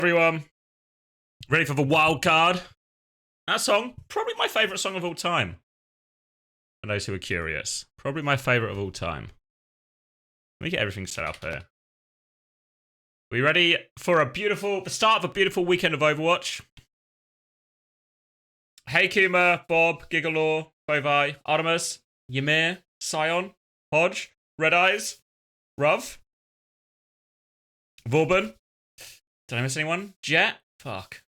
Everyone, ready for the Wildcard? That song, probably my favourite song of all time. For those who are curious, probably my favourite of all time. Let me get everything set up here. Are we ready for the start of a beautiful weekend of Overwatch? Hey Kuma, Bob, Gigalore, Bovai, Artemis, Ymir, Sion, Hodge, Red Eyes, Ruv, Vauban. Did I miss anyone? Jet? Fuck.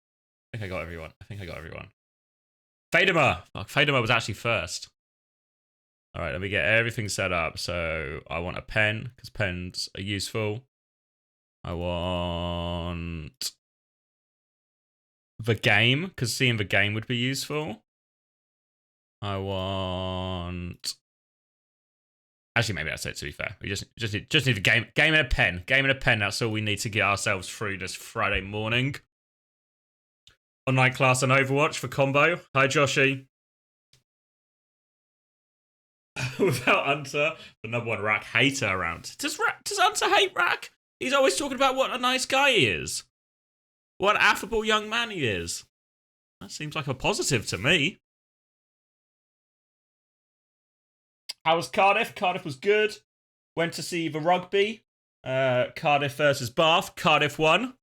I think I got everyone. Faderma. Fuck, Faderma was actually first. Alright, let me get everything set up. So, I want a pen, because pens are useful. I want the game, because seeing the game would be useful. I want... Actually, maybe that's it, to be fair. We just need a game and a pen. Game and a pen, that's all we need to get ourselves through this Friday morning. Online class on Overwatch for combo. Hi, Joshy. Without Hunter, the number one Rack hater around. Does Hunter hate Rack? He's always talking about what a nice guy he is. What an affable young man he is. That seems like a positive to me. How was Cardiff? Cardiff was good. Went to see the rugby. Cardiff versus Bath. Cardiff won.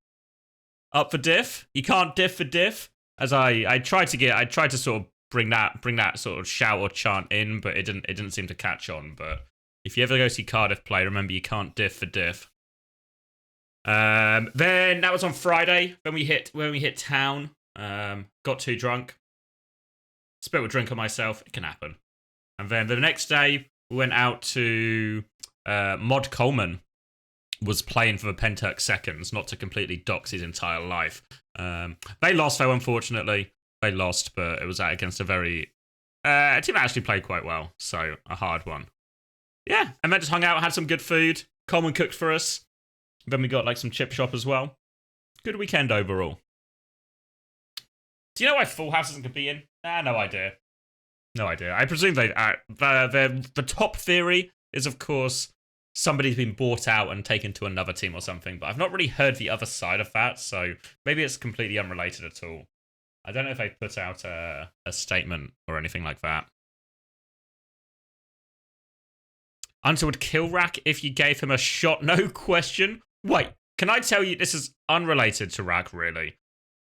Up for diff. You can't diff for diff. As I tried to sort of bring that sort of shout or chant in, but it didn't seem to catch on. But if you ever go see Cardiff play, remember you can't diff for diff. Then that was on Friday when we hit town. Got too drunk. Spilled a drink on myself. It can happen. And then the next day, we went out to Mod Coleman was playing for the Penturk Seconds, not to completely dox his entire life. They lost, though, unfortunately. They lost, but it was against a very... a team that actually played quite well, so a hard one. Yeah, and then just hung out, had some good food. Coleman cooked for us. Then we got like some chip shop as well. Good weekend overall. Do you know why Full House isn't competing? No idea. No idea. I presume the top theory is, of course, somebody's been bought out and taken to another team or something, but I've not really heard the other side of that, so maybe it's completely unrelated at all. I don't know if they put out a statement or anything like that. Hunter would kill Rack if you gave him a shot, no question. Wait, can I tell you, this is unrelated to Rack, really,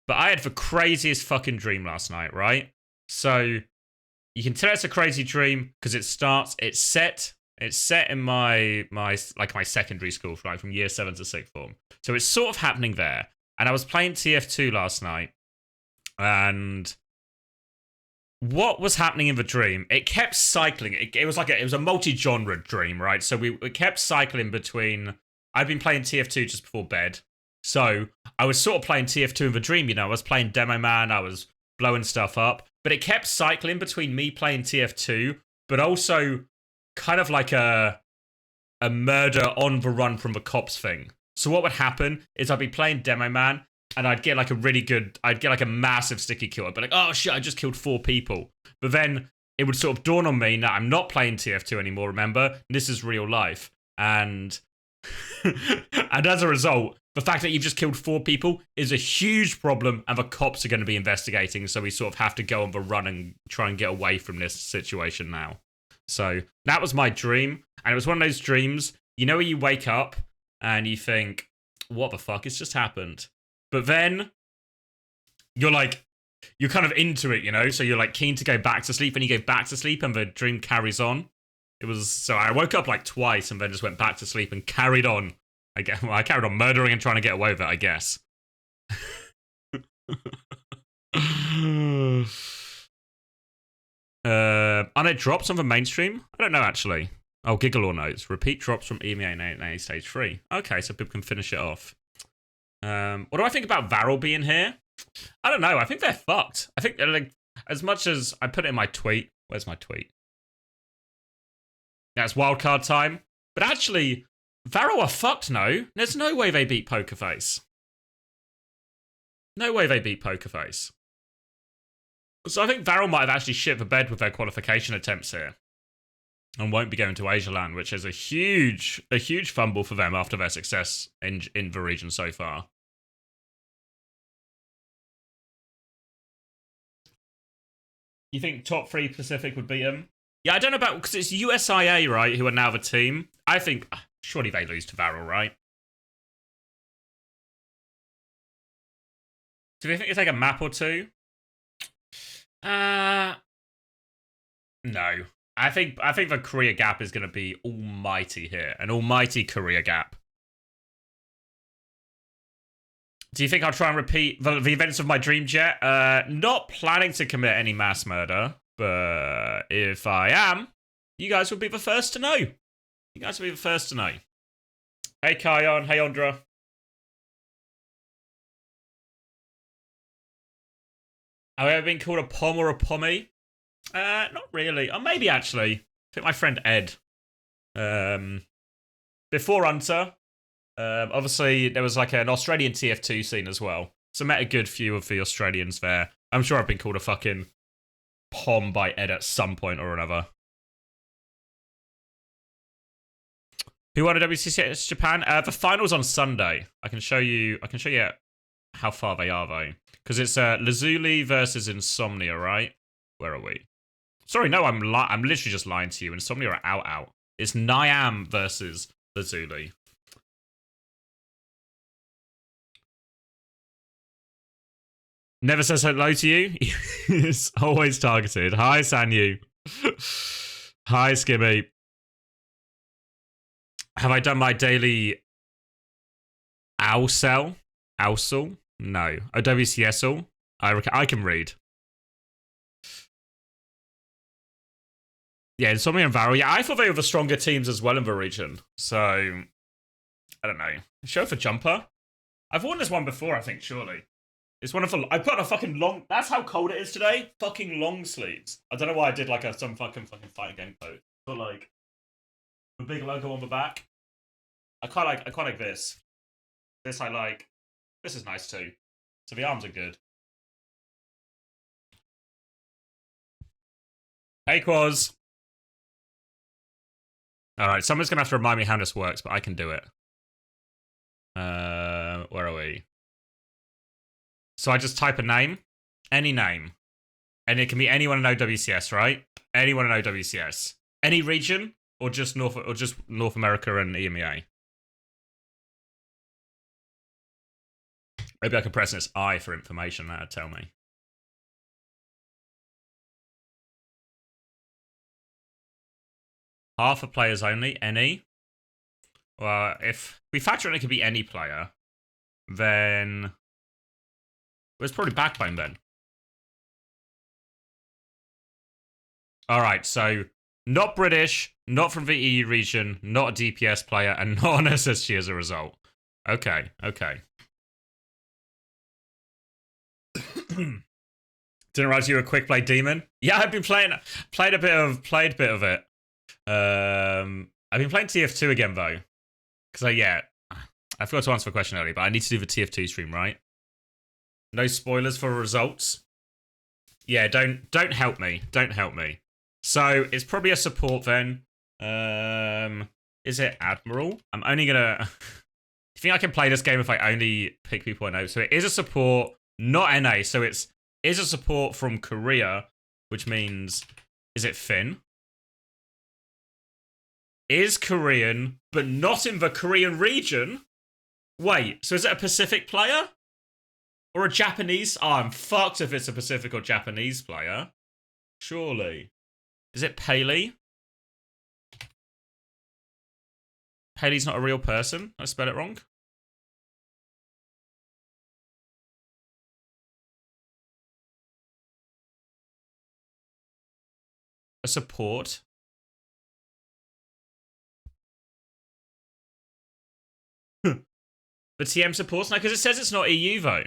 but I had the craziest fucking dream last night, right? So... you can tell it's a crazy dream because it's set in my secondary school, like from year 7 to 6th form. So it's sort of happening there. And I was playing TF2 last night. And what was happening in the dream? It kept cycling. It was a multi-genre dream, right? So we kept cycling between... I'd been playing TF2 just before bed. So I was sort of playing TF2 in the dream, you know. I was playing Demo Man. I was blowing stuff up. But it kept cycling between me playing TF2, but also kind of like a murder on the run from the cops thing. So what would happen is I'd be playing Demo Man, and I'd get like a massive sticky kill. I'd be like, oh shit, I just killed 4 people. But then it would sort of dawn on me that I'm not playing TF2 anymore, remember? This is real life. And and as a result, the fact that you've just killed 4 people is a huge problem, and the cops are going to be investigating, so we sort of have to go on the run and try and get away from this situation now. So that was my dream, and it was one of those dreams, you know, where you wake up and you think, what the fuck has just happened? But then you're kind of into it, you know, so you're like keen to go back to sleep, and you go back to sleep and the dream carries on. So I woke up like twice and then just went back to sleep and carried on. I carried on murdering and trying to get away with it, I guess. Are there drops on the mainstream? I don't know, actually. Oh, Gigalore notes. Repeat drops from EMEA and Stage 3. Okay, so people can finish it off. What do I think about Varel being here? I don't know. I think they're fucked. I think, like, as much as I put it in my tweet. Where's my tweet? Yeah, it's wildcard time. But actually, Varel are fucked, no? There's no way they beat Pokerface. No way they beat Pokerface. So I think Varel might have actually shit the bed with their qualification attempts here. And won't be going to Asia Land, which is a huge fumble for them after their success in the region so far. You think top 3 Pacific would beat them? Yeah, I don't know about, because it's USIA, right, who are now the team. I think, surely they lose to Varel, right? Do they think they take a map or two? No. I think the Korea gap is going to be almighty here. An almighty Korea gap. Do you think I'll try and repeat the events of my dream jet? Not planning to commit any mass murder, but if I am, you guys will be the first to know. You guys will be the first to know. Hey, Kion. Hey, Ondra. Have I ever been called a pom or a pommy? Not really. Or maybe, actually. I think my friend Ed. Before Hunter, obviously, there was like an Australian TF2 scene as well. So I met a good few of the Australians there. I'm sure I've been called a fucking pom by Ed at some point or another. Who won a WCS Japan? The finals on Sunday. I can show you how far they are though, because it's Lazuli versus Insomnia, right? Where are we? Sorry, no, I'm literally just lying to you. Insomnia are out. It's Niam versus Lazuli. Never says hello to you. It's always targeted. Hi, Sanyu. Hi, Skimmy. Have I done my daily Owsel? No. OWCSL? I can read. Yeah, Insomnia and Varro. Yeah, I thought they were the stronger teams as well in the region. So, I don't know. Show for Jumper? I've worn this one before, I think, surely. It's one of the... I put on a fucking long... That's how cold it is today. Fucking long sleeves. I don't know why I did like some fucking fighting game coat. But like... a big logo on the back. I quite like this. This I like. This is nice too. So the arms are good. Hey, Quaz. Alright, someone's going to have to remind me how this works, but I can do it. Where are we? So I just type a name. Any name. And it can be anyone in OWCS, right? Anyone in OWCS. Any region? Or just North America and EMEA? Maybe I can press this I for information. That'd tell me. Half of players only. Any. Well, if we factor in it could be any player, then... well, it's probably Backbone then. Alright, so... not British, not from the EU region, not a DPS player, and not an SSG as a result. Okay. Didn't realize you were a quick play demon. Yeah, I've been played a bit of it. I've been playing TF2 again though, because I forgot to answer the question earlier, but I need to do the TF2 stream, right? No spoilers for results. Yeah, don't help me. Don't help me. So it's probably a support then. Is it Admiral? I'm only gonna. You think I can play this game if I only pick people I know? So it is a support, not NA. So is a support from Korea, which means, is it Finn? Is Korean, but not in the Korean region? Wait, so is it a Pacific player? Or a Japanese? Oh, I'm fucked if it's a Pacific or Japanese player. Surely. Is it Paley? Paley's not a real person? I spelled it wrong. A support. The TM supports now, because it says it's not EU though.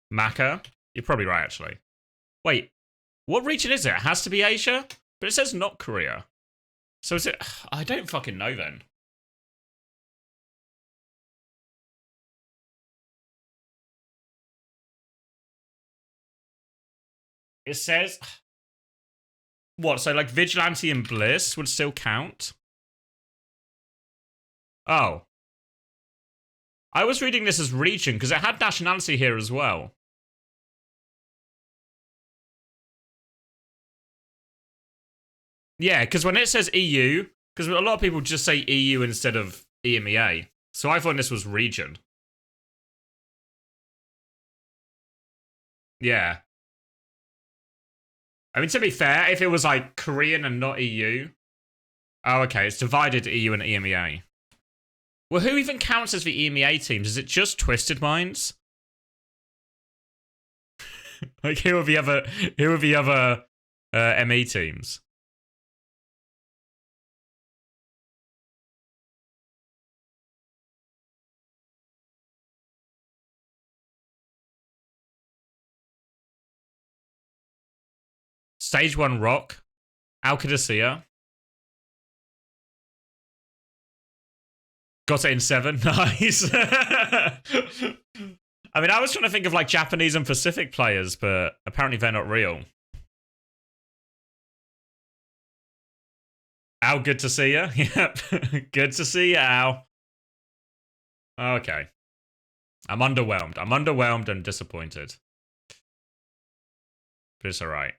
Maka? You're probably right, actually. Wait, what region is it? It has to be Asia? But it says not Korea. So is it... I don't fucking know then. It says... what, so like Vigilante and Bliss would still count? Oh. I was reading this as region because it had nationality here as well. Yeah, because when it says EU, because a lot of people just say EU instead of EMEA. So I thought this was region. Yeah. I mean, to be fair, if it was like Korean and not EU. Oh, okay. It's divided EU and EMEA. Well, who even counts as the EMEA teams? Is it just Twisted Minds? Like, who are the other ME teams? Stage 1 Rock, Alcadecia. Got it in 7. Nice. I mean, I was trying to think of like Japanese and Pacific players, but apparently they're not real. Al, good to see you. Yep. Good to see you, Al. Okay. I'm underwhelmed. I'm underwhelmed and disappointed. But it's alright.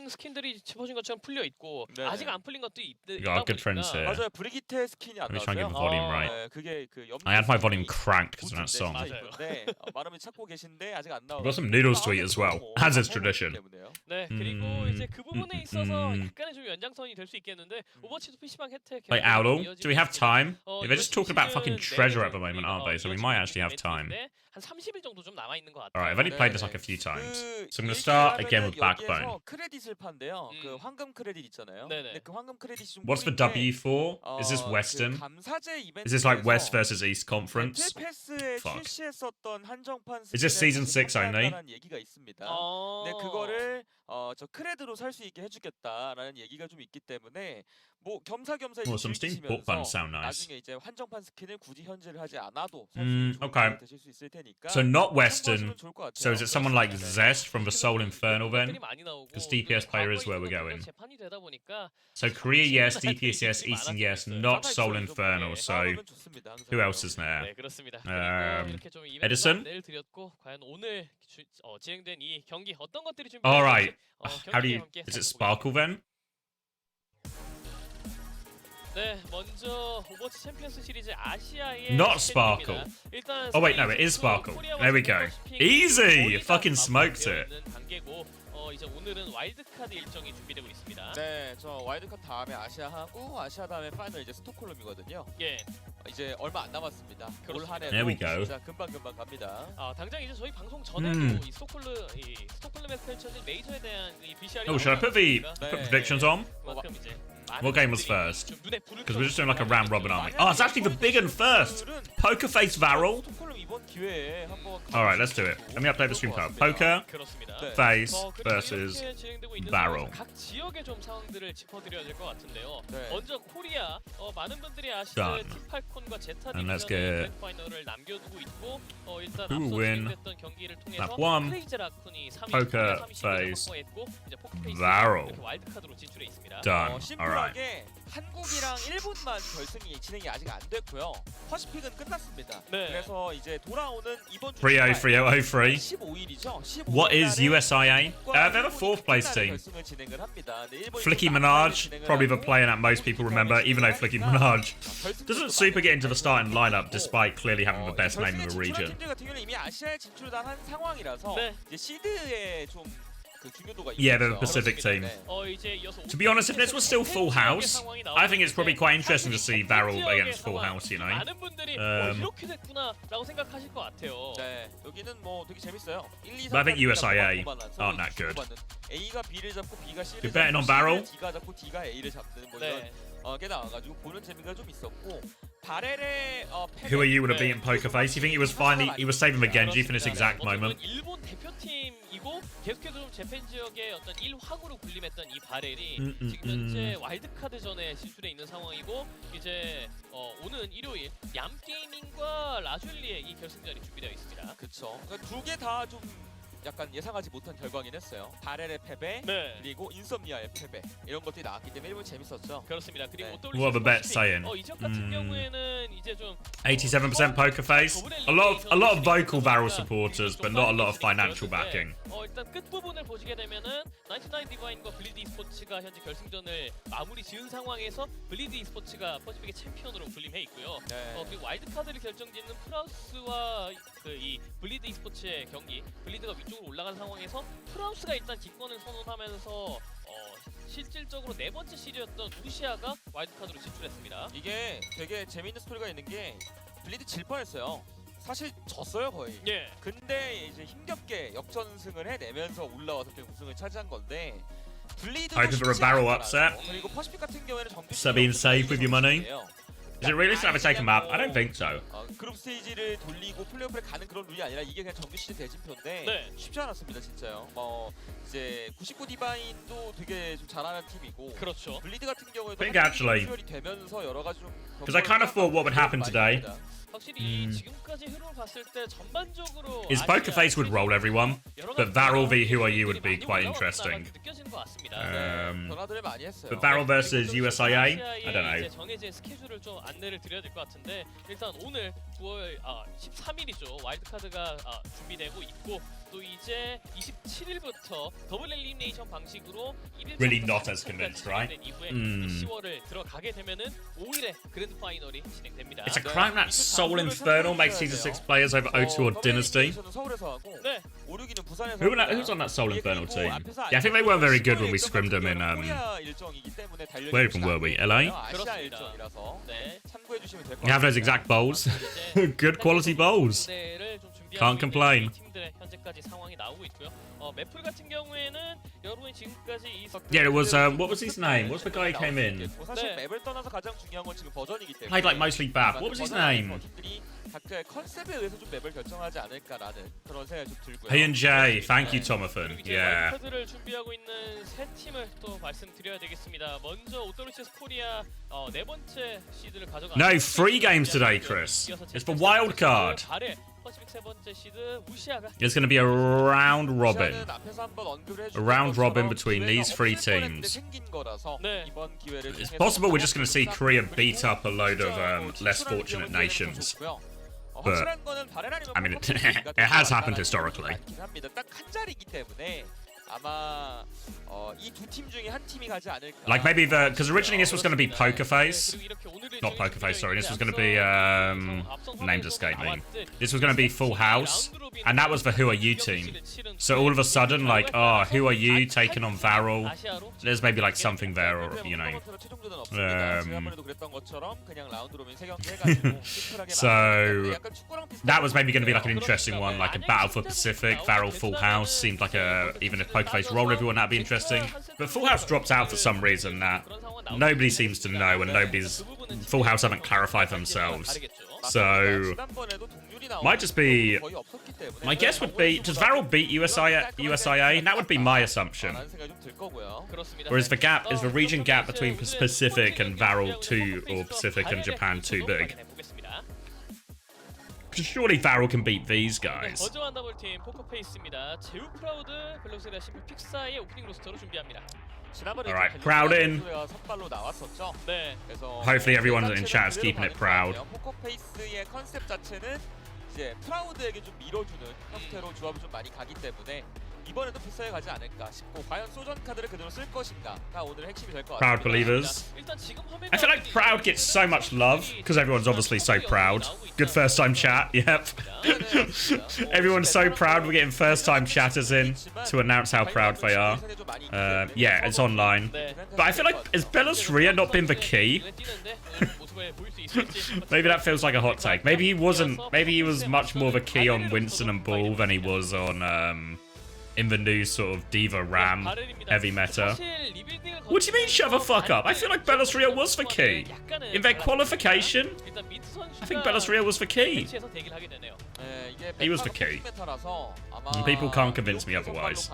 스킨들이 짚어진 것처럼 풀려 있고 네네. 아직 안 풀린 것도 got good friends here. 맞아요. 브리기테 스킨이 안 Let me try and get the 나왔어요. volume right. 네, 그게 그 I had my volume cranked because of that song. 네, 많은 찾고 계신데 아직 안 나와. We've got some noodles to eat as well, as is tradition. 네, 그리고 이제 그 부분에 있어서 약간의 좀 연장선이 될 수 있겠는데 오버워치도 PC방 혜택. Like, Owl, do we have time? Yeah, they're just talking about fucking treasure at the moment, aren't they? So we might actually have time. 한 30일 정도 좀 남아 있는 것 같아요. Alright, I've only played this like a few times. So I'm gonna start again with Backbone. 크레딧을 판대요. 그 황금 크레딧 있잖아요. 네네. 근데 그 황금 크레딧이 좀 What's the W for? Is this Western? Is this like West versus East Conference? Fuck. Is this season 6 only? 얘기가 있습니다. 네, 그거를 저 크레드로 살 수 있게 해주겠다라는 얘기가 좀 있기 때문에 뭐 겸사겸사 Oh, some steam book buns sound nice. 나중에 이제 한정판 스킨을 굳이 현질을 하지 않아도 살 수 있는 okay. 되실 수 있을 테니까. So not Western. 참고하시면 좋을 것 같아요. So is it someone like Zest from the Soul Infernal then? Because DPS player is where we're going. 재판이 되다 보니까 So Korea yes, DPS yes, Eastern yes, not Soul Infernal. So who else is there? 네, 그렇습니다. Edison? 드렸고 과연 오늘 진행된 이 경기 어떤 것들이 준비? All right. How do you? Is it Sparkle then? 네, 먼저 오버워치 챔피언스 시리즈 아시아의 Not Sparkle. Oh wait, no, it is Sparkle. There we go. Easy. Fucking smoked it. 이제 오늘은 와일드카드 일정이 준비되고 있습니다. 네, 저 와일드카드 다음에 아시아하고 아시아 다음에 파이널 이제 스톡홀름이거든요. 예. 이제 얼마 안 남았습니다. 올 한해 There we go. 진짜 금방 갑니다. 당장 이제 저희 방송 전에도 이 스톡홀름에서 펼쳐질 메이저에 대한 이 VCR이 Oh, should I put the predictions on? 그만큼 이제 What game was first? Because we're just doing like a round robin, aren't we? Oh, it's actually the big one first. Poker Face Varel. Alright, let's do it. Let me update the stream card. Poker Face versus Varel. 각 지역의 좀 상황들을 짚어드려야 될 것 같은데요. 네. 먼저 코리아 많은 분들이 아시는 티팔콘과 제타 디비전의 파이널을 남겨두고 있고 일단 Who 앞서 win? 진행됐던 경기를 통해서 Map 1. 크레이지 라쿤이 3위, Poker 30위를 Face 확보했고 이제 포크페이스 Varel. 이렇게 와일드카드로 진출해 있습니다. Done. Alright. 심플하게 한국이랑 일본만 결승이 진행이 아직 안 됐고요. 퍼시픽은 끝났습니다. 네. 그래서 이제 돌아오는 이번 주 303003. 15일이죠. What is USIA? They're the fourth place team. Flicky Minaj, probably the player that most people remember, even though Flicky Minaj doesn't super get into the starting lineup despite clearly having the best name in the region. 팀들 같은 경우는 이미 아시아에 진출을 한 상황이라서 네. 이제 시드에 좀 그 중요도가 Yeah, 있죠. they're the Pacific team. 이제 이어서 To be honest, if this was still Full House, I think it's probably quite interesting to see Varel against Full House, you know? 많은 분들이 이렇게 됐구나라고 생각하실 것 같아요. 네, 여기는 뭐 되게 재밌어요. 1, 2, 3, But I think USIA aren't that good. A가 B를 잡고 B가 C를 You're betting on 잡고 Varel? D가 잡고 D가 A를 잡는 뭐 네. 이런 게 나와가지고 보는 재미가 좀 있었고 바렐의 Who are you would have beaten Poker Face? You think he was saving the Genji for this exact moment? 일본 대표팀이고 계속해서 좀 재팬 지역의 어떤 1화구로 군림했던 이 바렐이 지금 현재 와일드카드전에 진출해 있는 상황이고 이제 오는 일요일 얌게이밍과 라줄리의 이 결승전이 준비되어 있습니다. 그쵸. 그러니까 두 개 다 좀 약간 예상하지 못한 결과긴 했어요. 바렐의 패배 네. 그리고 인썸니아의 패배 이런 것들이 나왔기 때문에 일본 재밌었죠. 그렇습니다. 그리고 네. 또 What are the bets saying? 이 지역 같은 경우에는 이제 좀 87% poker face. A lot of vocal Varel supporters, but not a lot of financial backing. 일단 끝 부분을 보시게 되면은 99 디바인과 블리드 e스포츠가 현재 결승전을 마무리 지은 상황에서 블리드 e스포츠가 퍼시픽의 챔피언으로 군림해 있고요. 그리고 와일드카드를 결정짓는 프라우스와 이 블리드 e스포츠의 경기, 블리드가 위쪽으로 올라간 상황에서 프라우스가 일단 기권을 선언하면서 실질적으로 네 번째 시리였던 루시아가 와일드카드로 진출했습니다. 이게 되게 재밌는 스토리가 있는 게 블리드 질 뻔했어요. 사실 졌어요 거의. 예. 근데 이제 힘겹게 역전승을 해내면서 올라와서 우승을 차지한 건데 블리드도 Hoping for a barrel upset. 그리고 퍼시픽 같은 경우에는 정규 Sabine safe with your money. Is it really have a take a map? I don't think so. 그룹 스테이지를 돌리고 플레이오프에 가는 그런 룰이 아니라 이게 그냥 정규 시즌 대진표인데 네. 쉽지 않았습니다 진짜요. 이제 99 디바인도 되게 좀 잘하는 팀이고 그렇죠. 블리드 같은 경우에도 think actually, 되면서 여러 가지 좀 because I kind of thought what would happen today 확실히 지금까지 흐름을 봤을 때 전반적으로 is poker face would roll everyone, but Varel v Who Are You would be quite interesting. 느껴지는 것 같습니다. 변화들을 많이 했어요. But Varel versus USIA, I don't know. 정해진 스케줄을 좀 안내를 드려야 될 것 같은데 일단 오늘 9월 13일이죠. 와일드카드가 준비되고 있고 또 이제 27일부터 더블 엘리미네이션 방식으로 1일 Really not as convinced, right? 이후에 10월을 들어가게 되면은 5일에 그랜드 파이널이 진행됩니다. It's a crime that Soul Infernal makes Season 6 players over O2 or Dynasty. 서울에서 하고 네. 5, 6위는 부산에서 Who's on that Soul Infernal team? Yeah, I think they weren't very good when we scrimmed them in, where even were we? LA? 아시아 일정이라서 네. 참고해 주시면 될 것 You have those 같습니다. exact bowls. Good quality bowls. Can't complain. 팀들의 현재까지 상황이 나오고 있고요. 매플 같은 경우에는 여러분이 지금까지 이 Yeah, it was, what was his name? What's the guy who came in? 사실 네. 맵을 떠나서 가장 중요한 건 지금 버전이기 때문에 Played like mostly bad. What was his name? 팀들이 각자의 컨셉에 의해서 좀 맵을 결정하지 않을까라는 그런 생각이 좀 들고요. P&J, thank you, Tomathan. 이제 Yeah. 와일드카드를 준비하고 있는 세 팀을 또 말씀드려야 되겠습니다. 먼저 오토리시스 코리아 네 번째 시드를 가져가. No, 3 games today, Chris. It's for Wildcard. 퍼시픽 세 번째 시드 우시아가 It's going to be a round robin. 우시아는 앞에서 한번 언급을 A round robin 것처럼 between these three 기회가 없을 뻔했는데 teams. 생긴 거라서 네. 이번 기회를 It's 통해서 possible we're just going to see 싹 Korea beat up a load of 진출하는 less 경우는 fortunate 좀 nations. 좋고요. But, 확실한 거는 바렐 아니면 I mean, 포커스가 it has happened 더 historically. 많긴 합니다. 딱 한 자리이기 때문에 아마 이 두 팀 중에 한 팀이 가지 않을까. Like maybe because originally this was going to be Poker Face. Not Poker Face, sorry. This was going to be, names escape me. This was going to be Full House. And that was the Who Are You team. So all of a sudden, like, oh, Who Are You taking on Varel? There's maybe like something there, or, you know. So that was maybe going to be like an interesting one, like a battle for Pacific. Varel Full House seemed like even if Poker Face rolled everyone, that'd be interesting. But Full House dropped out for some reason that nobody seems to know, and Full House haven't clarified themselves. So might just be, my guess would be, does Varel beat USIA? That would be my assumption. Or is the region gap between Pacific and Varel too, or Pacific and Japan too big? Because surely Varel can beat these guys. 거저 한다볼팀 포커페이스입니다. 제우 프라우드, 벨로세라 심플 픽사의 오프닝 로스터로 준비합니다. Alright, proud in. 네. Hopefully everyone in chat is keeping it proud. 포커페이스의 컨셉 자체는 이제 프라우드에게 좀 밀어주는 형태로 조합이 좀 많이 가기 때문에 이번에도 픽사에 가지 않을까 싶고 과연 소전 카드를 그대로 쓸 것인가가 오늘 핵심이 될 것 Proud 같습니다. believers. I feel like Proud gets so much love because everyone's obviously so proud. Good first time chat, yep. Everyone's so proud we're getting first time chatters in to announce how proud they are. Yeah, it's online. But I feel like, has Belos Ria not been the key? Maybe that feels like a hot take. Maybe he wasn't, maybe he was much more of a key on Winston and Bull than he was on in the new sort of Diva Ram heavy meta. What do you mean shut the fuck up? I feel like Belos Ria was the key. In their qualification, I think Belos Ria was the key. He was the key. And people can't convince me otherwise.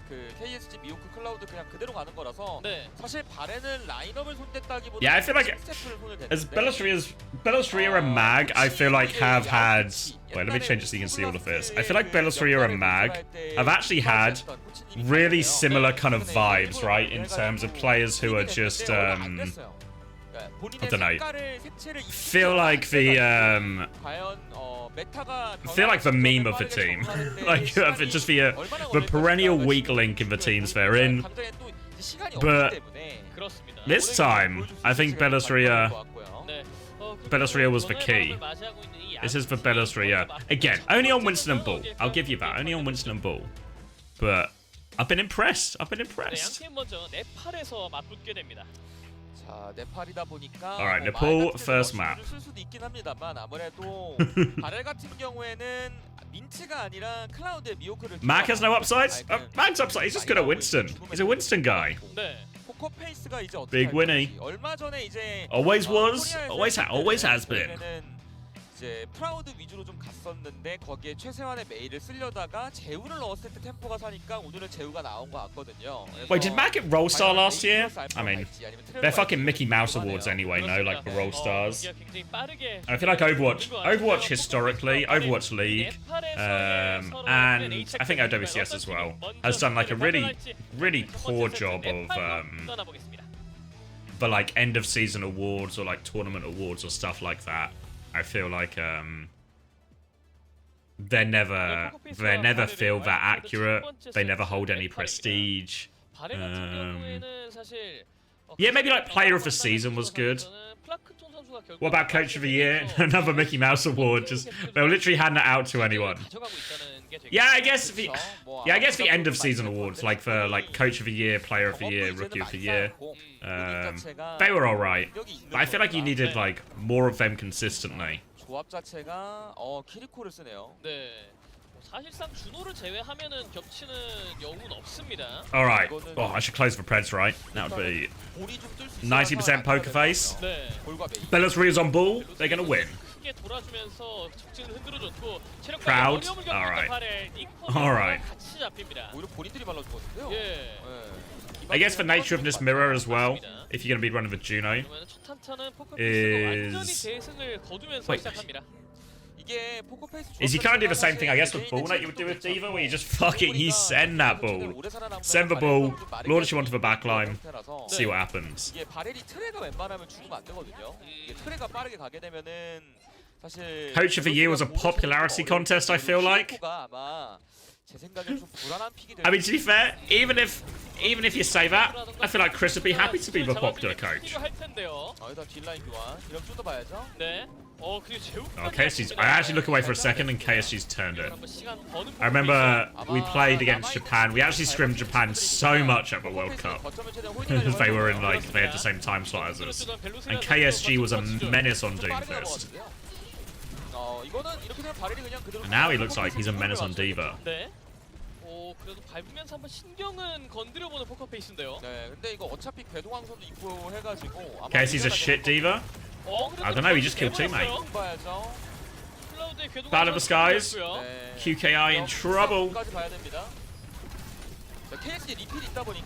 그 KSG 미호크 클라우드 그냥 그대로 가는 거라서 네. 사실 발에는 라인업을 손댔다기보다 Yeah, I feel like as Bellisria and Mag, I feel like have had. Wait, let me change it so you can see all of this. I feel like Bellisria and Mag have actually had really similar kind of vibes, right? In terms of players who are just I don't know. Feel like the meme of the team, like just the perennial weak link in the teams they're in. But this time, I think Bellisria was the key. This is for Bellisria. Again, only on Winston and Bull. I'll give you that. Only on Winston and Bull. But I've been impressed. I've been impressed. Alright, Nepal first map. Mac has no upsides? Mac's upside. He's just good at Winston. He's a Winston guy. Big Winnie. Always was, always has been. 이제 프라우드 위주로 좀 갔었는데 거기에 최세환의 메일을 쓰려다가 제우를 넣었을 때 템포가 사니까 오늘은 제우가 나온 것 같거든요. Wait, did Mac get Roll Star last year? I mean, they're fucking Mickey Mouse awards anyway, no? Like the Roll Stars. I feel like Overwatch historically, Overwatch League, and I think OWCS as well, has done like a really poor job of the like end of season awards or like tournament awards or stuff like that. I feel like they never feel that accurate. They never hold any prestige. Yeah, maybe like Player of the Season was good. What about Coach of the Year? Another Mickey Mouse award. Just they'll literally hand that out to anyone. Yeah, I guess the end of season awards, like for like Coach of the Year, Player of the Year, Rookie of the Year, they were alright. But I feel like you needed like more of them consistently. 조합 자체가 키리코를 쓰네요. 네. 사실상 준호를 제외하면은 겹치는 영웅은 없습니다. Alright. Oh, I should close for Preds, right? That would be 90% poker face. 네. Bellisria's on Bull. They're gonna win. 크게 돌아주면서 적진을 흔들어줬고 Proud. Alright. Alright. 같이 잡힙니다. 오히려 본인들이 발라주거든요. 예. I guess the nature of this mirror as well, if you're gonna be running the Juno, is... Wait. Is you kind of do the same thing, I guess, with Ball like you would do with D.Va, where you just fucking send that ball. Send the ball, launch you onto the backline, see what happens. Coach of the Year was a popularity contest, I feel like. I mean, to be fair, even if you say that, I feel like Chris would be happy to be the popular coach. Okay, I actually look away for a second and KSG's turned it. I remember we played against Japan. We actually scrimmed Japan so much at the World Cup. They were in like, they had the same time slot as us. And KSG was a menace on Doomfist. And now he looks like he's a menace on D.Va. 그래도 밟으면서 한번 신경은 건드려보는 포커페이스인데요. 네, 근데 이거 어차피 궤도광선도 있고 해가지고. KSG's a shit D.Va. I don't know. He just killed two, mate. Battle of the Skies. QKI in trouble.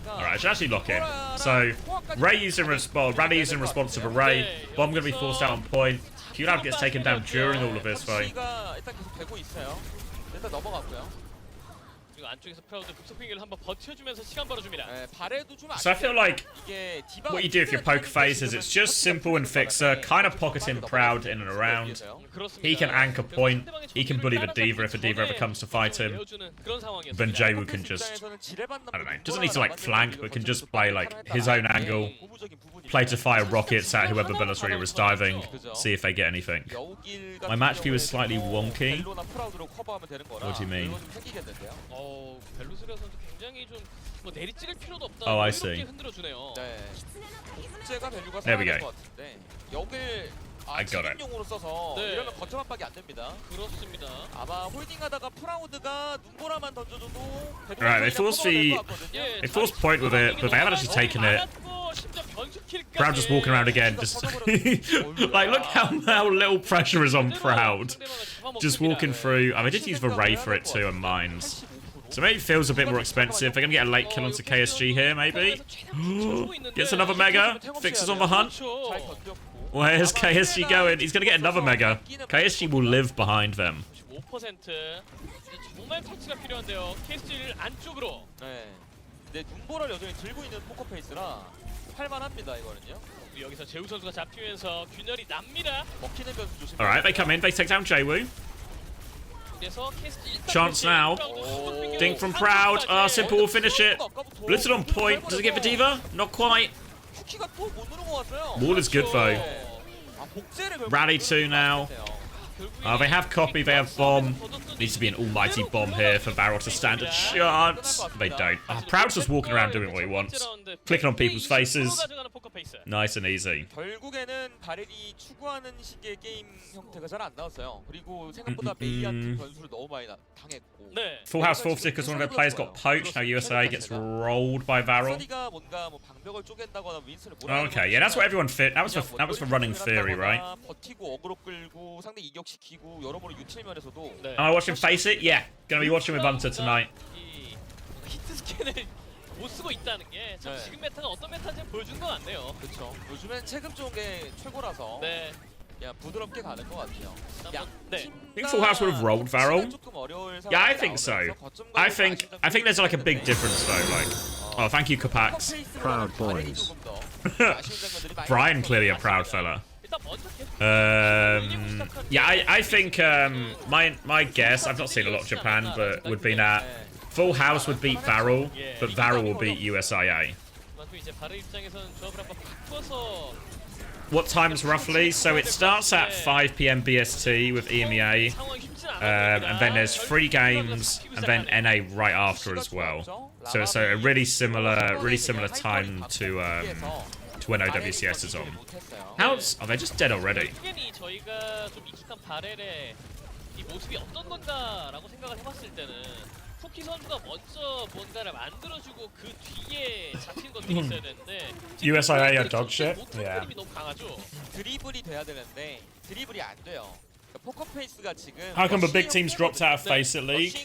Alright, I should actually lock in. So, Ray's in response. Raddy's in response to the Ray. Bomb gonna be forced out on point. QLab gets taken down during all of this, though. So I feel like what you do if you're poker face is it's just simple and fixer, kind of pocketing Proud in and around. He can anchor point, he can bully the D.Va if the D.Va ever comes to fight him. Then Jaewoo can just, I don't know, doesn't need to like flank, but can just play like his own angle, play to fire rockets at whoever Bellisria is diving, see if they get anything. My match view is slightly wonky. What do you mean? Oh, I see. There we go. I got it. Alright, they forced point with it, but they haven't actually taken it. Proud just walking around again, just like look how little pressure is on Proud. Just walking through. I mean, I did use the Ray for it too and Mines. So maybe it feels a bit more expensive. They're going to get a late kill onto KSG here, maybe. Gets another Mega. Fixes on the hunt. 그렇죠. Where's KSG going? He's going to get another Mega. KSG will live behind them. 5% 정말 터치가 필요한데요. KSG를 안쪽으로. 네. 근데 눈보라를 여전히 들고 있는 포커페이스라 할만합니다 이거는요. 여기서 제우 선수가 잡히면서 균열이 납니다. 먹히는 변수 조심. Alright, they come in. They take down Jwoo. 그래서 KSG 일단 Chance now. Dink from Proud. Simple will finish it. Blitzed on point. Does it get the Diva? Not quite. 쿠키가 또 못 누른 것 같아요. Wall is good though. 아, 복제를 결국 Rally 2 now. They have copy, they have bomb. Needs to be an almighty bomb here for Varel to stand a chance. They don't. Proud's just walking around doing what he wants. Clicking on people's faces. Nice and easy. 결국에는 바렐이 추구하는 식의 게임 형태가 잘 안 나왔어요. 그리고 생각보다 메이한 팀 변수를 너무 많이 당했고. 네. Full house fourth because one of their players got poached. Now USA gets rolled by Varel. 서디가 뭔가 뭐 방벽을 쪼갠다거나 윈스를 Okay, yeah, that's what everyone fit. That was for running theory, right? 버티고 어그로 끌고 상대 이격시키고 여러모로 유틸면에서도 네. Am I watching Face It? Yeah. Gonna be watching with Hunter tonight. 이 히트 스캔을 못 쓰고 있다는 게 참 네. 지금 메타가 어떤 메타인지 보여준 것 같네요. 그렇죠. 요즘엔 체급 좋은 게 최고라서 네. 그냥 부드럽게 가는 것 같아요. 양 네. 팀 Think Full House would have rolled Varel? 조금 어려울 Yeah, I 상황이 think so. 나오면서 거점과 I think there's like a big 아쉬운 difference though. Like, oh, thank you, Capax. 페이스로 Proud 바렐이 boys. 조금 더 아쉬운 장면들이 많이 Brian 있었어요. clearly a proud fella. 일단 먼저 계속 Yeah, I think my guess, I've not seen a lot of Japan, but would be that Full House would beat Varel, but Varel will beat USIA. 그만큼 이제 바르 입장에서는 조합을 한번 바꿔서 What times roughly? So it starts at 5 p.m. BST with EMEA, 상황이 쉽진 and then there's 3 games, and then NA right after as well. So it's a really similar time to when OWCS is on. How's are they just dead already? 당연히 저희가 좀 익숙한 바렐의 이 모습이 어떤 건가라고 생각을 해봤을 때는 쿠키 선수가 먼저 뭔가를 만들어주고 그 뒤에 잡힌 것들이 있어야 되는데 USIA are dog shit. Yeah. 그림이 너무 강하죠. 드리블이 돼야 되는데 드리블이 안 돼요. 그러니까 포커페이스가 지금 How come the big teams dropped out of Face It League?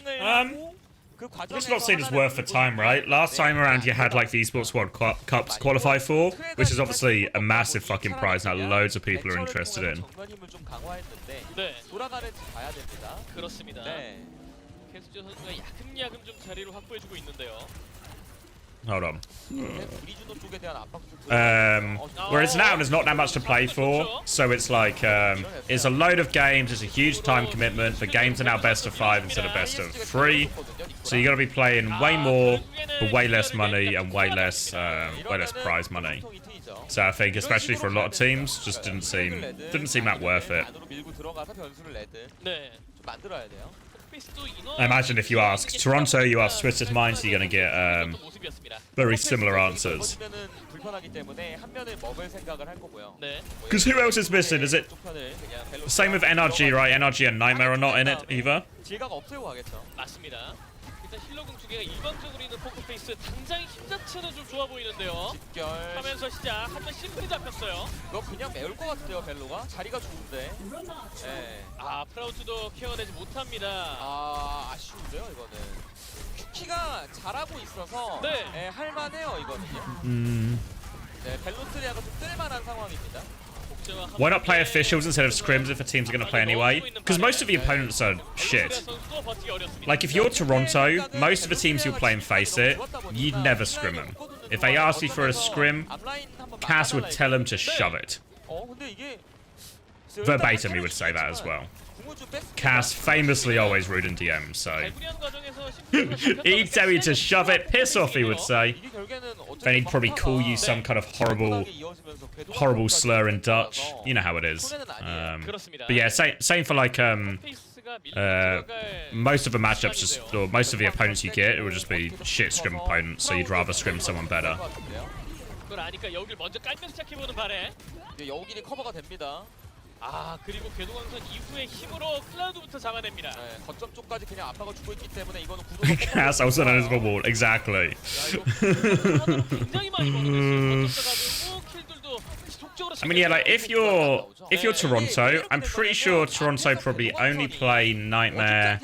Let's not say it's worth the time, right? Last time around, you had like the Esports World Cups qualify for, which is obviously a massive fucking prize now. Loads of people are interested in. 네, 돌아가는지 봐야 됩니다. 그렇습니다. 네. 캐스트 선수가 야금야금 좀 자리를 확보해주고 있는데요. Hold on. 브리주노 쪽에 대한 압박 좀 Whereas now there's not that much to play for, so it's like it's a load of games. It's a huge time commitment. The games are now best of 5 instead of best of 3, so you got to be playing way more for way less money and way less prize money. So I think, especially for a lot of teams, just didn't seem that worth it. 안으로 밀고 들어가서 변수를 레드 네. 좀 만들어야 돼요. I imagine if you ask Toronto, you ask Twisted Minds, you're gonna get very similar answers. 버티면은 불편하기 때문에 한 면을 먹을 생각을 할 거고요. 네. Because who else is missing? Is it 쪽편을 그냥 벨로 same with NRG, right? NRG and Nightmare are not in it either. 질각 없애고 가겠죠. 맞습니다. 일단 힐러궁 두 개가 일방적으로 있는 포커페이스 당장 힘 자체는 좀 좋아 보이는데요. 집결. 하면서 시작. 하지만 심플이 잡혔어요. 이거 그냥 메울 것 같아요 벨로가. 자리가 좋은데. 네. 아 프라우트도 케어내지 못합니다. 아 아쉬운데요 이거는. 쿠키가 잘하고 있어서 네. 네, 할만해요 이거는요. 네 벨로스리아가 좀 뜰만한 상황입니다. Why not play officials instead of scrims if the teams are going to play anyway? Because most of the opponents are shit. Like if you're Toronto, most of the teams you'll play in Face It, you'd never scrim them. If they ask you for a scrim, Cass would tell them to shove it. 근데 이게 Verbatim, he would say that as well. Cass famously always rude in DMs, so he'd tell you to shove it, piss off, he would say. Then he'd probably call you some kind of horrible slur in Dutch. You know how it is. But yeah, same for like most of the matchups, or most of the opponents you get, it would just be shit scrim opponents. So you'd rather scrim someone better. 그걸 아니까 여기를 먼저 깔면서 시작해보는 바래. 여기는 커버가 됩니다. 아 그리고 궤도광선 이후의 힘으로 클라우드부터 잡아냅니다. 네, 거점 쪽까지 그냥 압박을 주고 있기 때문에 이거는 Cass also knows the wall, exactly. 굉장히 많이 먹어냈어요. 거점 가지고 킬들도 지속적으로. I mean, yeah, like if you're Toronto, I'm pretty sure Toronto probably only play Nightmare,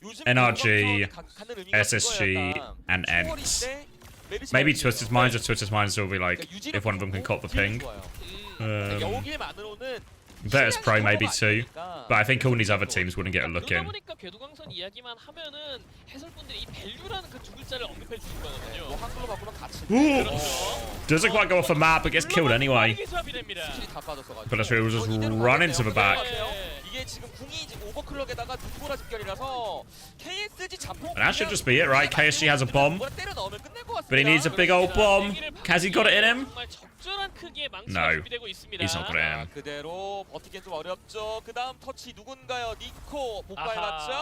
요즘 NRG, 갖는 의미가 SSG, 그거야, 약간 and 초월일 Ents. 때 메르시가 Maybe 있어요. Twisted Minds or Twisted Minds will be like, 그러니까 유지력도 if one of them can 좋고 cop the 딜도 ping. 좋아요. 여기만으로는 Virtus Pro maybe 시간이 too. 커버가 안 But I think all 되니까 these other teams wouldn't get a look 그러다 in. 보니까 궤도광선 이야기만 하면은 해설분들이 이 밸류라는 그 두 글자를 언급해 주신 거거든요. 뭐 한글로 바꾸면 같이 Ooh. 그렇죠. Doesn't quite go off the map, but gets killed anyway. 빠르게 조합이 됩니다. 스킬이 다 빠졌어가지고 But that's really just 이대로 run 가겠네요. into the 그대로 back. 가세요. 이게 지금 궁이 지금 오버클럭에다가 눈보라 집결이라서 KSG 자폭 And that should just be it, right? KSG has a bomb, 때려 넣으면 끝낼 것 같습니다. but he needs a big old bomb. Has he got it in him? 정말 적절한 크기의 망치가 No. 준비되고 있습니다. He's not got it in him. 그대로 버티기엔 좀 어렵죠. 그 다음 터치 누군가요? 니코 못 밟았죠?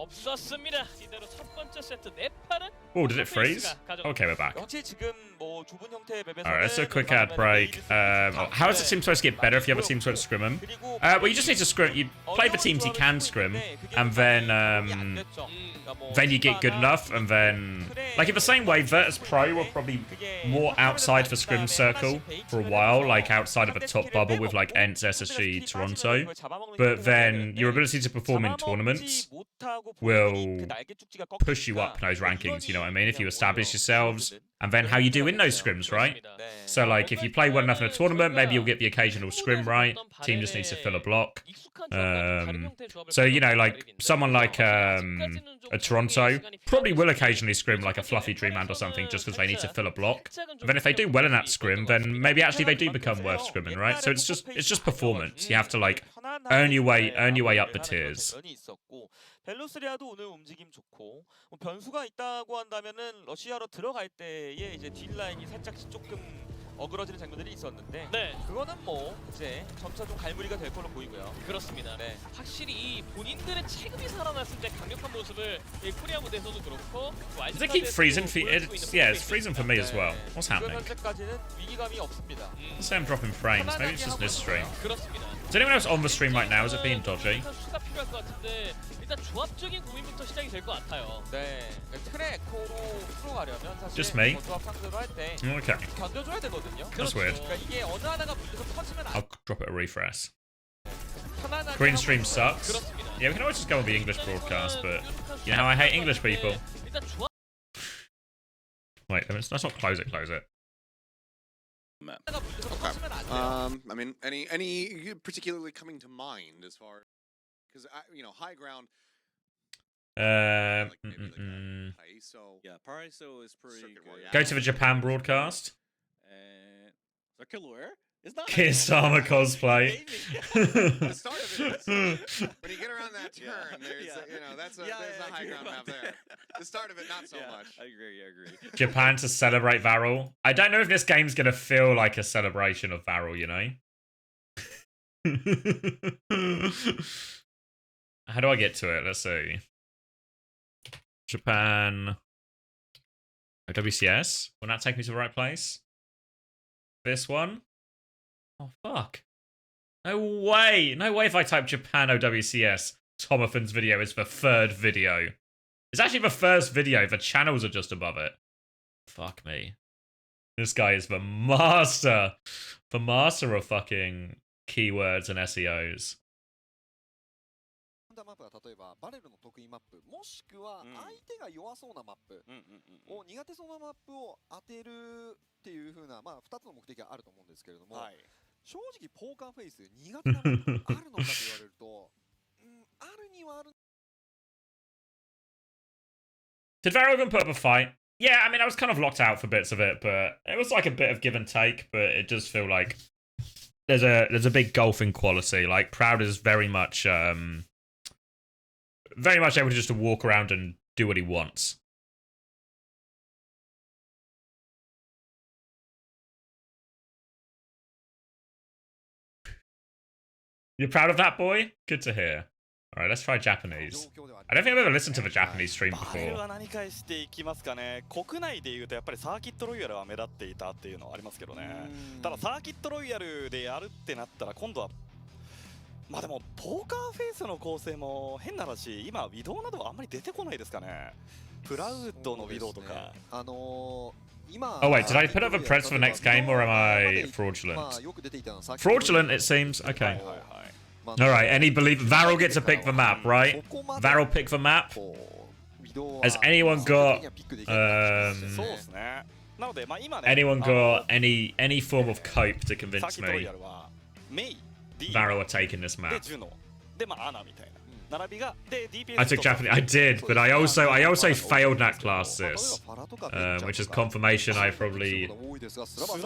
없었습니다. 이대로 첫 번째 세트 네팔은 Oh, did it freeze? Okay, we're back. 역시 지금 뭐 좁은 형태의 맵에서는 Alright, let's do a quick ad break. How is the team supposed to get better if the other team's supposed to scrim him? Well, you just need to scrim. You play the teams you can scrim, and then you get good enough, and then like in the same way, Virtus Pro were probably more outside for scrim circle for a while, like outside of a top bubble with like Ents, SSG, Toronto. But then your ability to perform in tournaments will push you up those rankings. You know what I mean? If you establish yourselves, and then how you do in those scrims, right? So like if you play well enough in a tournament, maybe you'll get the occasional scrim right. Team just needs to fill a block. So you know, like someone like a Toronto probably will occasionally scrim like a fluffy Dreamland or something just because they need to fill a block. And then if they do well in that scrim, then maybe actually they do become worth scrimming, right? So it's just performance. You have to like earn your way up the tiers. 벨로스리아도 오늘 움직임 좋고 뭐 변수가 있다고 한다면은 러시아로 들어갈 때에 이제 뒷라인이 살짝씩 조금 어그러지는 장면들이 있었는데 네. 그거는 뭐 이제 점차 좀 갈무리가 될 걸로 보이고요. 그렇습니다. 네. 확실히 이 본인들의 체급이 살아났을 때 강력한 모습을 이 코리아 무대에서도 그렇고 Does it keep freezing for it's freezing for me as well. What's happening? 현재까지는 위기감이 없습니다. Let's say I'm dropping frames. Maybe it's just this stream. 그렇습니다. Is anyone else on the stream right now? Is it being dodgy? 수가 필요할 것 같은데 일단 조합적인 고민부터 시작이 될 것 같아요. 네, 트랙 에코로 풀어가려면 사실 Just me? 조합 상대로 할 때 Okay. 견뎌줘야 되거든요. That's weird. 그러니까 이게 어느 하나가 문제서 터지면 안 I'll drop it a refresh. 편안하게 Green 하고 stream 있어요. sucks. 그렇습니다. Yeah, we can always just go on the English broadcast, but you know how I hate English people. 일단 조합 Wait, let's not close it, close it. 하나가 문제서 터지면 안 돼요. I mean, any particularly coming to mind as far, because you know, high ground. Like maybe like Paraiso. Yeah, Paraiso is pretty Circuit good. Royale. Go to the Japan broadcast. Circuit Lure? It's not Kisama cosplay. The start of it is when you get around that turn. There's you know there's a high ground map there. The start of it, not so much. I agree. Japan to celebrate Varel. I don't know if this game's gonna feel like a celebration of Varel, you know? How do I get to it? Let's see. Japan. WCS? Will that take me to the right place? This one? Oh, fuck. No way. No way if I type Japan OWCS, Tomathan's video is the third video. It's actually the first video. The channels are just above it. Fuck me. This guy is the master. The master of fucking keywords and SEOs. マップは例えばバレルの得意マップもしくは相手が弱そうなマップを苦手そうなマップを当てるっていう風なまあ2つの目的があると思うんですけれども、正直ポーカーフェイス苦手なマップあるのかと言われると、あるにはある。Did Varrogan put up a fight? Yeah, I mean, I was kind of locked out for bits of it, but it was like a bit of give and take. But it does feel like there's a big gulf in quality. Like Proud is very much able to just to walk around and do what he wants. You're proud of that, boy? Good to hear. All right, let's try Japanese. I don't think I've ever listened to the Japanese stream バレル before. は何返していきますかね。国内でいうとやっぱりサーキットロイヤルは目立っていたっていうのはありますけどね。ただサーキットロイヤルでやるってなったら今度はまあでもポーカーフェイスの構成も変な話、今ウィドウなどはあんまり出てこないですかね。プラウドのウィドウとか。Oh wait, did I put up a press for the next game or am I fraudulent? Fraudulent, it seems. Okay. All right, any believe Varel gets to pick the map, right? Varel pick the map. Has anyone got anyone got any form of cope to convince me Varel are taking this map? I took Japanese. I did, but I also failed that class this, which is confirmation I probably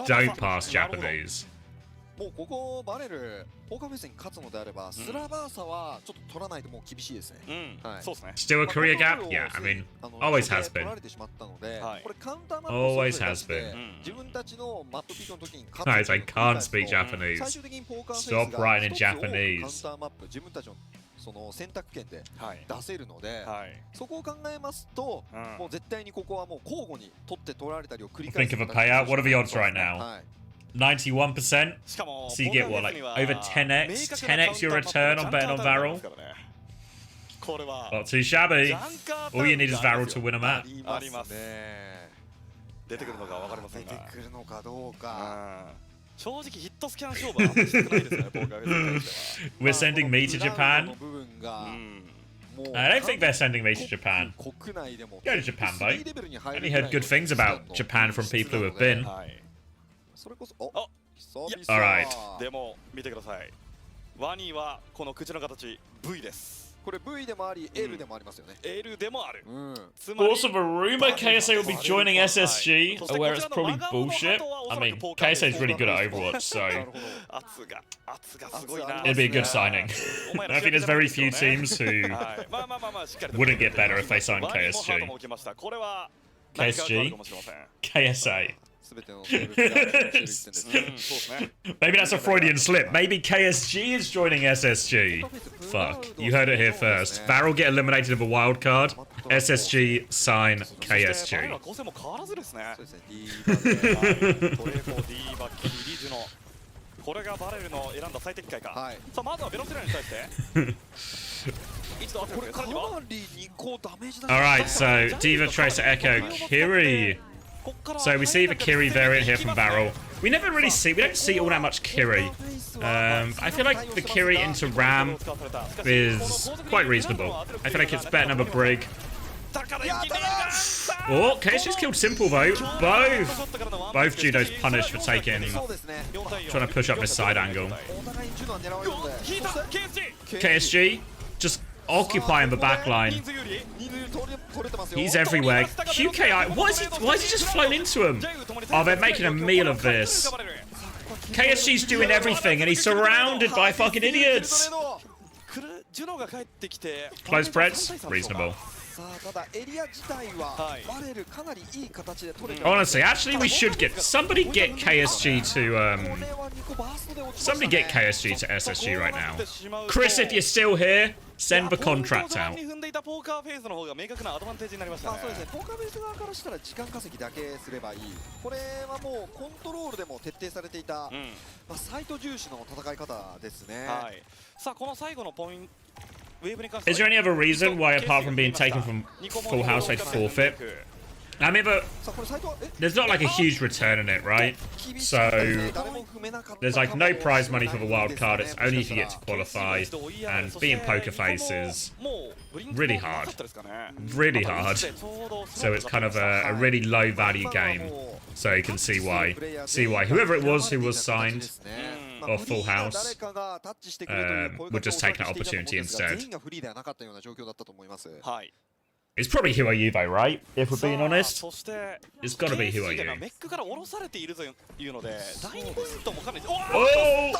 don't pass Japanese. もうここバレルポーカーフェイスに勝つのであれば、スラバーサはちょっと取らないともう厳しいですね。そうですね。Still a career gap? Yeah, I mean, always has been. 取られてしまったので、これカウンターマップ Always has been. 自分たちのマップピットの時に Guys, I can't speak Japanese. 最終的にポーカーフェイス Stop が writing in 一つをカウン Japanese. ターマップ自分たちのその選択権で出せるので、そこを考えますと、もう絶対にここはもう交互に取って取られたりを繰り返す。 Think of a payout. What are the odds right now? 91%. So you get what, like over 10x? 10x your return on betting on Varel? Not too shabby. All you need is Varel to win a map. ありますね。出てくるのか分かりませんが。出てくるのかどうか。正直ヒットスキャン勝負はしたくないですよね、ポーカーフェイスに関しては。 We're sending me to Japan. I don't think they're sending me to Japan. Go to Japan, though. I only heard good things about Japan from people who have been. Alright. でも見てください。ワニはこの口の形 V です。これ V でもあり L でもありますよね。L でもある。 Also, the rumor KSA will be joining SSG, where it's probably bullshit. I mean, KSA is really good at Overwatch, so it'd be a good signing. I think there's very few teams who wouldn't get better if they signed KSG. KSG? KSA. Maybe that's a Freudian slip. Maybe KSG is joining SSG. Fuck. You heard it here first. Varel get eliminated of a wild card. SSG sign KSG. これがバレルの選んだ最適解か。さあまずはベロテラに対して。これかなり2個ダメージだ。 Alright, so Diva, Tracer, Echo, Kiri. So we see the Kiri variant here from Varel. We don't see all that much Kiri. I feel like the Kiri into Ram is quite reasonable. I feel like it's better than a Brig. Oh, KSG's killed Simple though. Both Judos punished for trying to push up this side angle. KSG just occupying the back line. He's everywhere. QKI, why is he just flown into him? Oh, they're making a meal of this. KSG's doing everything and he's surrounded by fucking idiots. Close spreads? Reasonable. Honestly, actually we should get somebody get KSG to SSG right now. Chris, if you're still here, send the contract out. ポーカーフェイスの方が明確なアドバンテージになりましたね。そうですね。ポーカーフェイス側からしたら時間稼ぎだけすればいい。これはもうコントロールでも徹底されていた、サイト重視の戦い方ですね。はい。さあこの最後のポイント。 Is there any other reason why, apart from being taken from Full House, they'd forfeit? I mean, but there's not like a huge return in it, right? So there's like no prize money for the wild card. It's only if you get to qualify, and being poker face is really hard, really hard. So it's kind of a really low value game. So you can see why whoever it was who was signed or Full House would just take that opportunity instead. It's probably Who Are You though, right? If we're being honest, it's gotta be Who Are You. Oh!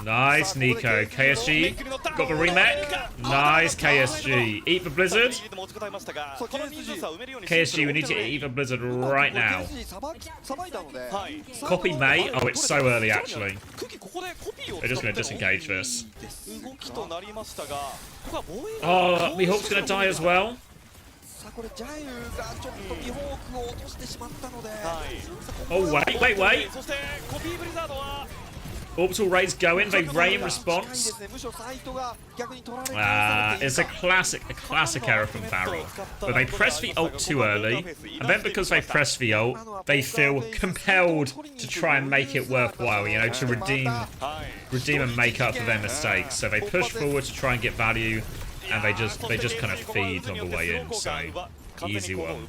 Nice, Nico. KSG got the remake. Nice, KSG. Eat the Blizzard. KSG, we need to eat the Blizzard right now. Copy May. Oh, it's so early actually. They're just gonna disengage this. Oh, Mihawk's gonna die as well. Oh, wait. Orbital Rays go in. They ray in response. It's a classic error from Barrel. But they press the ult too early, and then because they press the ult, they feel compelled to try and make it worthwhile, you know, to redeem and make up for their mistakes. So they push forward to try and get value, and they just kind of feed on the way in. So easy one.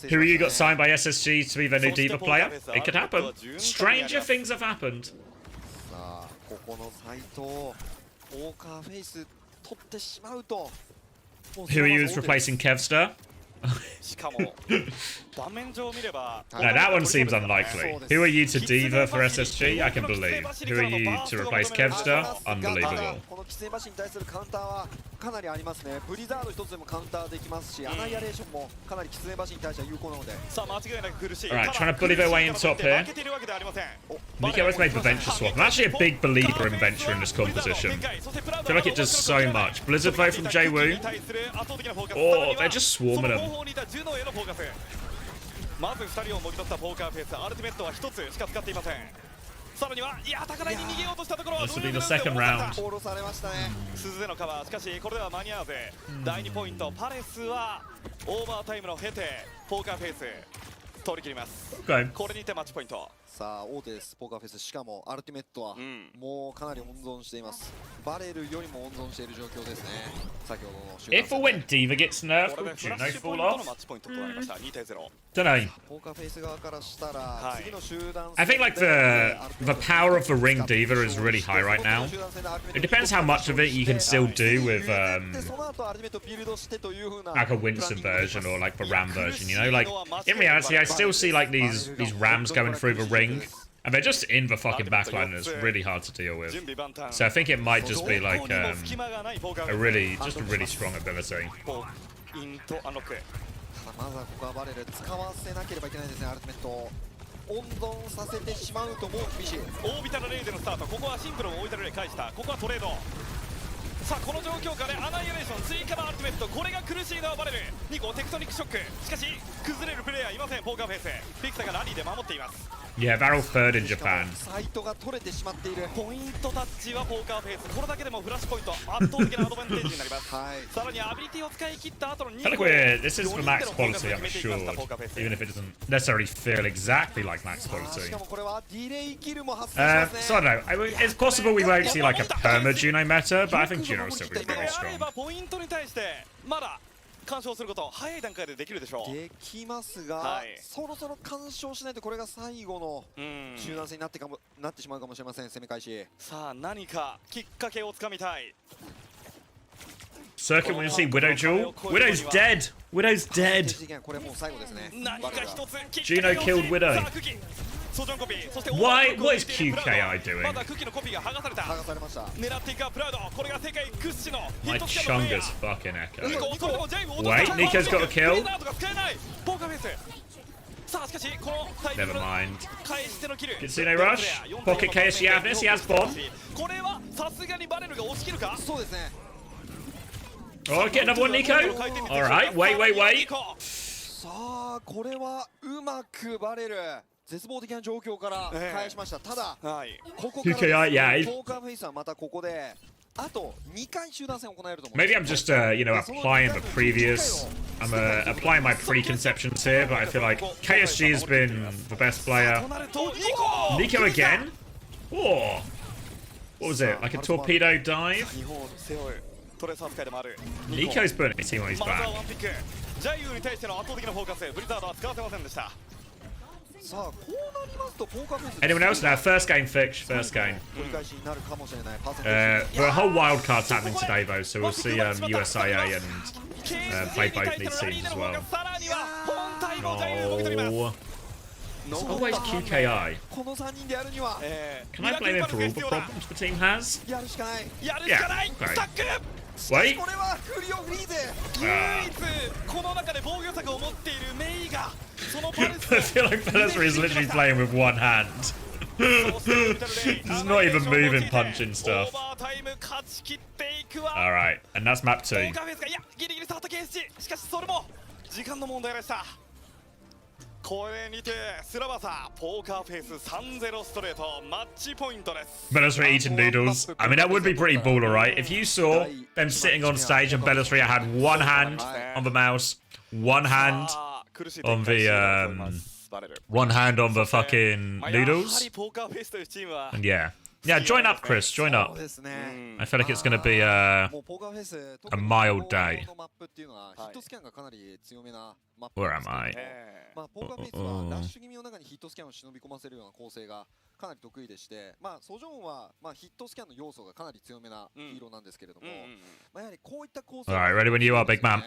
Who you got signed by SSG to be their new Diva player? It could happen. Stranger things have happened. Who are you replacing Kevstar? No, that one seems unlikely. Who are you to Diva for SSG? I can believe. Who are you to replace Kevstar? Unbelievable. かなりありますね。ブリザード一つでもカウンターできますし、アナイアレーションもかなりキツネバシに対しては有効なので。Alright, trying to bully their way in top here. Nico has made the Venture swap. I'm actually a big believer in Venture in this composition. I feel like it does so much. Blizzard though from Jwoo. Oh, they're just swarming him. まず2人をもぎ取ったポーカーフェイス、アルティメットは1つしか使っていません。さらには、いや、高台に逃げようとしたところは This will be the second round. 鈴でのカバー、しかしこれでは間に合わず、第2ポイント、パレスはオーバータイムの経て、ポーカーフェイス取り切ります。Okay. これにてマッチポイント。さあ、大手です、ポーカーフェイス。しかもアルティメットはもうかなり温存しています。バレルよりも温存している状況ですね。先ほどのシュート。If or when Diva gets nerfed, will Juno fall off? Don't know. I think like the power of the ring Diva is really high right now. It depends how much of it you can still do with like a Winston version or like the Ram version, you know? Like in reality, I still see like these Rams going through the ring. And they're just in the fucking backline and it's really hard to deal with. So I think it might just be like a really strong ability. まずはここはバレル使わせなければいけないですね、アルティメットを温存させてしまうともう厳しい。オービタルレイでのスタート、ここはシンプルをオービタルレイ返した、ここはトレード。さあこの状況下でアナイアレーション追加のアルティメット、これが苦しいのはバレル。2個テクトニックショック、しかし崩れるプレイヤーいません。ポーカーフェイス、フィクサがラリーで守っています。 Yeah, Barrel third in Japan. サイトが取れてしまっている。ポイントタッチはポーカーフェイス、これだけでもフラッシュポイント圧倒的なアドバンテージになります。さらにアビリティを使い切った後の2 I think this is for max quality, I'm assured, even if it doesn't necessarily feel exactly like max quality. しかもこれはディレイキルも発生しますね。 So I don't know. It's possible we won't see like a perma Juno meta, but I think Juno will still be very strong. ポイントに対してまだ干渉すること早い段階でできるでしょう。できますが、そろそろ干渉しないとこれが最後の柔軟性になってしまうかもしれません。攻め開始。さあ何かきっかけをつかみたい。 Circuit, when you see Widow Jewel, Widow's dead. Widow's dead. これもう最後ですね。 Juno killed Widow. Why? What is QKI doing? My Chunga's fucking echo. Wait, Nico's got a kill. Never mind. Kitsune Rush. Pocket KSG Avnis. He has bomb. Oh, get another one, Nico. Alright, wait. さあ、これはうまくバレる。 絶望的な状況から返しました。ただ、ここからポーカーフェイスはまたここであと2回集団戦を行えると思う。 Maybe I'm just you know, applying the previous. I'm applying my preconceptions here, but I feel like KSG has been the best player. Nico again? Oh, what was it? Like a torpedo dive? Nico's putting his team on his back. ジャイユーに対しての圧倒的なフォーカス、ブリザードは使わせませんでした。 さあ、こうなりますとポーカーフェイス。 Anyone else now? First game fix. First game. The whole wildcard's happening today though, so we'll see USIA and play both these teams as well. No. It's always QKI. Can I blame him for all the problems the team has? Yeah. Okay. Wait. I feel like Pelesri is literally playing with one hand. He's not even moving, punching stuff. Alright, and that's map 2. これにてスラバサポーカーフェイス 3-0 ストレートマッチポイントです。 Bellatrix eating noodles. I mean, that would be pretty baller, right? If you saw them sitting on stage and Bellatrix had one hand on the mouse, one hand on the one hand on the fucking noodles. And yeah. Yeah, join up, Chris. Join up. I feel like it's going to be a mild day. Where am I? ポーカーフェイスはダッシュ気味の中にヒットスキャンを忍び込ませるような構成がかなり得意でして、ソジョンはヒットスキャンの要素がかなり強めなヒーローなんですけれども、やはりこういった構成 Alright, ready when you are, big man.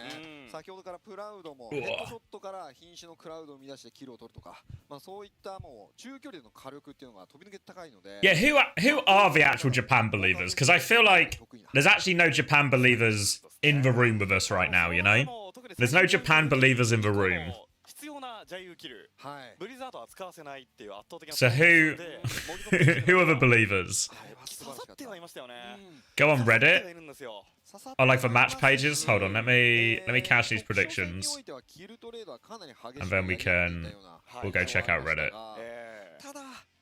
先ほどからプラウドもヘッドショットから瀕死のクラウドを生み出してキルを取るとか、そういったもう中距離での火力っていうのが飛び抜けて高いので。 Yeah, who are the actual Japan believers? Because I feel like there's actually no Japan believers in the room with us right now, you know? There's no Japan believers in the room. So who are the believers? Go on Reddit. Oh, like the match pages? Hold on, let me cache these predictions. And then we'll go check out Reddit.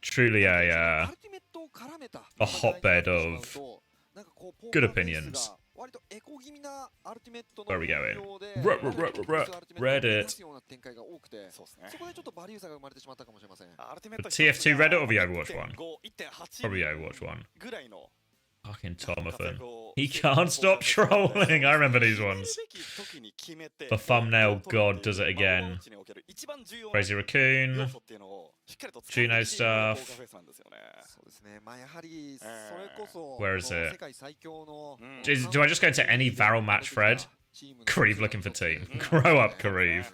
Truly a hotbed of good opinions. Where are we going? Reddit. The TF2 Reddit or the Overwatch one? Probably Overwatch one. Fucking Tomathan. He can't stop trolling. I remember these ones. The thumbnail god does it again. Crazy Raccoon. Juno stuff. Where is it? Do I just go to any Varel match, Fred? Kareev looking for team. Grow up, Kareev.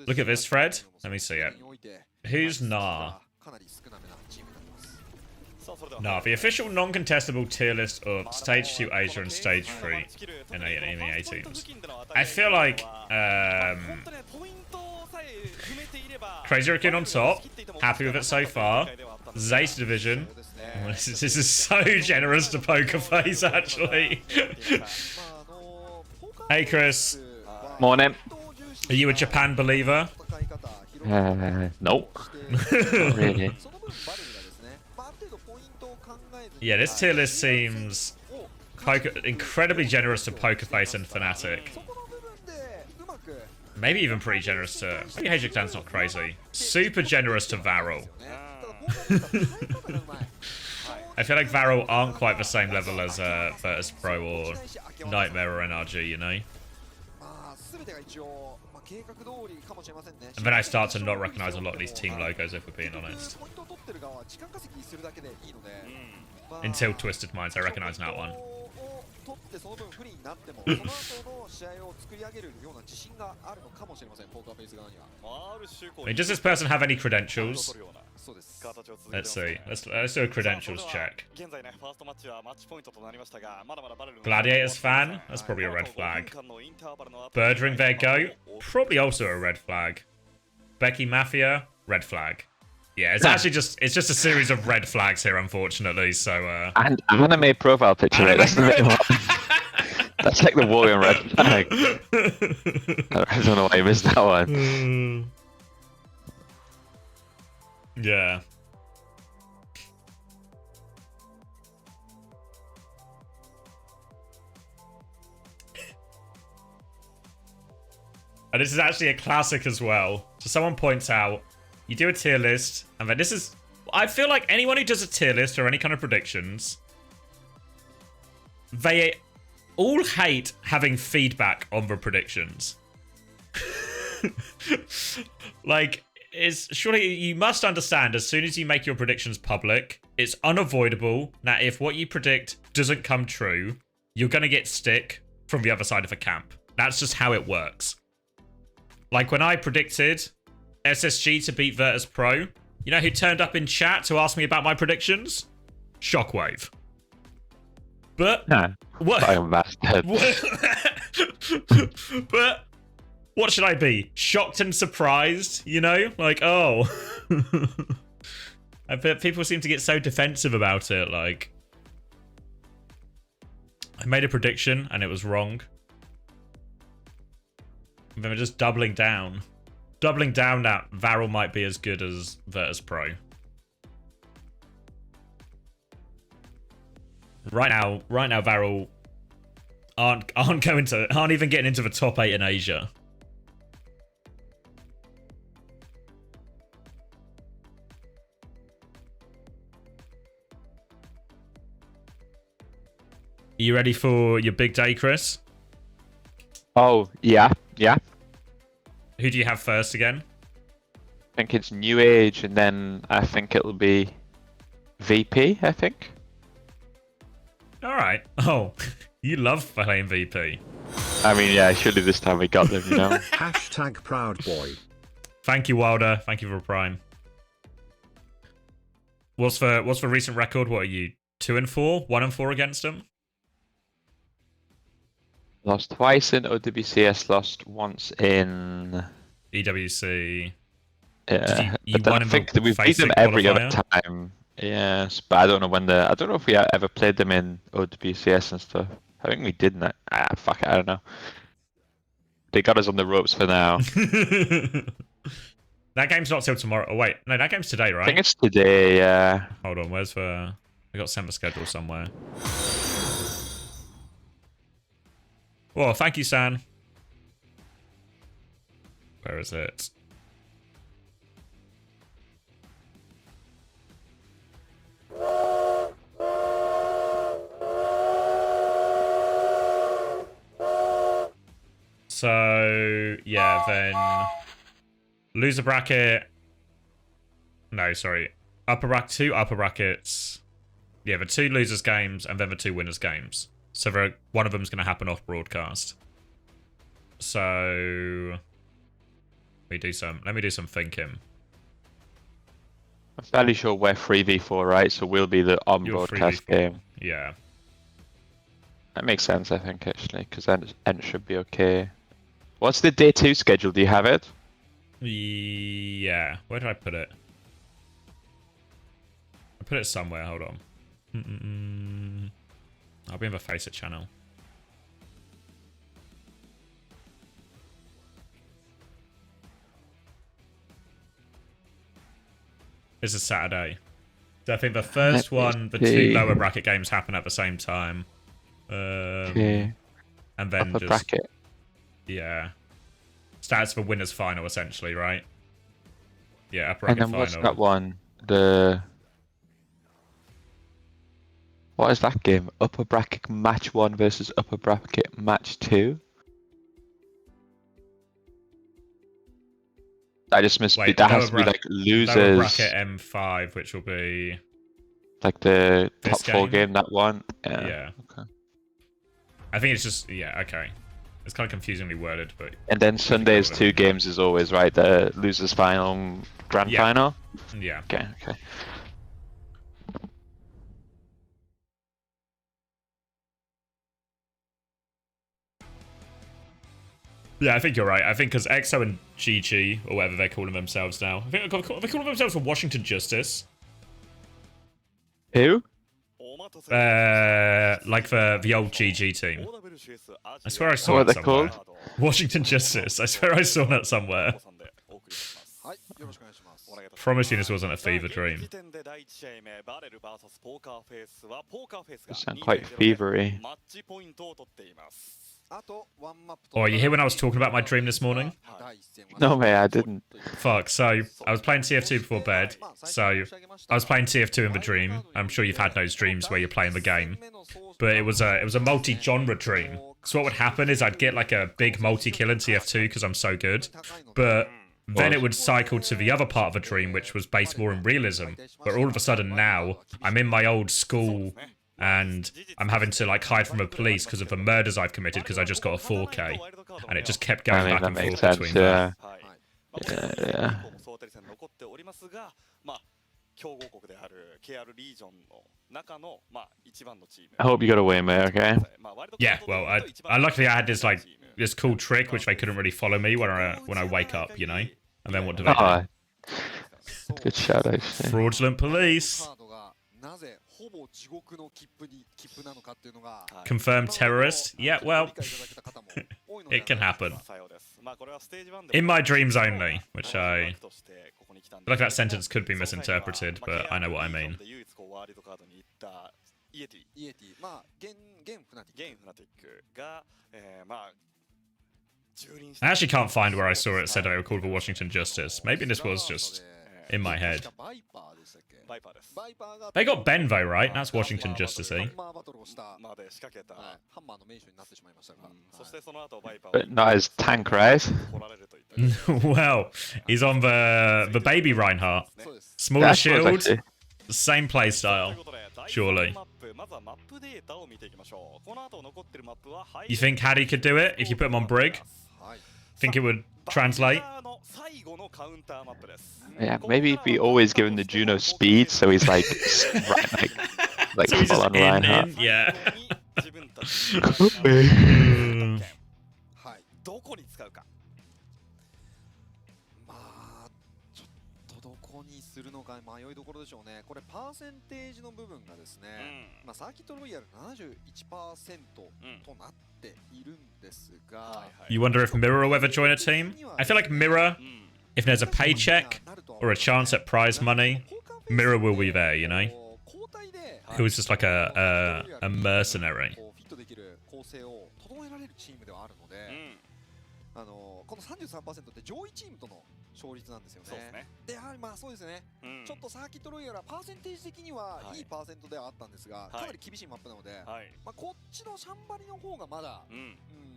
Look at this, Fred. Let me see it. Who's Nah? No, the official non-contestable tier list of Stage 2 Asia and Stage 3 in the 18s. I feel like Crazy Raccoon on top. Happy with it so far. Zace Division. This is so generous to Poker Face, actually. Hey, Chris. Morning. Are you a Japan believer? Nope. Not really. Yeah, this tier list seems incredibly generous to Poker Face and Fnatic. Maybe even pretty generous to... Maybe Hejiktan's not crazy. Super generous to Varel. I feel like Varel aren't quite the same level as Virtus Pro or Nightmare or NRG, you know? And then I start to not recognize a lot of these team logos, if we're being honest. Until Twisted Minds, I recognize that one. I mean, does this person have any credentials? Let's see. Let's do a credentials check. Gladiators fan? That's probably a red flag. Birdring their goat? Probably also a red flag. Becky Mafia? Red flag. Yeah, it's actually just a series of red flags here, unfortunately. So and anime profile picture, mate. That's the main one. That's like the warrior red flag. I don't know why you missed that one. Yeah. And this is actually a classic as well. So someone points out, you do a tier list, and then this is... I feel like anyone who does a tier list or any kind of predictions, they all hate having feedback on the predictions. Like, surely you must understand, as soon as you make your predictions public, it's unavoidable that if what you predict doesn't come true, you're going to get stick from the other side of the camp. That's just how it works. Like when I predicted SSG to beat Virtus Pro, you know who turned up in chat to ask me about my predictions? Shockwave. But what? But what should I be? Shocked and surprised, you know? Like, oh. I bet people seem to get so defensive about it. Like, I made a prediction and it was wrong. Then we're just doubling down. Doubling down that Varel might be as good as Virtus Pro. Right now Varel aren't even getting into the top 8 in Asia. Are you ready for your big day, Chris? Oh, yeah. Who do you have first again? I think it's New Age, and then I think it'll be VP, I think. Alright. Oh, you love playing VP. I mean, yeah, surely this time we got them, you know? Hashtag proud boy. Thank you, Wilder. Thank you for Prime. What's the recent record? What are you? 2-4? 1-4 against them? Lost twice in OWCS, lost once in EWC. Yeah, You but won I in think the that we've beat them facing every other qualifier? time. Yes, but I don't know I don't know if we ever played them in OWCS and stuff. I think we didn't. Fuck it, I don't know. They got us on the ropes for now. That game's not till tomorrow. Oh wait, no, that game's today, right? I think it's today. Yeah. Hold on, where's the? I got sent the schedule somewhere. Well, thank you, San. Where is it? So, yeah, then loser bracket. No, sorry. Upper bracket, 2 upper brackets. Yeah, the 2 losers games and then the 2 winners games. So one of them's going to happen off broadcast. So let me do some thinking. I'm fairly sure we're 3v4, right? So we'll be the on You're broadcast 3v4. game. Yeah. That makes sense, I think, actually, because Ent should be okay. What's the day 2 schedule? Do you have it? Yeah. Where did I put it? I put it somewhere. Hold on. I'll be in the Faceit channel. This is Saturday. So I think the first one, the 2 lower bracket games happen at the same time. Okay. And then Upper just bracket. yeah, starts the winners final essentially, right? Yeah, upper And bracket then what's final. that one? What is that game? Upper bracket match 1 versus upper bracket match 2? I just must be. Wait, That lower has to be like Lower losers. bracket M5, which will be Like the This top 4 game? game, that one. yeah. Okay. I think it's just okay. It's kind of confusingly worded, but And then Sunday's 2 games is always right. The losers final, grand Yeah. final. yeah. Okay. Yeah, I think you're right. I think because EXO and GG, or whatever they're calling themselves now. I think they're calling themselves the Washington Justice. Who? Like the old GG team. I swear I saw What it are they somewhere. called? Washington Justice. I swear I saw that somewhere. Promise you this wasn't a fever dream. You sound quite fevery. Oh, you hear when I was talking about my dream this morning? No, mate, I didn't. Fuck, so I was playing TF2 before bed. So I was playing TF2 in the dream. I'm sure you've had those dreams where you're playing the game. But it was a multi-genre dream. So what would happen is I'd get like a big multi-kill in TF2 because I'm so good. But then it would cycle to the other part of the dream, which was based more in realism. But all of a sudden now, I'm in my old school and I'm having to like hide from the police because of the murders I've committed because I just got a 4K. And it just kept going I mean, back that and makes forth sense, between yeah. that. I hope you got away, mate, okay? Yeah, well, I luckily I had this cool trick which they couldn't really follow me when I wake up, you know. And then what do they do? Oh, good shout, actually. Fraudulent police. Confirmed terrorist. Yeah, well, it can happen. In my dreams only, which I feel like that sentence could be misinterpreted, but I know what I mean. イエティ、まあ現フナティックが、まあ I actually can't find where I saw it said they were called for Washington Justice. Maybe this was just in my head. They got Benvo, right? That's Washington Justice, eh? But not as tank, right? Well, he's on the baby Reinhardt. Smaller Yeah, I suppose shield, actually. same playstyle. Surely. You think Hattie could do it if you put him on Brig? Think it would translate? Yeah, maybe we always give him the Juno speed, so he's like, like So he's full just on Reinhardt. yeah. はいどこに使うかまあちょっとどこにするのか迷いどころでしょうねこれパーセンテージの部分がですね、まあサーキットロイヤル 71% となっているんですが You wonder if Mirror will ever join a team? I feel like Mirror, if there's a paycheck or a chance at prize money, Mirror will be there, you know? He was just like a mercenary. フィットできる構成を整えられるチームではあるので、この 33% って上位チームとの勝率なんですよね。でやはりまあそうですね、ちょっとサーキットロイヤルはパーセンテージ的にはいいパーセントではあったんですが、かなり厳しいマップなので、まあこっちのシャンバリの方がまだ、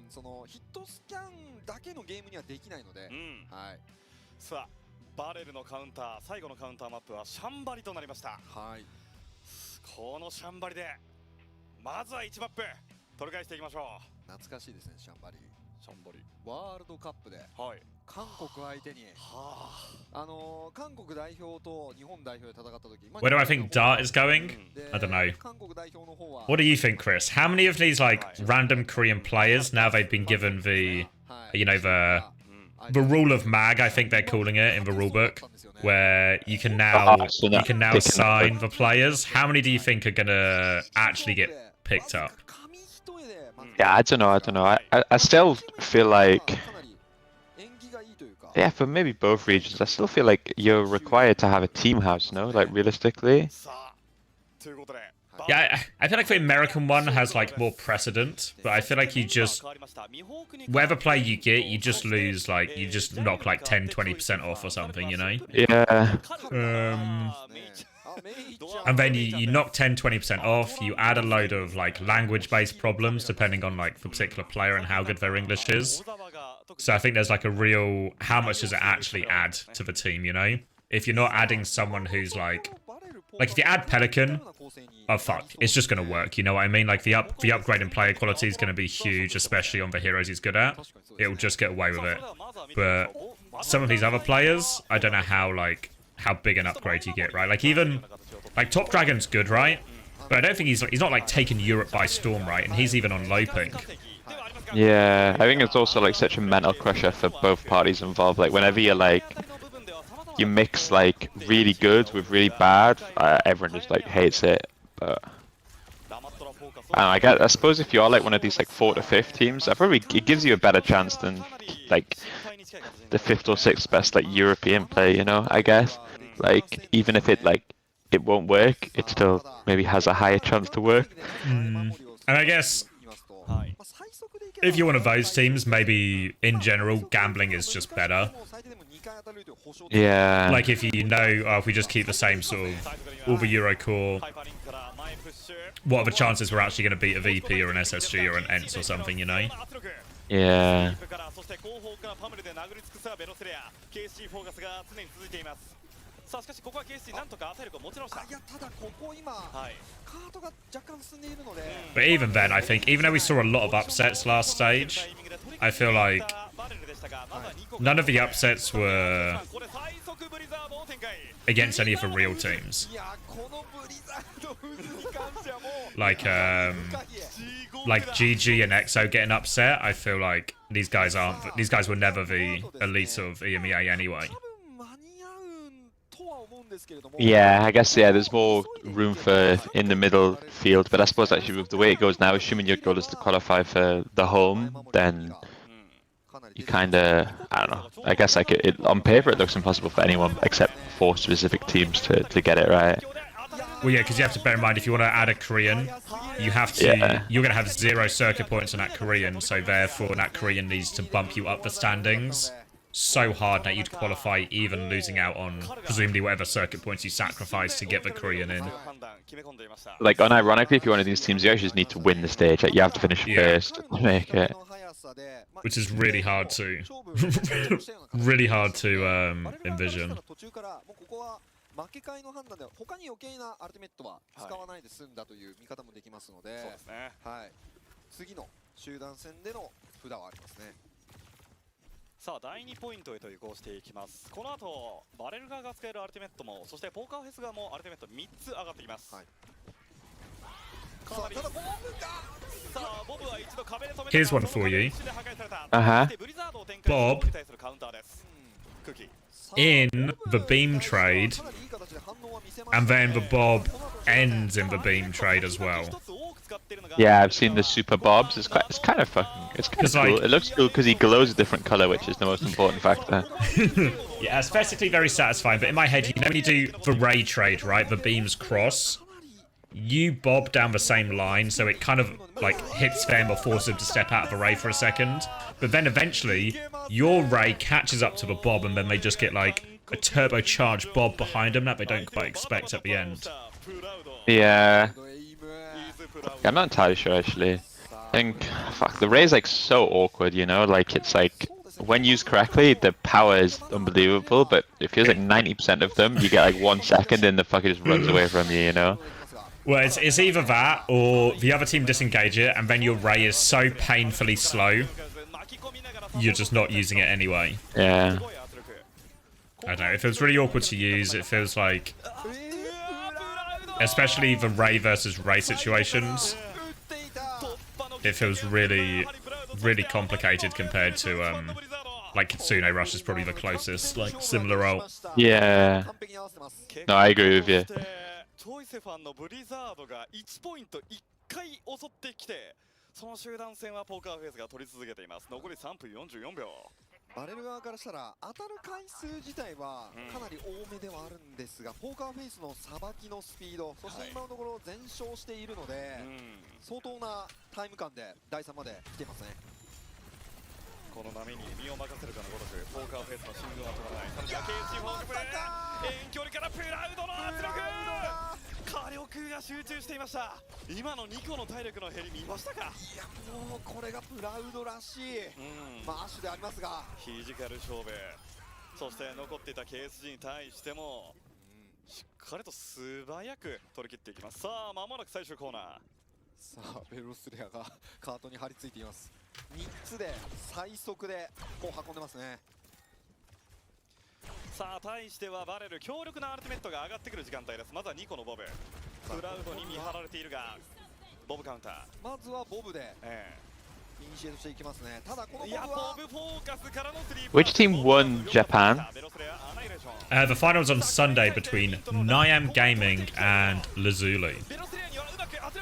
そのヒットスキャンだけのゲームにはできないので、はい。さあバレルのカウンター最後のカウンターマップはシャンバリとなりました。はい。このシャンバリでまずは1マップ取り返していきましょう。懐かしいですねシャンバリ。ワールドカップで韓国相手に韓国代表と日本代表で戦った時 Where do I think Dart is going? I don't know. What do you think, Chris? How many of these like random Korean players now they've been given the, you know, the rule of mag? I think they're calling it in the rulebook, where you can now sign the players. How many do you think are gonna actually get picked up? Yeah, I don't know. I still feel like, yeah, for maybe both regions, I still feel like you're required to have a team house, no? Like, realistically? Yeah, I feel like the American one has like more precedent, but I feel like you just, whatever play you get, you just lose, like, you just knock like 10-20% off or something, you know? Yeah. And then you knock 10-20% off, you add a load of like language-based problems depending on like the particular player and how good their English is. So I think there's like a real, how much does it actually add to the team, you know? If you're not adding someone who's like if you add Pelican, oh fuck, it's just gonna work, you know what I mean? Like the upgrade in player quality is gonna be huge, especially on the heroes he's good at. It'll just get away with it. But some of these other players, I don't know how big an upgrade you get, right? Like even like Top Dragon's good, right? But I don't think he's not like taking Europe by storm, right? And he's even on low ping. Yeah, I think it's also like such a mental crusher for both parties involved. Like whenever you're like, you mix like really good with really bad, everyone just like hates it. But I suppose if you are like one of these like 4th to 5th teams, it gives you a better chance than like the 5th or 6th best like European player, you know, I guess. Like even if it won't work, it still maybe has a higher chance to work. And I guess if you're one of those teams, maybe in general gambling is just better. Yeah. Like if you know, if we just keep the same sort of all the Euro core, what are the chances we're actually going to beat a VP or an SSG or an ENTS or something, you know? Yeah. But even then, I think, even though we saw a lot of upsets last stage, I feel like none of the upsets were against any of the real teams. Like GG and EXO getting upset, I feel like these guys were never the elite of EMEA anyway. Yeah, I guess, yeah, there's more room for in the middle field, but I suppose actually with the way it goes now, assuming your goal is to qualify for the home, then you kind of, I don't know. I guess like on paper it looks impossible for anyone except 4 specific teams to get it right. Well, yeah, because you have to bear in mind if you want to add a Korean, you have to. Yeah. You're going to have 0 circuit points on that Korean, so therefore that Korean needs to bump you up the standings so hard that you'd qualify, even losing out on presumably whatever circuit points you sacrifice to get the Korean in. Like, unironically, if you're one of these teams, you actually just need to win the stage. Like, you have to finish first to make it. Which is really hard to, really hard to envision. 負け替えの判断では他に余計なアルティメットは使わないで済んだという見方もできますので、はい、次の集団戦での札はありますね。さあ第2ポイントへと移行していきます。この後バレル側が使えるアルティメットも、そしてポーカーフェス側もアルティメット3つ上がってきます。はい、かなり。さあボブは一度壁で止めて、 Here's one for you. Bob, in the beam trade, and then the Bob ends in the beam trade as well. Yeah, I've seen the super bobs. It's kind of fucking. It's kind of cool. Like, it looks cool because he glows a different color, which is the most important factor. Yeah, aesthetically very satisfying. But in my head, you know when you do the ray trade, right? The beams cross. You bob down the same line, so it kind of like hits them or forces them to step out of the ray for a second. But then eventually, your ray catches up to the bob, and then they just get like a turbocharged bob behind them that they don't quite expect at the end. Yeah. I'm not entirely sure actually. I think, fuck, the ray's like so awkward, you know? Like, it's like, when used correctly, the power is unbelievable, but it feels like 90% of them, you get like 1 second and the fucker just runs away from you, you know? Well, it's either that, or the other team disengage it, and then your ray is so painfully slow, you're just not using it anyway. Yeah. I don't know, it feels really awkward to use. It feels like, especially the ray versus ray situations, it feels really, really complicated compared to, like, Kitsune Rush is probably the closest, like, similar ult. Yeah. No, I agree with you. チョイセファンのブリザードが1ポイント1回襲ってきて、その集団戦はポーカーフェイスが取り続けています。残り3分44秒。バレル側からしたら当たる回数自体はかなり多めではあるんですが、ポーカーフェイスのさばきのスピード、そして今のところ全勝しているので、相当なタイム感で第3まで来ていますね。この波に身を任せるかのごとく、ポーカーフェイスの進軍は止まらない。さらには KC フォークプレー、遠距離からプラウドの圧力、火力が集中していました。今の2個の体力の減り見ましたか？いや、もうこれがプラウドらしい、マッシュでありますが、フィジカル勝負、そして残っていた KSG に対しても、しっかりと素早く取り切っていきます。さあ、まもなく最終コーナー。さあ、ベルロスレアがカートに張り付いています。3つで最速でこう運んでますね。さあ対してはバレル強力なアルティメットが上がってくる時間帯です。まずは2個のボブ、クラウドに見張られているがボブカウンター、まずはボブでイニシエートしていきますね。ただこのボブはボブフォーカスからのスリー。 Which team won Japan? The finals on Sunday between Niam Gaming and Lazuli.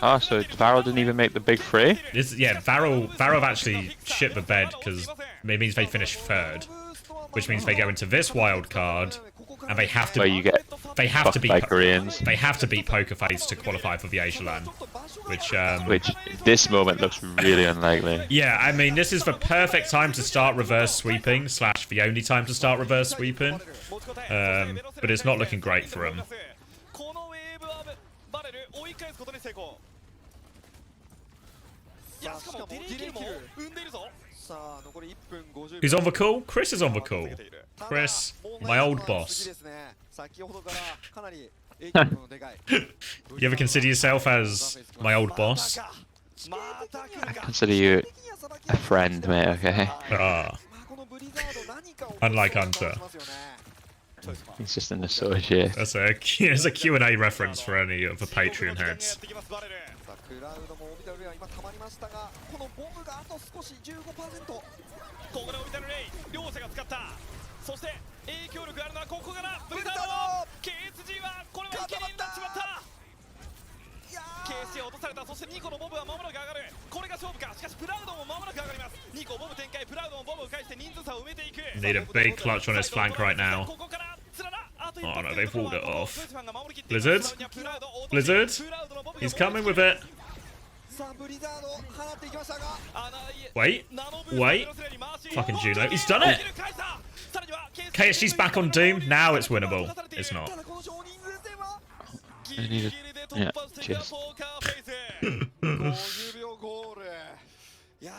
Oh, so Varel didn't even make the big 3? Yeah, Varel have actually shit the bed because it means they finish 3rd, which means they go into this wild card and they have to. Where you get they have to beat by Koreans. They have to beat Poker Face to qualify for the Asia LAN, which this moment looks really unlikely. Yeah, I mean this is the perfect time to start reverse sweeping / the only time to start reverse sweeping, but it's not looking great for him. Who's on the call? Chris is on the call. Chris, my old boss. You ever consider yourself as my old boss? I consider you a friend, mate, okay? Ah. Unlike Hunter. He's just an associate. That's a Q&A reference for any of the Patreon heads. 今溜まりましたが、このボムがあと少し 15%。ここでオビタルレイ、両者が使った。そして影響力あるのはここからブリザード。KSG はこれは一気になってしまった。いやー、KSC 落とされた。そしてニコのボブは間もなく上がる。これが勝負か。しかしプラウドも間もなく上がります。ニコボブ展開。プラウドもボブを返して人数差を埋めていく。 Need a big clutch on his flank right now. ここからつらら。あと一 Oh 発 no, という they've ところ walled it は off. Blizzard? Blizzard? He's coming with it. さあブリザード放っていきましたが Wait. Wait. Fucking Juno. He's done it! KSG's back on Doom. Now it's winnable. It's not. ただこの少人数戦は I need it. Yeah, cheers. 50秒ゴールいや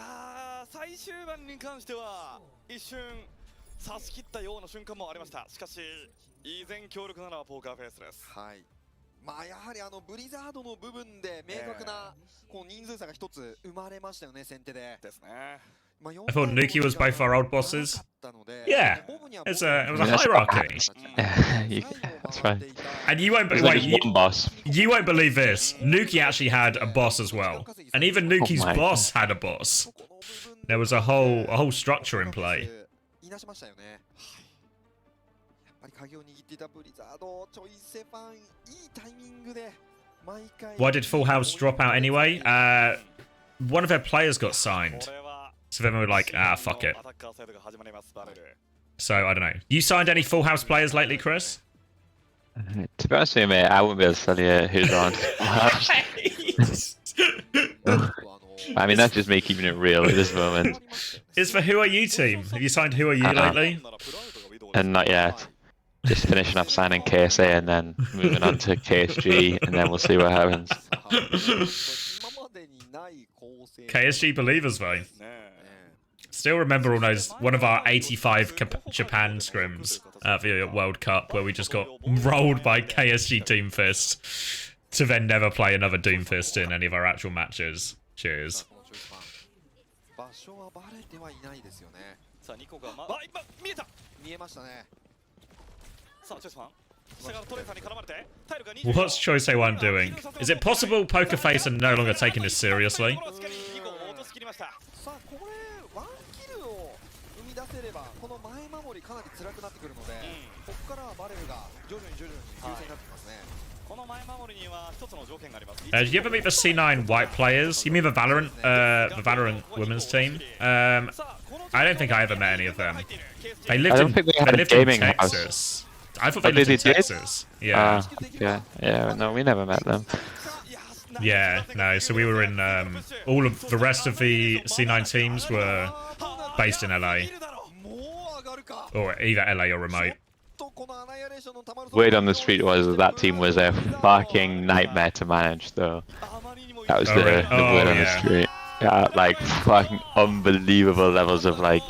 ー、最終盤に関しては一瞬差し切ったような瞬間もありました。しかし依然強力なのはポーカーフェイスです。はい。まあやはりブリザードの部分で明確なこう人数差が一つ生まれましたよね、先手で。ですね。まあ I thought Nuki was by far old bosses. Yeah, it was a hierarchy. That's fine. And you won't, There's wait, like just one boss. you won't believe this. Nuki actually had a boss as well, and even Nuki's my boss had a boss. There was a whole structure in play. いなしましたよね。やっぱり鍵を握っていたブリザード、チョイセファン、いいタイミングで毎回。 Why did Full House drop out anyway? One of their players got signed. So then we were like, ah, fuck it. So, I don't know. You signed any Full House players lately, Chris? To be honest with you, mate, I wouldn't be able to tell you who's on. I mean, that's just me keeping it real at this moment. It's for Who Are You team. Have you signed Who Are You lately? And not yet. Just finishing up signing KSA and then moving on to KSG, and then we'll see what happens. KSG believers, though. Still remember all those, one of our 85 Japan scrims at the World Cup where we just got rolled by KSG Doomfist to then never play another Doomfist in any of our actual matches. Cheers. 場所はバレてはいないですよね。さあニコが今見えた。見えましたね。さあチョイスファン。下からトレーサーに絡まれて。タイルが What's Choice A1 doing? Is it possible Poker Face are no longer taking this seriously? さあこれワンキルを生み出せればこの前守りかなり辛くなってくるので、ここからはバレルが徐々に優勢になってきますね。この前守りには一つの条件があります。Did you ever meet the C9 white players? You mean the Valorant women's team? I don't think I ever met any of them. They lived in Texas. I thought they lived in Texas. Yeah. Yeah, no, we never met them. Yeah, no, so we were in, all of the rest of the C9 teams were based in LA. Or either LA or remote. Word on the street was that team was a fucking nightmare to manage, though. That was the word on the street. Yeah, like fucking unbelievable levels of like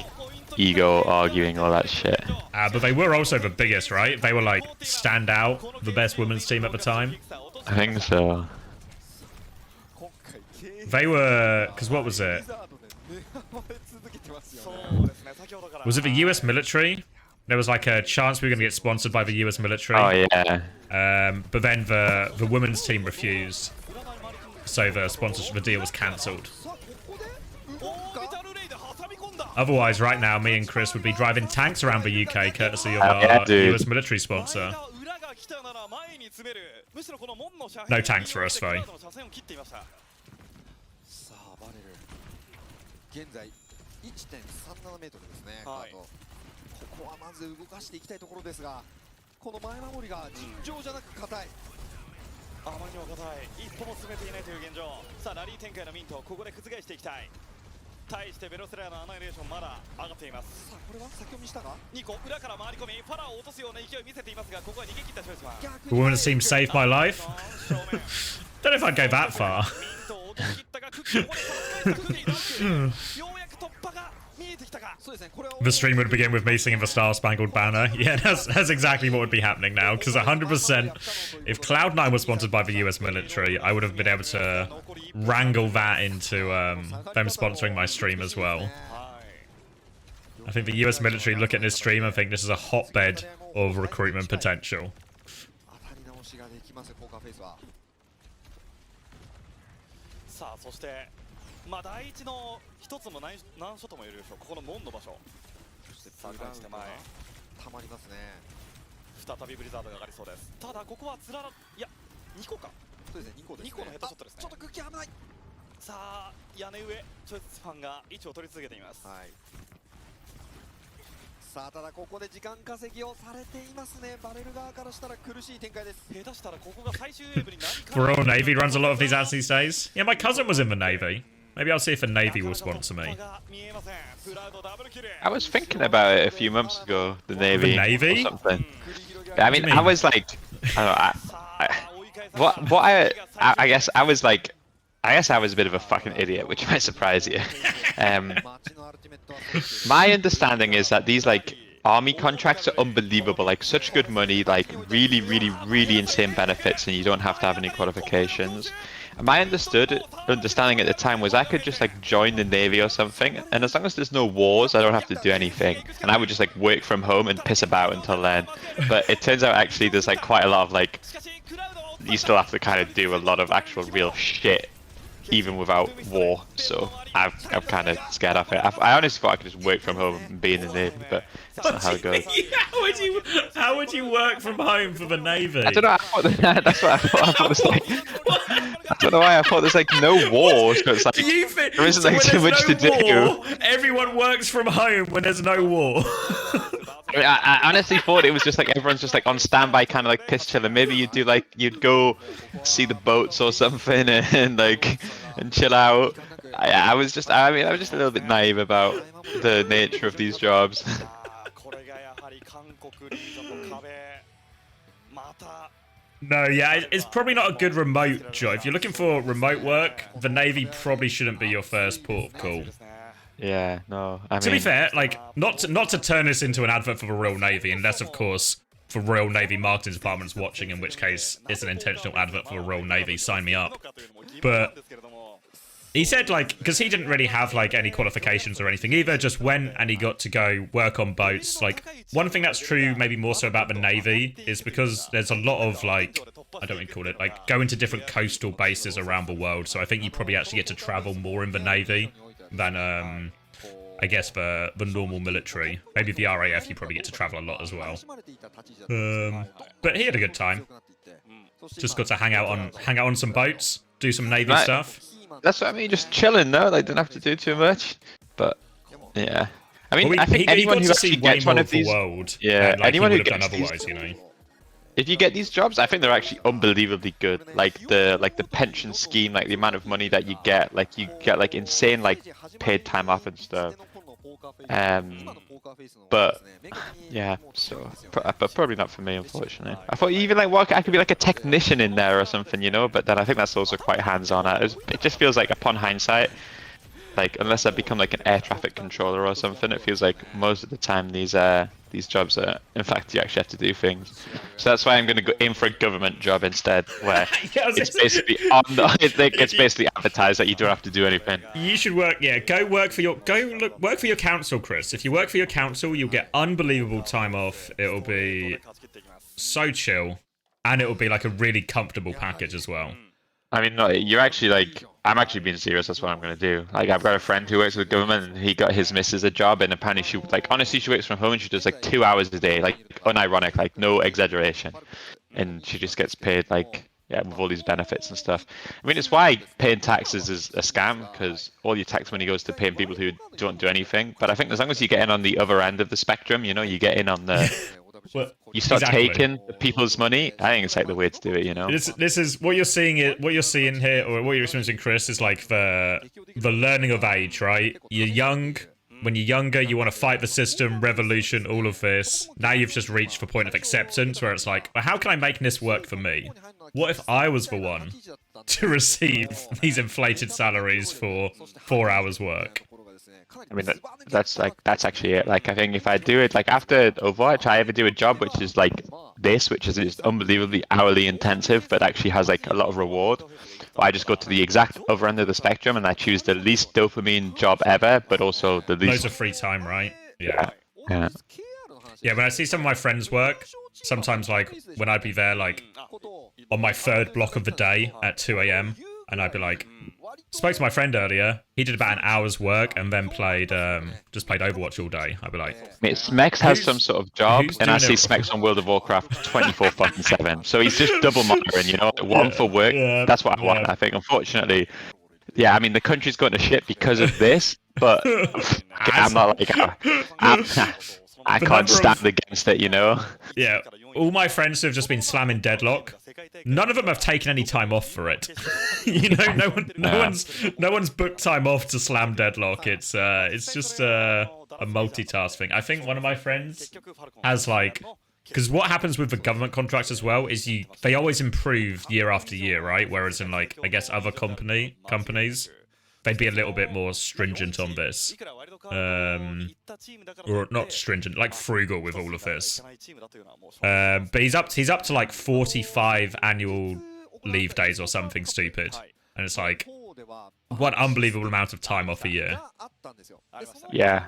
ego, arguing, all that shit. But they were also the biggest, right? They were like stand out, the best women's team at the time. I think so. They were, because what was it? Was it the US military? There was like a chance we were going to get sponsored by the US military. Oh yeah. But then the women's team refused, so the sponsorship, the deal was cancelled. Otherwise, right now, me and Chris would be driving tanks around the UK, courtesy of our US military sponsor. No tanks for us, though. 現在 1.37 メートルですね。ここはまず動かしていきたいところですが、この前守りが尋常じゃなく硬い。あまりにも硬い。一歩も進めていないという現状。さあラリー展開のミント、ここで覆していきたい。対してベロスラーのアナイレーションまだ上がっています。さあこれは先を見したが、ニコ裏から回り込み、ファラーを落とすような勢いを見せていますが、ここは逃げ切ったチョイスは。 The women's team saved my life. Don't know if I'd go that far. The stream would begin with me singing the Star Spangled Banner. Yeah, that's exactly what would be happening now. Because 100%, if Cloud9 was sponsored by the US military, I would have been able to wrangle that into them sponsoring my stream as well. I think the US military look at this stream and think this is a hotbed of recruitment potential. さあそしてまあ第一の一つも何所とも言えるでしょう。ここの門の場所。さあ返して前。たまりますね。再びブリザードが上がりそうです。ただここはつららいや2個か。そうですね、2個ですね。2個のヘッドショットですね。ちょっと空気危ない。さあ屋根上チョイスファンが位置を取り続けています。はい。さあただここで時間稼ぎをされていますね。バレル側からしたら苦しい展開です。下手したらここが最終ウェーブになりか Royal Navy runs a lot of these ads these days. Yeah, my cousin was in the Navy. Maybe I'll see if the Navy will sponsor me. I was thinking about it a few months ago, the Navy, Navy? or something. I mean, What do you I mean? was like, I don't know, I guess I was like, I guess I was a bit of a fucking idiot, which might surprise you. My understanding is that these like army contracts are unbelievable, like such good money, like really, really, really insane benefits, and you don't have to have any qualifications. And my understanding at the time was I could just like join the Navy or something, and as long as there's no wars, I don't have to do anything, and I would just like work from home and piss about until then. But it turns out actually there's like quite a lot of like, you still have to kind of do a lot of actual real shit even without war, so I'm kind of scared of it. I honestly thought I could just work from home and be in the Navy, but that's not how it goes. How would you work from home for the Navy? I don't know. That's what I thought. I thought it's like, I don't know why I thought there's like no war, so it's like there isn't like too much to do. Everyone works from home when there's no war. I mean, I honestly thought it was just like everyone's just like on standby, kind of like piss chilling. Maybe you'd go see the boats or something and like and chill out. I was just a little bit naive about the nature of these jobs. No, yeah, it's probably not a good remote job. If you're looking for remote work, the Navy probably shouldn't be your first port of call. Yeah, no. I mean, to be fair, like not to turn this into an advert for the Royal Navy, unless of course for Royal Navy marketing departments watching, in which case it's an intentional advert for the Royal Navy. Sign me up. But he said like, because he didn't really have like any qualifications or anything either, just went and he got to go work on boats. Like one thing that's true, maybe more so about the Navy, is because there's a lot of like, I don't want to call it, like going to different coastal bases around the world. So I think you probably actually get to travel more in the Navy than I guess the normal military. Maybe the RAF you probably get to travel a lot as well. But he had a good time. Just got to hang out on some boats, do some Navy stuff. That's what I mean, just chilling, no? Like, don't have to do too much. But yeah, I mean, Well, I think anyone who actually gets one of these, yeah, like anyone who would have gets done otherwise, these, you know. if you get these jobs, I think they're actually unbelievably good. Like the pension scheme, like the amount of money that you get like insane like paid time off and stuff. But yeah, so but probably not for me, unfortunately. I thought even like I could be like a technician in there or something, you know. But then I think that's also quite hands-on. It just feels like upon hindsight, like unless I become like an air traffic controller or something, it feels like most of the time these jobs are, in fact, you actually have to do things. So that's why I'm going to go in for a government job instead, where it's basically it's basically advertised that you don't have to do anything. You should work, yeah. Work for your council, Chris. If you work for your council, you'll get unbelievable time off. It'll be so chill, and it'll be like a really comfortable package as well. I mean, no, you're actually like, I'm actually being serious. That's what I'm going to do. Like, I've got a friend who works with the government, and he got his missus a job, and apparently she, like, honestly, she works from home, and she does like 2 hours a day, like, unironic, like, no exaggeration. And she just gets paid, like, yeah, with all these benefits and stuff. I mean, it's why paying taxes is a scam, because all your tax money goes to paying people who don't do anything. But I think as long as you get in on the other end of the spectrum, you know, you get in on the... Well, you start taking people's money. I think it's like the way to do it, you know. This is what you're seeing. What you're seeing here, or what you're experiencing, Chris, is like the learning of age, right? You're young. When you're younger, you want to fight the system, revolution, all of this. Now you've just reached the point of acceptance, where it's like, well, how can I make this work for me? What if I was the one to receive these inflated salaries for 4 hours work? I mean, that's actually it. Like, I think if I do it, like, after Overwatch, I ever do a job which is like this, which is just unbelievably hourly intensive, but actually has like a lot of reward. Or I just go to the exact other end of the spectrum and I choose the least dopamine job ever, but also the least... Loads of free time, right? Yeah. Yeah. Yeah, when I see some of my friends work, sometimes like when I'd be there like on my third block of the day at 2 AM, and I'd be like, spoke to my friend earlier. He did about an hour's work and then played just played Overwatch all day. I'd be like, Mate, Smex has some sort of job, who's and I doing see it? Smex on World of Warcraft 24/7. So he's just double monitoring, you know, one for work. Yeah, That's what I want. yeah. I think, unfortunately, yeah. I mean, the country's going to shit because of this, but I'm not like I The can't number stand of- against it, you know. Yeah, all my friends who have just been slamming Deadlock, none of them have taken any time off for it. You know, no one's booked time off to slam Deadlock. It's just a multitask thing. I think one of my friends has like, because what happens with the government contracts as well is they always improve year after year, right? Whereas in like I guess other companies, they'd be a little bit more stringent on this. Or not stringent, like frugal with all of this. But he's up to like 45 annual leave days or something stupid. And it's like, what unbelievable amount of time off a year. Yeah.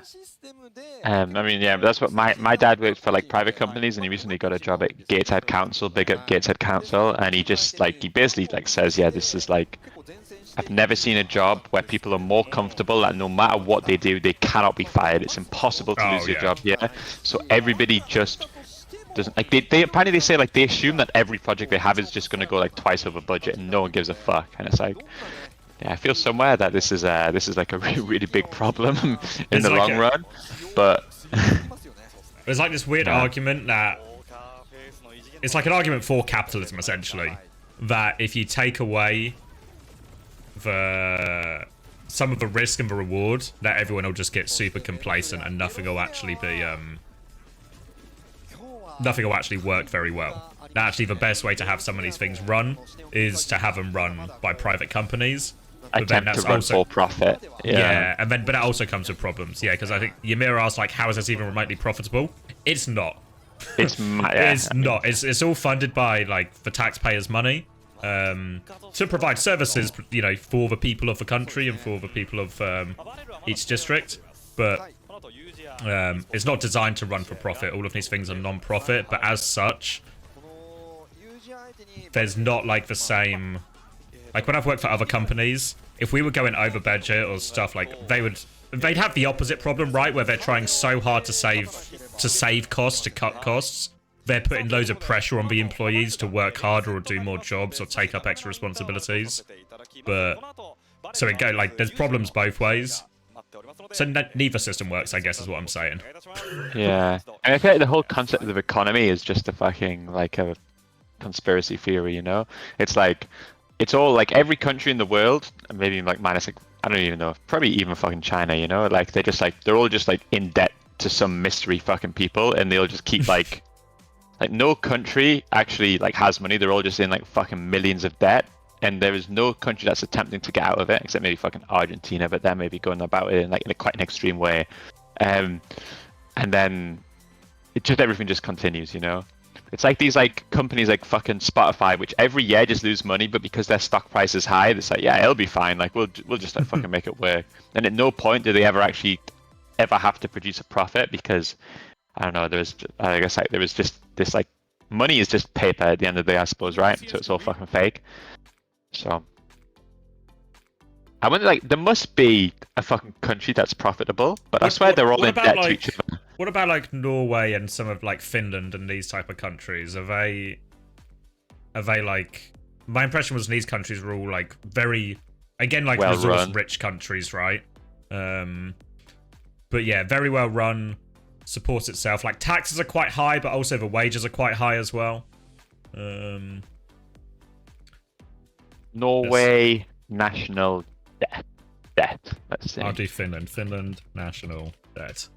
I mean, yeah, but that's what my dad worked for, like, private companies, and he recently got a job at Gateshead Council, big up Gateshead Council, and he just, like, he basically, like, says, yeah, this is, like, I've never seen a job where people are more comfortable that no matter what they do, they cannot be fired. It's impossible to lose your job here. So everybody just doesn't, like, they apparently they say, like, they assume that every project they have is just going to go, like, twice over budget, and no one gives a fuck. And it's like, yeah, I feel somewhere that this is like a really, really big problem in the long run. But there's like this weird argument that it's like an argument for capitalism, essentially, that if you take away some of the risk and the reward, that everyone will just get super complacent and nothing will actually be work very well. That actually the best way to have some of these things run is to have them run by private companies. attempt to run for profit. Yeah, and then but that also comes with problems. Yeah, because I think Ymir asked like, how is this even remotely profitable? It's not. It's not. It's all funded by like the taxpayers' money to provide services, you know, for the people of the country and for the people of each district. But it's not designed to run for profit. All of these things are non-profit, but as such, there's not like the same. Like when I've worked for other companies, if we were going over budget or stuff, like they'd have the opposite problem, right? Where they're trying so hard to save costs, to cut costs. They're putting loads of pressure on the employees to work harder or do more jobs or take up extra responsibilities. But so it go like there's problems both ways. So neither system works, I guess, is what I'm saying. Yeah, and I feel like the whole concept of economy is just a fucking like a conspiracy theory, you know? It's like it's all like every country in the world, maybe like minus like I don't even know, probably even fucking China, you know? Like they're all just like in debt to some mystery fucking people, and they'll just keep like no country actually like has money. They're all just in like fucking millions of debt, and there is no country that's attempting to get out of it except maybe fucking Argentina, but they're maybe going about it in like in a quite an extreme way. And then it just everything just continues, you know? It's like these like companies like fucking Spotify, which every year just lose money, but because their stock price is high, it's like, yeah, it'll be fine. Like we'll just like fucking make it work. And at no point do they ever have to produce a profit, because I don't know. I guess like there was just this like money is just paper at the end of the day, I suppose, right? So it's all fucking fake. So I wonder, like, there must be a fucking country that's profitable, but I swear they're all in debt to each other. What about like Norway and some of like Finland and these type of countries? Are they like? My impression was these countries were all like very, again, like well resource-rich countries, right? But yeah, very well run, supports itself. Like taxes are quite high, but also the wages are quite high as well. Norway national debt. Let's see. I'll do Finland. Finland national debt.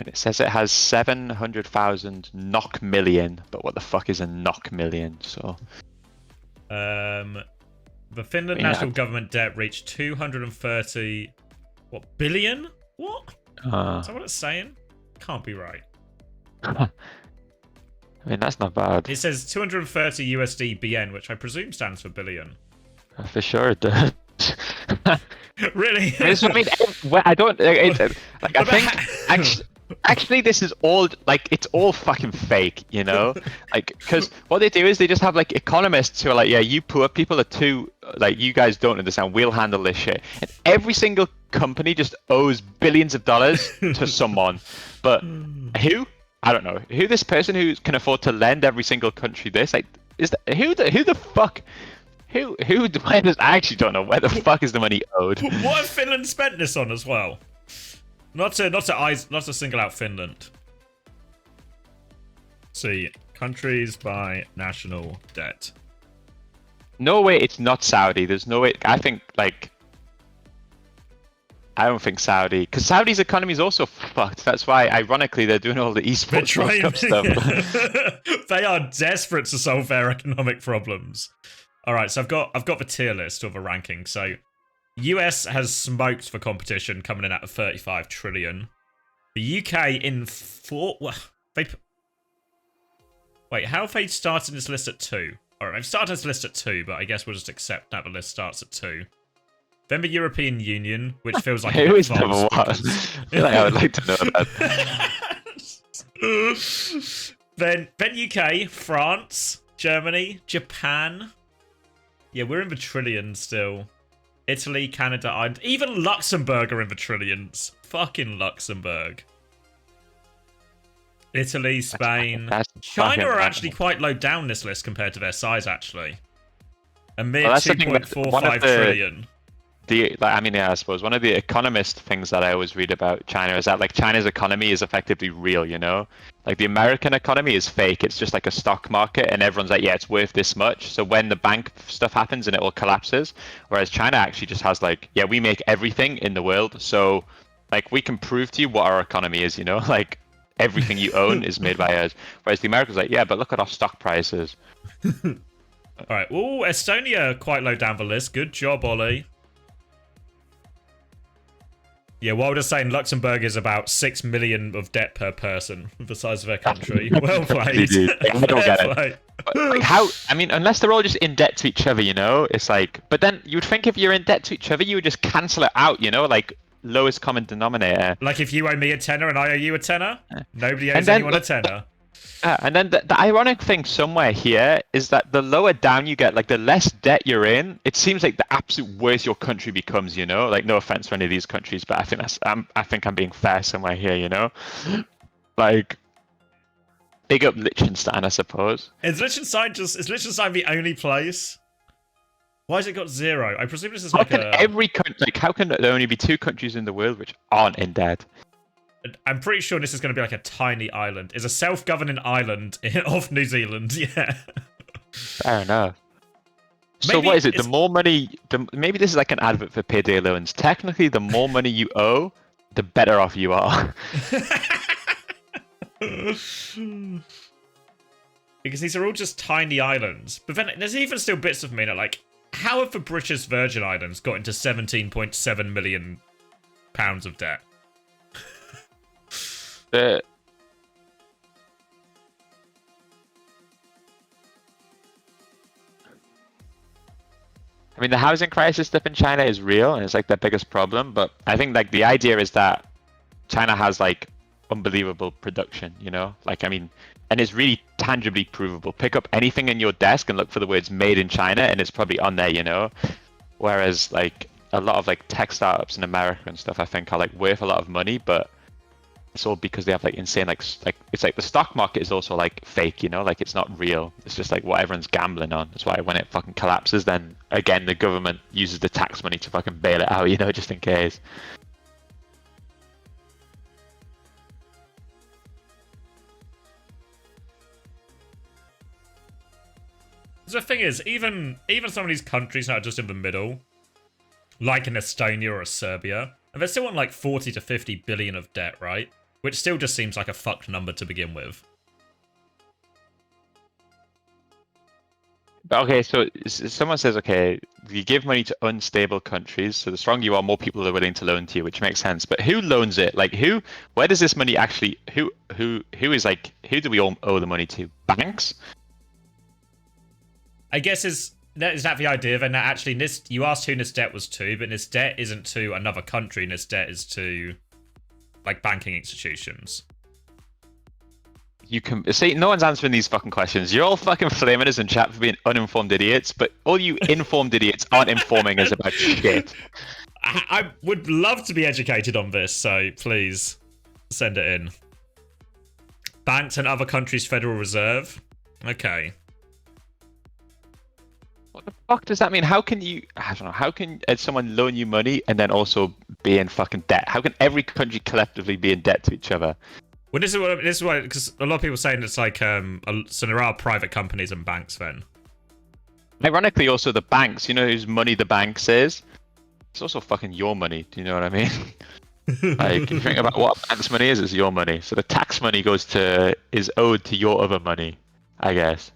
And it says it has 700,000 NOK million, but what the fuck is a NOK million? So, the Finland national government debt reached 230 billion? What? Is that what it's saying? Can't be right. I mean, that's not bad. It says 230 USD BN, which I presume stands for billion. For sure it does. Really? I don't. Like, I think actually, actually, this is all like it's all fucking fake, you know? Like, because what they do is they just have like economists who are like, yeah, you poor people are too like you guys don't understand. We'll handle this shit. And every single company just owes billions of dollars to someone, but who? I don't know. Who this person who can afford to lend every single country this? Like, is that who the fuck? Who? I actually don't know where the fuck is the money owed. What have Finland spent this on as well? Not to single out Finland. See, countries by national debt. No way, it's not Saudi. There's no way. I think like. I don't think Saudi, because Saudi's economy is also fucked. That's why, ironically, they're doing all the esports World Cup stuff. They are desperate to solve their economic problems. All right, so I've got the tier list of a ranking. So, US has smoked for competition, coming in at 35 trillion. The UK in wait, how have they started this list at 2? All right, they've started this list at 2, but I guess we'll just accept that the list starts at 2. Then the European Union, which feels like who is number 1? I feel like I would like to know that. then UK, France, Germany, Japan. Yeah, we're in the trillions still. Italy, Canada, Ireland, even Luxembourg are in the trillions. Fucking Luxembourg. Italy, Spain, China are actually quite low down this list compared to their size. Actually, a mere 2.45 trillion. I suppose one of the economist things that I always read about China is that like China's economy is effectively real, you know? Like the American economy is fake. It's just like a stock market and everyone's like, yeah, it's worth this much. So when the bank stuff happens and it all collapses, whereas China actually just has like, yeah, we make everything in the world. So like we can prove to you what our economy is, you know? Like everything you own is made by us. Whereas the Americans are like, yeah, but look at our stock prices. All right. Oh, Estonia quite low down the list. Good job, Ollie. Yeah, what I was saying, Luxembourg is about 6 million of debt per person, the size of their country. Well played. I don't get it. Like how? I mean, unless they're all just in debt to each other, you know? It's like, but then you'd think if you're in debt to each other, you would just cancel it out, you know? Like lowest common denominator. Like if you owe me a tenner and I owe you a tenner, nobody owes anyone a tenner. And then the ironic thing somewhere here is that the lower down you get, like the less debt you're in, it seems like the absolute worse your country becomes, you know? Like no offense to any of these countries, but I think I'm being fair somewhere here, you know? Like big up Liechtenstein, I suppose. Is Liechtenstein the only place? Why has it got 0? I presume this is like every country, like how can there only be 2 countries in the world which aren't in debt? I'm pretty sure this is going to be like a tiny island. It's a self-governing island off New Zealand, yeah. Fair enough. So what is it? The more money... maybe this is like an advert for payday loans. Technically, the more money you owe, the better off you are. Because these are all just tiny islands. But then there's even still bits of me that like, how have the British Virgin Islands got into 17.7 million pounds of debt? I mean, the housing crisis stuff in China is real, and it's like their biggest problem. But I think like the idea is that China has like unbelievable production, you know? Like, I mean, and it's really tangibly provable. Pick up anything in your desk and look for the words "made in China," and it's probably on there, you know? Whereas like a lot of like tech startups in America and stuff, I think are like worth a lot of money, but it's all because they have like insane like it's like the stock market is also like fake, you know, like it's not real. It's just like what everyone's gambling on. That's why when it fucking collapses, then again the government uses the tax money to fucking bail it out, you know, just in case. The thing is, even some of these countries that are just in the middle, like in Estonia or Serbia, and they're still on like 40 to 50 billion of debt, right? Which still just seems like a fucked number to begin with. Okay, so someone says, okay, you give money to unstable countries, so the stronger you are, more people are willing to loan to you, which makes sense. But who loans it? Like, where does this money actually, who is like, who do we all owe the money to? Banks? I guess is that the idea then, that actually you asked who this debt was to, but this debt isn't to another country, this debt is to like banking institutions? You can see no one's answering these fucking questions. You're all fucking flaming us in chat for being uninformed idiots, but all you informed idiots aren't informing us about shit. I would love to be educated on this, so please send it in. Banks and other countries' Federal Reserve. Okay. What the fuck does that mean? How can you? I don't know. How can someone loan you money and then also be in fucking debt? How can every country collectively be in debt to each other? Well, this is why, because a lot of people are saying it's like so there are private companies and banks then. Ironically, also the banks. You know whose money the banks is? It's also fucking your money. Do you know what I mean? Like, if you think about what bank's money is, it's your money. So the tax money is owed to your other money, I guess.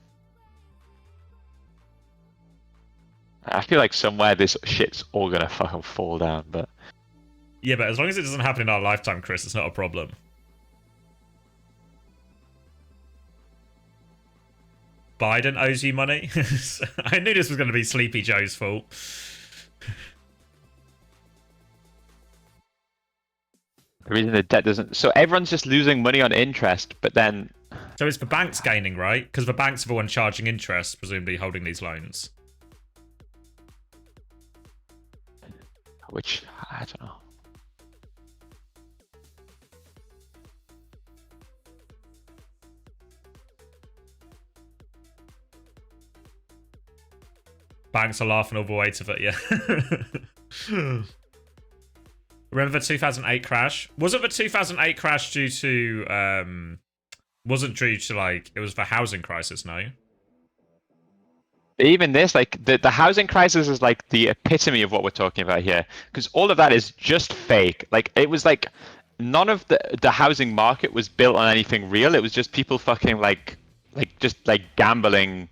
I feel like somewhere this shit's all gonna fucking fall down, but... Yeah, but as long as it doesn't happen in our lifetime, Chris, it's not a problem. Biden owes you money? I knew this was going to be Sleepy Joe's fault. The reason the debt doesn't... So everyone's just losing money on interest, but then... So it's the banks gaining, right? Because the banks are the one charging interest, presumably holding these loans. Which, I don't know. Banks are laughing all the way to it, yeah. Remember the 2008 crash? Wasn't the 2008 crash due to, wasn't due to, like, it was the housing crisis, no? Even this, like, the housing crisis is, like, the epitome of what we're talking about here. Because all of that is just fake. Like, it was, like, none of the housing market was built on anything real. It was just people fucking, just gambling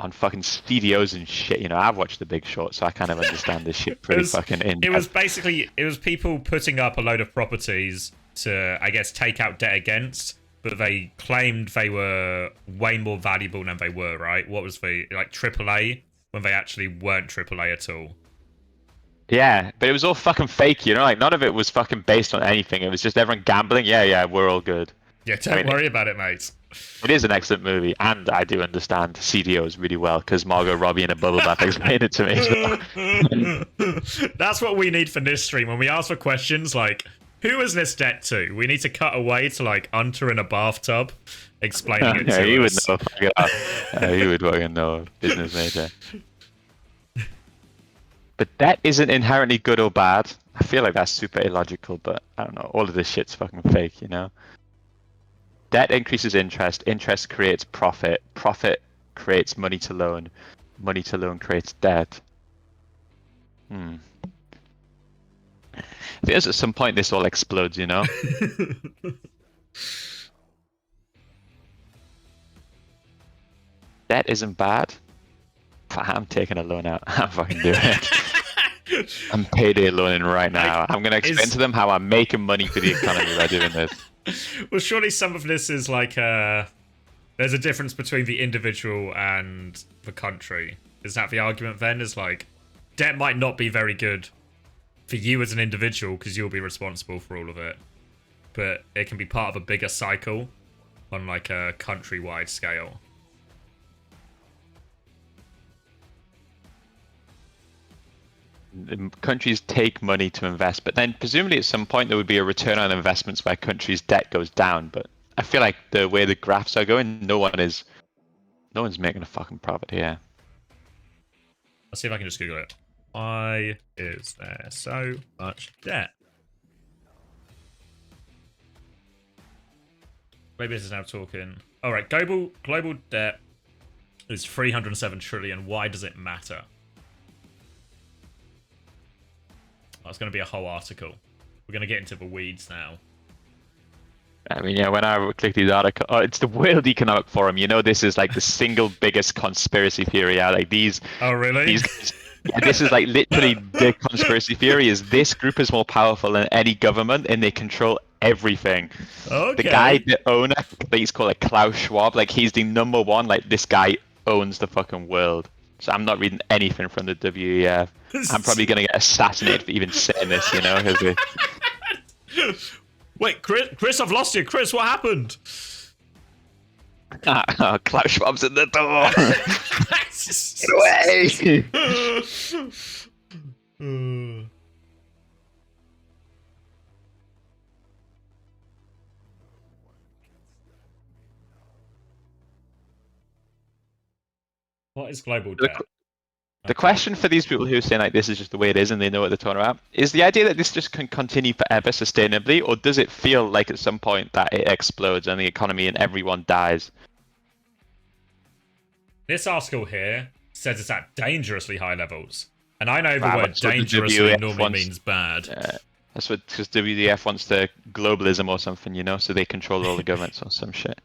on fucking studios and shit. You know, I've watched The Big Short, so I kind of understand this shit pretty fucking in. It was basically, it was people putting up a load of properties to, I guess, take out debt against, but they claimed they were way more valuable than they were, right? What was the, like, AAA, when they actually weren't AAA at all? Yeah, but it was all fucking fake, you know? Like, none of it was fucking based on anything. It was just everyone gambling. Yeah, we're all good. Yeah, don't worry about it, mate. It is an excellent movie, and I do understand CDOs really well, because Margot Robbie in a bubble bath explained it to me. So. That's what we need for this stream. When we ask for questions like, who is this debt to? We need to cut away to, like, Hunter in a bathtub explaining it to he us. Would know. He would fucking know. Business major. But that isn't inherently good or bad. I feel like that's super illogical, but I don't know. All of this shit's fucking fake, you know? Debt increases interest. Interest creates profit. Profit creates money to loan. Money to loan creates debt. I think at some point this all explodes, you know? Debt isn't bad. I'm taking a loan out. I'm fucking doing it. I'm payday loaning right now. I'm going to explain to them how I'm making money for the economy by doing this. Well, surely some of this is like, there's a difference between the individual and the country. Is that the argument then? Is like, debt might not be very good for you as an individual because you'll be responsible for all of it. But it can be part of a bigger cycle on like a countrywide scale. Countries take money to invest, but then presumably at some point there would be a return on investments where countries' debt goes down. But I feel like the way the graphs are going, no one's making a fucking profit here. Let's see if I can just Google it. Why is there so much debt? Maybe this is now talking. All right, global debt is 307 trillion. Why does it matter? That's going to be a whole article. We're going to get into the weeds now. I mean, yeah, when I click these articles, it's the World Economic Forum. You know, this is like the single biggest conspiracy theory out. Like these. Oh, really? This is like literally the conspiracy theory is this group is more powerful than any government and they control everything. Okay. The guy, the owner, he's called like Klaus Schwab. Like he's the number one. Like this guy owns the fucking world. So I'm not reading anything from the WEF. I'm probably going to get assassinated for even saying this, you know? Wait, Chris, I've lost you. Chris, what happened? Klaus Schwab's in the door. Get away. What is global debt? The question for these people who are saying like this is just the way it is and they know what they're talking about is the idea that this just can continue forever sustainably, or does it feel like at some point that it explodes and the economy and everyone dies? This article here says it's at dangerously high levels, and I know the Wow, word that's what the dangerously WEF normally wants. means bad. That's what, because WDF wants to globalism or something, you know, so they control all the governments or some shit.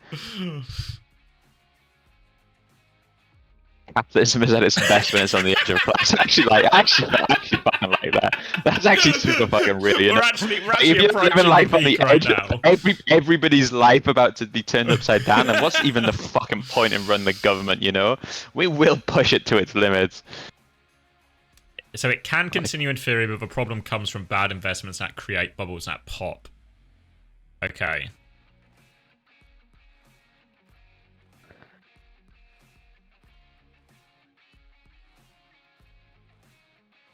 Capitalism is at its best when it's on the edge of a collapse. I actually fucking like that. That's actually super fucking really. We're actually if you're approaching living life on the peak right edge, now. everybody's life about to be turned upside down, then what's even the fucking point in running the government? You know, we will push it to its limits. So it can continue in theory, but the problem comes from bad investments that create bubbles that pop. Okay.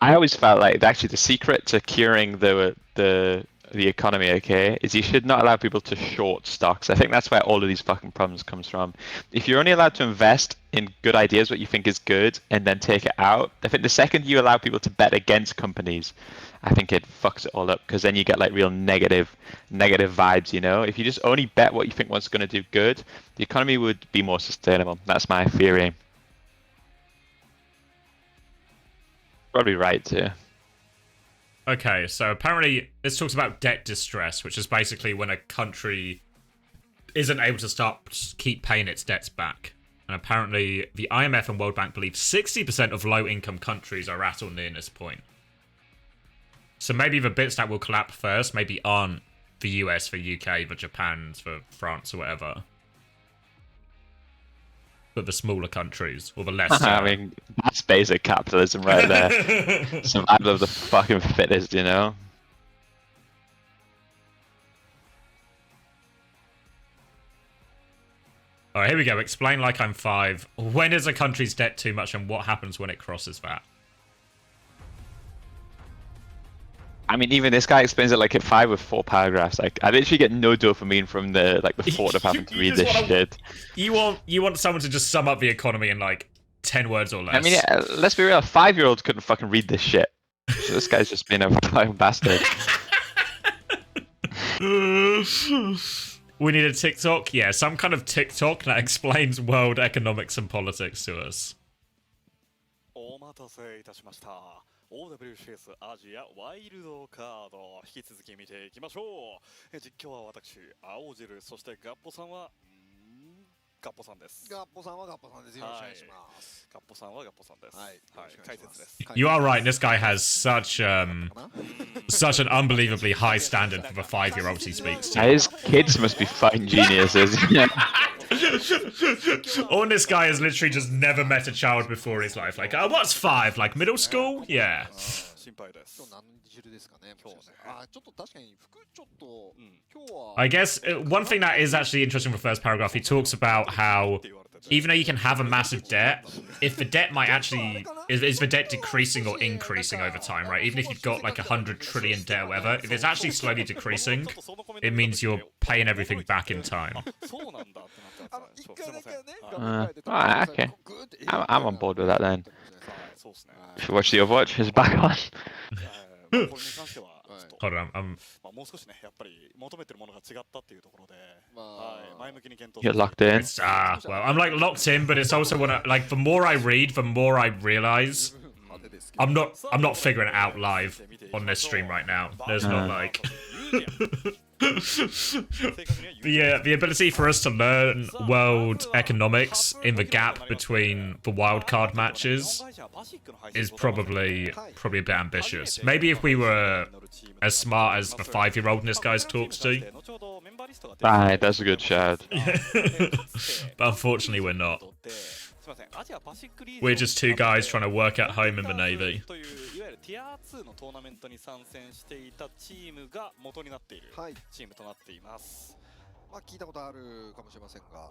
I always felt like actually the secret to curing the economy, okay, is you should not allow people to short stocks. I think that's where all of these fucking problems comes from. If you're only allowed to invest in good ideas, what you think is good, and then take it out, I think the second you allow people to bet against companies, I think it fucks it all up, because then you get like real negative vibes, you know? If you just only bet what you think what's going to do good, the economy would be more sustainable. That's my theory. Probably right too. Okay, so apparently this talks about debt distress, which is basically when a country isn't able to keep paying its debts back. And apparently the IMF and World Bank believe 60% of low-income countries are at or near this point. So maybe the bits that will collapse first maybe aren't the US, the UK, the Japan, the France, or whatever. But the smaller countries, or the less... I mean, that's basic capitalism right there. Survival of the fucking fittest, you know? Alright, here we go. Explain like I'm 5. When is a country's debt too much, and what happens when it crosses that? I mean, even this guy explains it like at 5 with 4 paragraphs. Like, I literally get no dopamine from the thought of having to read this shit. You want someone to just sum up the economy in like 10 words or less. I mean, yeah, let's be real. 5-year-olds couldn't fucking read this shit. So this guy's just being a fucking bastard. We need a TikTok? Yeah, some kind of TikTok that explains world economics and politics to us. OWCS アジアワイルドカード引き続き見ていきましょう。実況は私青汁、そしてガッポさんはガッポさんです。ガッポさんはガッポさんです。よろしくお願いします。ガッポさんはガッポさんです。はい、解説です。You are right. This guy has such such an unbelievably high standard for the 5-year-olds he speaks to. His kids must be fucking geniuses. Or this guy has literally just never met a child before in his life. Like, oh, what's 5? Like middle school? Yeah. I guess one thing that is actually interesting from the first paragraph, he talks about how even though you can have a massive debt, if the debt might actually... Is the debt decreasing or increasing over time, right? Even if you've got like 100 trillion debt or whatever, if it's actually slowly decreasing, it means you're paying everything back in time. Okay. I'm on board with that then. If you watch the Overwatch, it's back on. Hold on, You're locked in. Well, I'm like locked in, but it's also when like the more I read, the more I realize I'm not figuring it out live on this stream right now. There's not like the ability for us to learn world economics in the gap between the wildcard matches is probably a bit ambitious. Maybe if we were as smart as the 5-year-old in this guy's talks to. Right, that's a good shout. But unfortunately we're not. We're just 2 guys trying to work at home in the Navy. ティア2のトーナメントに参戦していたチームが元になっているはい、チームとなっています。まあ聞いたことあるかもしれませんが、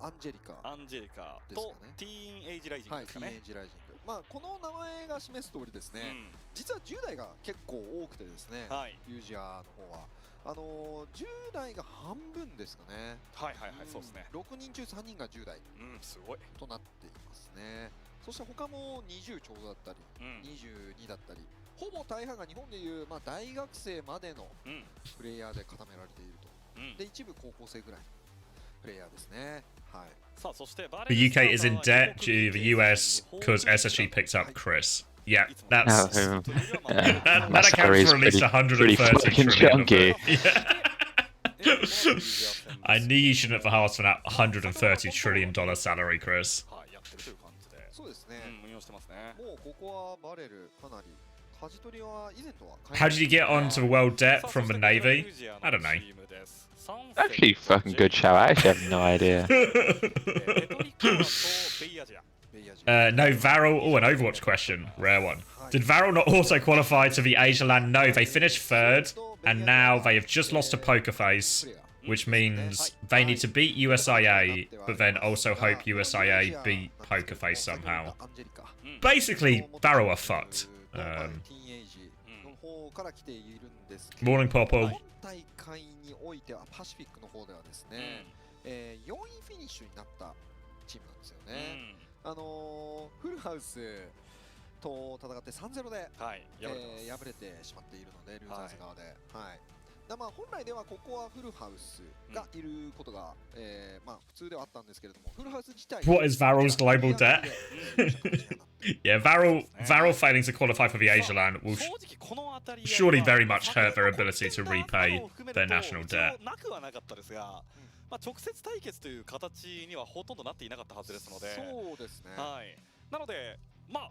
アンジェリカアンジェリカとですかねティーンエイジライジングはい、ですかねティーンエイ。ジライジング。まあこの名前が示す通りですね、実は10代が結構多くてですね、はいユージアの方は。10代が半分ですかね。はいはいはい、そうですね。 6人中3人が10代すごい。となっていますね。そして他も20ちょうどだったり、22だったり、ほぼ大半が日本でいう、まあ、大学生までのプレイヤーで固められていると。で、一部高校生ぐらいのプレイヤーですね。はい。さあ、そして The UK is in debt to the US because SSG picked up Chris. Yeah, that's Oh, that Mascara accounts is for at least pretty 130 fucking trillion of chunky. it. Yeah. I knew you shouldn't have asked for that $130 trillion salary, Chris. はい、やってるという感じで、そうですね。運用してますね。もうここはバレルかなり舵取りは以前とは How did you get onto world debt from the Navy? I don't know. Actually, fucking good show. I actually have no idea. No, Varel. Oh, an Overwatch question. Rare one. Did Varel not also qualify to the Asia Land? No, they finished third, and now they have just lost to Pokerface, which means they need to beat USIA, but then also hope USIA beat Pokerface somehow. Basically, Varel are fucked. Morning, Popple. 大会においてはパシフィックの方ではですね、4位フィニッシュになったチームなんですよね。フルハウスと戦って 3-0 で、敗れてしまっているので、ルーザーズ側で。まあ本来ではここはフルハウスがいることが、まあ普通ではあったんですけれども、フルハウス自体 What is Varel's global debt? Yeah, Varel failing to qualify for the Asia Land will surely very much hurt their ability to repay their national debt. なくはなかったですが、まあ直接対決という形にはほとんどなっていなかったはずですので、そうですね。はい。なので、まあ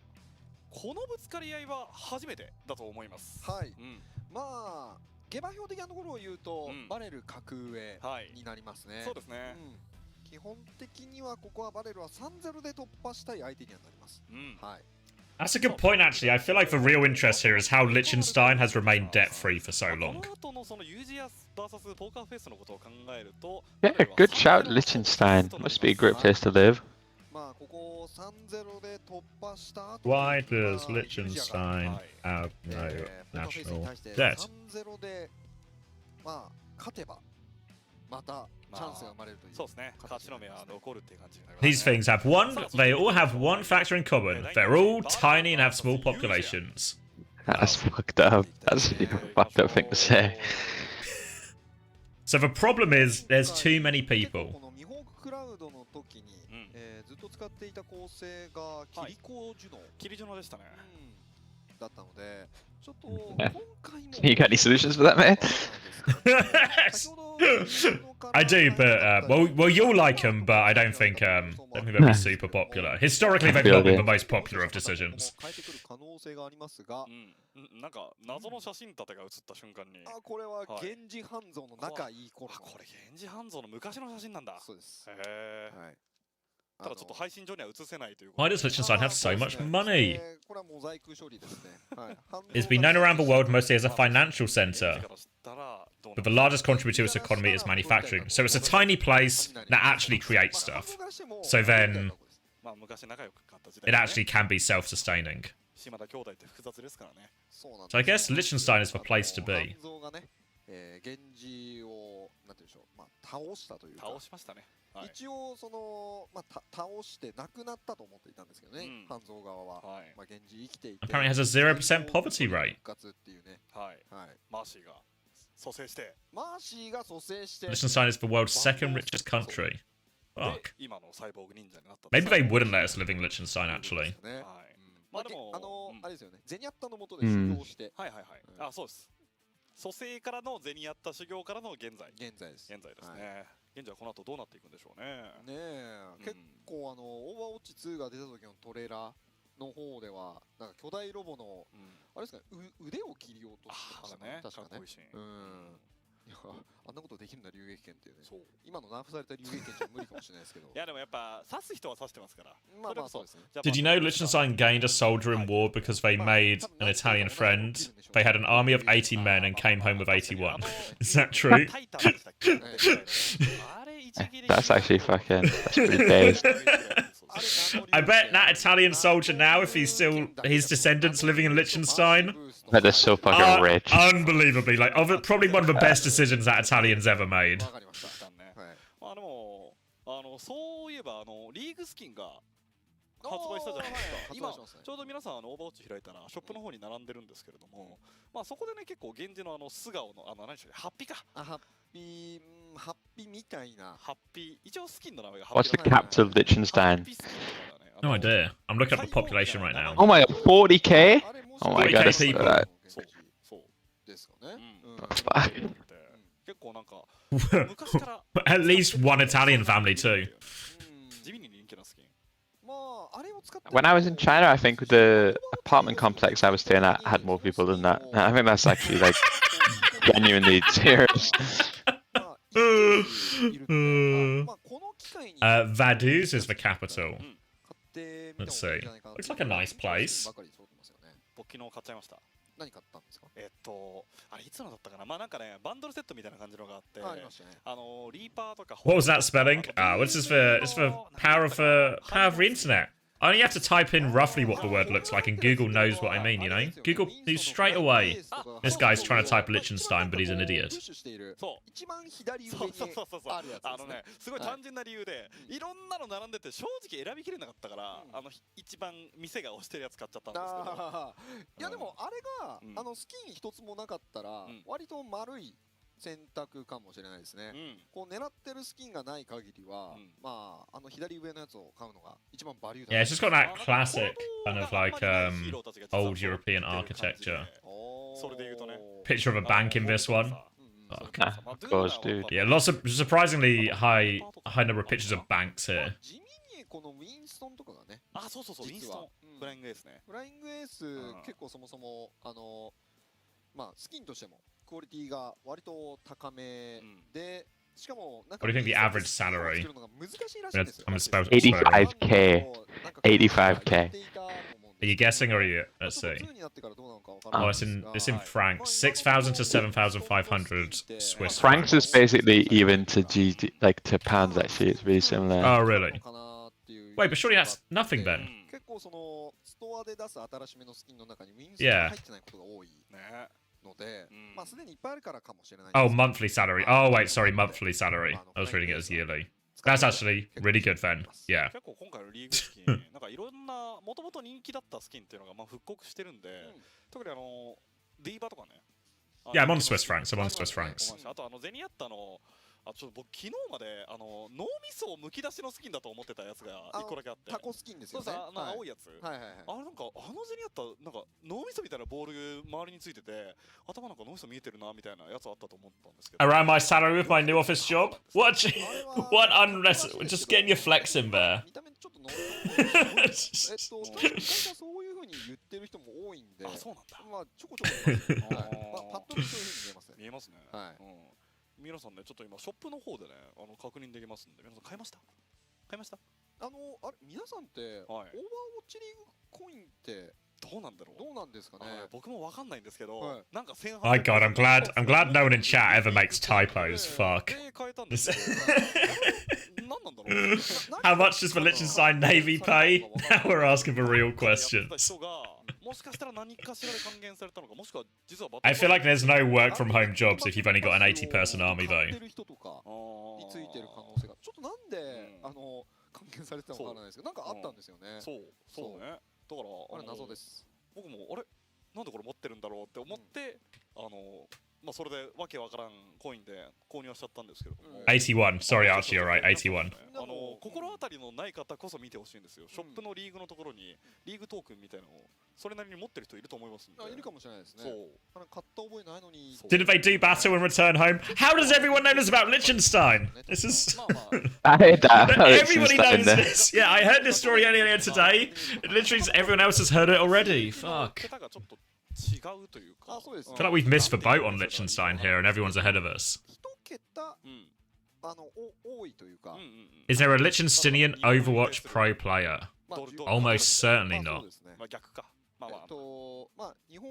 このぶつかり合いは初めてだと思います。はい。まあ下馬評的なところを言うと、バレル格上になりますね。そうですね。基本的にはここはバレルは 3-0 で突破したい相手にはなります。はい。That's a good point, actually. I feel like the real interest here is how Liechtenstein has remained debt-free for so long. Yeah, good shout, Liechtenstein. Must be a great place to live. Why does Liechtenstein have no national debt? These things have they all have one factor in common. They're all tiny and have small populations. That's fucked up. That's a fucked up thing to say. So the problem is there's too many people. ずっと使っていた構成がキリコジュノ。キリジュノでしたね。だったので、ちょっと今回も。You got any solutions for that, man? I do, but well, you'll like them, but I don't think they'll be super popular. Historically, they've not been the most popular of decisions. なんか謎の写真立てが写った瞬間に。これは源氏半蔵の仲いい頃。これ源氏半蔵の昔の写真なんだ。そうです。へえ。ただちょっと配信上には映せないという。Why does Liechtenstein have so much money? It's been known around the world mostly as a financial center, but the largest contributor to its economy is manufacturing. So it's a tiny place that actually creates stuff. So then it actually can be self-sustaining. So I guess Liechtenstein is the place to be. 源氏をなんていうんでしょう、まあ倒したというか。倒しましたね。一応そのまあ倒して亡くなったと思っていたんですけどね、半蔵側は。まあ源氏生きていて。Apparently has a 0% poverty rate. 復活っていうね。はい。マーシーが蘇生して。マーシーが蘇生して。Liechtenstein is the world's second richest country. Fuck. 今のサイボーグ忍者になった。Maybe they wouldn't let us live in Liechtenstein actually. まあでもあれですよね。ゼニアッタの下で修行して。はいはいはい。あ、そうです。蘇生からのゼニアッタ修行からの現在。現在です。現在ですね。現在はこの後どうなっていくんでしょうね。ねえ、結構オーバーウォッチ2が出た時のトレーラーの方ではなんか巨大ロボのあれですかね、腕を切り落としてましたね。確かね。あんなことできるんだ流撃剣っていうね。今のナーフされた流撃剣じゃ無理かもしれないですけど。いやでもやっぱ刺す人は刺してますから。まあまあそうですね。 Did you know Liechtenstein gained a soldier in war because they made an Italian friend? They had an army of 80 men and came home with 81. Is that true? That's actually fucking. That's pretty based. I bet that Italian soldier now, if he's still his descendants living in Liechtenstein, But they're so fucking rich. unbelievably like probably one of the best decisions that Italians ever made. わかりました。はい。でもそういえばリーグスキンが発売したじゃないですか。今ちょうど皆さんオーバーウォッチ開いたらショップの方に並んでるんですけれども、まあそこでね結構源氏の素顔の何でしょうね、ハッピーか。ハッピーみたいな。ハッピー一応スキンの名前がハッピー。 What's the capital of Liechtenstein? No idea. I'm looking up the population right now. Oh my god, 40k? Oh my god, 40k it's people. alright. そうですかね。Fuck. 結構なんか昔から At least one Italian family too. 地味に人気なスキン。 When I was in China, I think the apartment complex I was staying at had more people than that. I think that's actually like genuinely serious. Vaduz is the capital. Let's see. Looks like a nice place. 僕昨日買っちゃいました。何買ったんですか？あれいつのだったかな。まあなんかねバンドルセットみたいな感じのがあって、リーパーとか。What was that spelling? What's this for? It's for power of the internet. I only have to type in roughly what the word looks like, and Google knows what I mean. You know, Google knew straight away. This guy's trying to type Liechtenstein, but he's an idiot. そうすごい単純な理由でいろんなの並んでて正直選びきれなかったから一番店が推してるやつ買っちゃったんですけど。いやでもあれがスキン一つもなかったら割と丸い選択かもしれないですね。こう狙ってるスキンがない限りは、まあ左上のやつを買うのが一番バリューだ。Yeah, it's just got that classic kind of like old European architecture. それで言うとね。 Picture of a bank in this one. Of course, dude. Yeah, lots of surprisingly high number of pictures of banks here. 地味にこのウィンストンとかがね。そうウィンストン。フライングエースね。フライングエース結構そもそもまあスキンとしてもクオリティが割と高めで、しかもなんか What do you think the average salary? 難しいらしいんですよ。 85k. 85k. Are you guessing or are you? Let's see. Oh, it's in francs. 6,000 to 7,500 Swiss Francs francs. is basically even to GD, like to pounds actually. It's really similar. Oh, really? Wait, but surely that's nothing then. 結構そのストアで出す新しめのスキンの中にウィンストン Yeah. 入ってないことが多いので、まあすでにいっぱいあるからかもしれない。 Oh, monthly salary. Oh, wait, sorry, monthly salary. I was reading it as yearly. That's actually really good then. Yeah. 結構今回のリーグスキンなんかいろんなもともと人気だったスキンっていうのがまあ復刻してるんで、特にディーバとかね。Yeah, I'm on Swiss francs. I'm on Swiss francs. あとゼニアッタのちょっと僕昨日まで脳みそをむき出しのスキンだと思ってたやつが1個だけあって、タコスキンですよね。そうそう青いやつ。はいはいはい。あれなんかゼニアッタなんか脳みそみたいなボール周りについてて頭なんか脳みそ見えてるなみたいなやつあったと思ったんですけど。 Around my salary with my new office job? What? What unless just getting your flex in there. 見た目ちょっと脳みそそういう風に言ってる人も多いんで。そうなんだ。まあちょこちょこパッと見そういう風に見えますね。見えますね。はい。皆さんねちょっと今ショップの方でね確認できますんで皆さん買いました？買いました？あれ皆さんってオーバーウォッチリーグコインってどうなんだろう？どうなんですかね？僕もわかんないんですけど、なんか1800。 My God, I'm glad no one in chat ever makes typos. Fuck. 変えたんですけど。なんなんだろう。How much does the Liechtenstein Navy pay? Now we're asking for real questions. もしかしたら何かしらで還元されたのか、もしくは実は I feel like there's no work from home jobs if you've only got an 80-person army though. 買ってる人とかについてる可能性がちょっとなんで還元されてたのかわからないですけど、なんかあったんですよね。そうね。だからあれ謎です。僕もあれなんでこれ持ってるんだろうって思ってまあそれでわけわからんコインで購入はしちゃったんですけども。81. Sorry, Archie, you're right. 81. 心当たりのない方こそ見てほしいんですよ。ショップのリーグのところにリーグトークンみたいなのをそれなりに持ってる人いると思いますんで。いるかもしれないですね。そう。買った覚えないのに。Didn't they do battle and return home? How does everyone know this about Liechtenstein? This is. I heard that. Everybody knows this. Yeah, I heard this story earlier today. Literally, everyone else has heard it already. Fuck. I feel like we've missed the boat on Liechtenstein here, and everyone's ahead of us. 1桁 Is there a Liechtensteinian Overwatch pro player? Almost certainly not. 日本、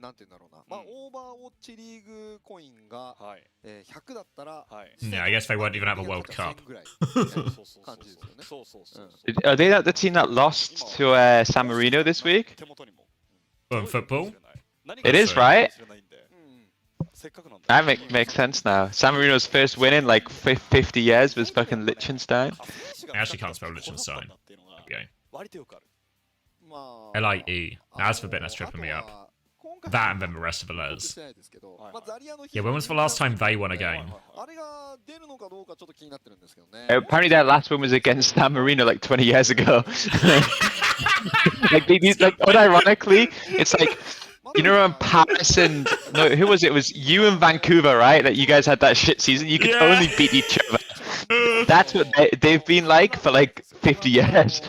なんて言うんだろうな、オーバーウォッチリーグコインが、100だったら、Yeah, I guess they won't even have a World Cup. Are they the team that lost to San Marino this week? In football? It is, right? That makes sense now. San Marino's first win in like 50 years was fucking Liechtenstein. I actually can't spell Liechtenstein. Okay. L-I-E. That's the bit that's tripping me up. That and then the rest of the letters. Yeah, when was the last time they won a game? Apparently their last win was against San Marino like 20 years ago. Like, unironically, it's like, you know, in Paris and no, who was it? It was you and Vancouver, right? That you guys had that shit season. You could only beat each other. That's what they've been like for like 50 years.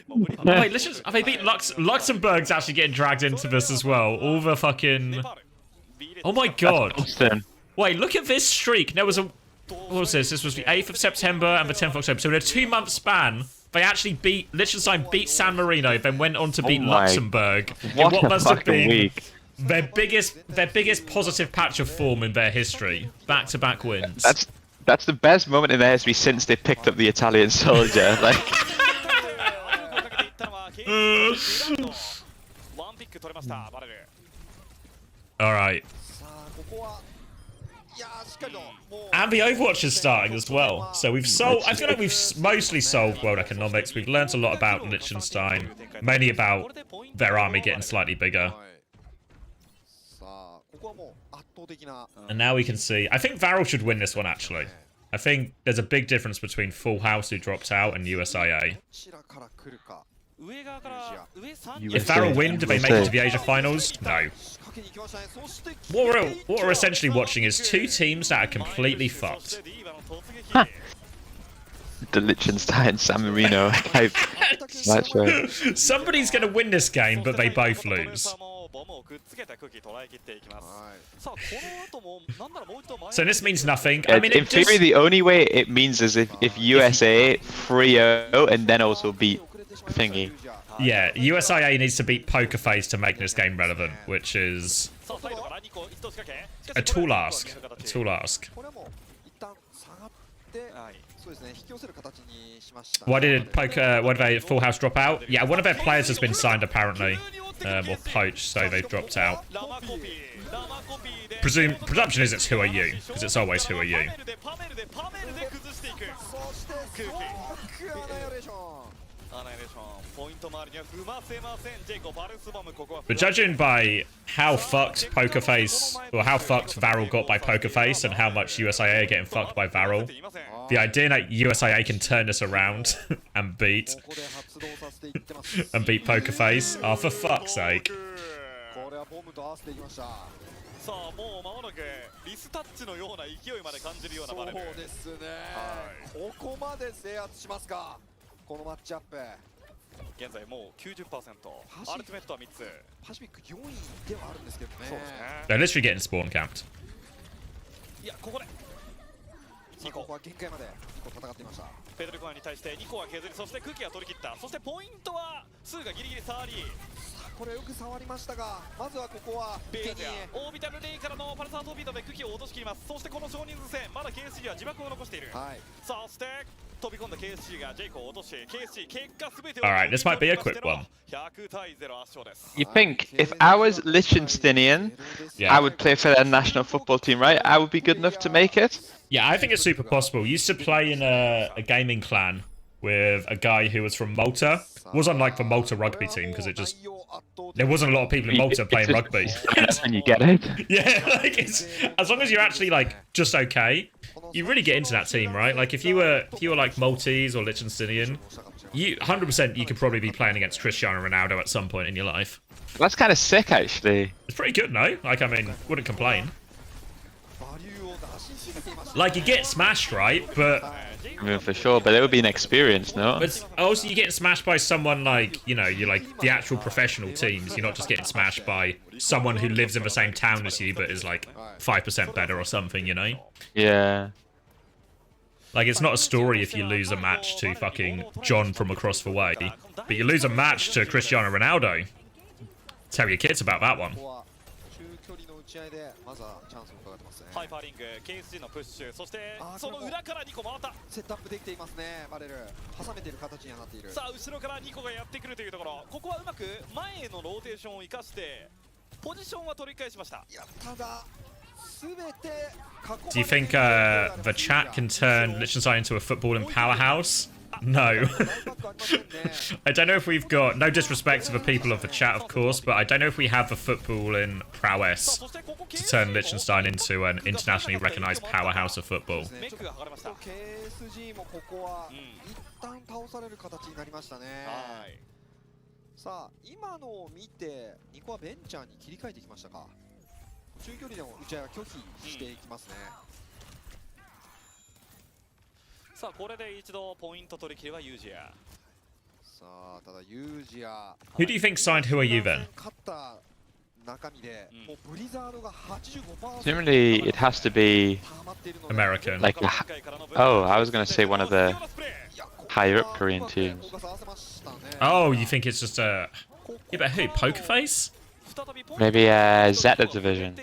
Wait, let's just. Have they beat Luxembourg's actually getting dragged into this as well? All the fucking. Oh my god. Wait, look at this streak. There was a. What was this? This was the 8th of September and the 10th of October. So in a 2-month span, they actually beat Liechtenstein, beat San Marino, then went on to beat Luxembourg. What a must have fucking been week. their biggest positive patch of form in their history. Back-to-back wins. That's the best moment in their history since they picked up the Italian soldier. Like. All right. And the Overwatch is starting as well. So we've solved. I feel like we've mostly solved world economics. We've learnt a lot about Liechtenstein, mainly about their army getting slightly bigger. And now we can see. I think Varel should win this one actually. I think there's a big difference between Full House, who dropped out, and USIA. If Varel win, do they make it to the Asia Finals? No. What we're essentially watching is two teams that are completely fucked. The Liechtenstein San Marino type matchup. Somebody's going to win this game, but they both lose. So this means nothing. I mean, in theory, the only way it means is if USA 3-0 and then also beat thingy. Yeah, USIA needs to beat Poker Face to make this game relevant, which is a tall ask. A tall ask. Why did Full House drop out? Yeah, one of their players has been signed apparently, or poached, so they've dropped out. Presumption is it's who are you, because it's always who are you. But judging by how fucked Poker Face, or how fucked Varel got by Poker Face, and how much USIA are getting fucked by Varel, the idea that USIA can turn this around and beat Poker Face, oh, for fuck's sake. They're literally getting spawn camped. ペドルコアに対して2個は削り、そしてクキは取り切った。そしてポイントはスーがギリギリ触り。これよく触りましたが、まずはここはベージアオービタルレイからのパルサートービートでクキを落としきります。そしてこの少人数戦、まだ KSG は自爆を残している。そして飛び込んだ KSG がジェイコを落とし、KSG 結果すべてを。Alright, this might be a quick one. 100対0圧勝です。 You think if I was Liechtensteinian, I would play for their national football team, right? I would be good enough to make it. Yeah, I think it's super possible. Used to play in a gaming clan with a guy who was from Malta. It was unlike the Malta rugby team because it just there wasn't a lot of people in Malta playing rugby. And you get it. Yeah, like it's as long as you're actually like just okay, you really get into that team, right? Like if you were like Maltese or Liechtensteinian, you 100% you could probably be playing against Cristiano Ronaldo at some point in your life. That's kind of sick, actually. It's pretty good, no? Like I mean, wouldn't complain. Like, you get smashed, right? But I mean, for sure, but it would be an experience, no? but also you get smashed by someone like, you know, you're like the actual professional teams. You're not just getting smashed by someone who lives in the same town as you but is like 5% better or something, you know? Yeah. Like, it's not a story if you lose a match to fucking John from across the way, but you lose a match to Cristiano Ronaldo. Tell your kids about that one. 中距離の打ち合いでまずはチャンスを伺ってますね。ハイパーリング、KSG のプッシュ、そしてその裏から2個回った。セットアップできていますね。バレル挟めている形にはなっている。さあ後ろから2個がやってくるというところ、ここはうまく前へのローテーションを生かしてポジションは取り返しました。いやただ全て Do you think the chat can turn Liechtenstein into a footballing powerhouse? No. I don't know if we've got, no disrespect to the people of the chat, of course, but I don't know if we have the footballing prowess to turn Liechtenstein into an internationally recognized powerhouse of football. KSG もここは一旦倒される形になりましたね。さあ今のを見てニコはベンチャーに切り替えてきましたか。中距離でも打ち合いは拒否していきますね。さあこれで一度ポイント取り切りはユージア。さあただユージア Who do you think signed who are you then? 勝った中身でもうブリザードが 85%。 Generally, it has to be American. like oh, I was gonna say one of the higher up Korean teams. Oh, you think it's just a... Yeah, but who? Pokerface? Maybe Zeta division,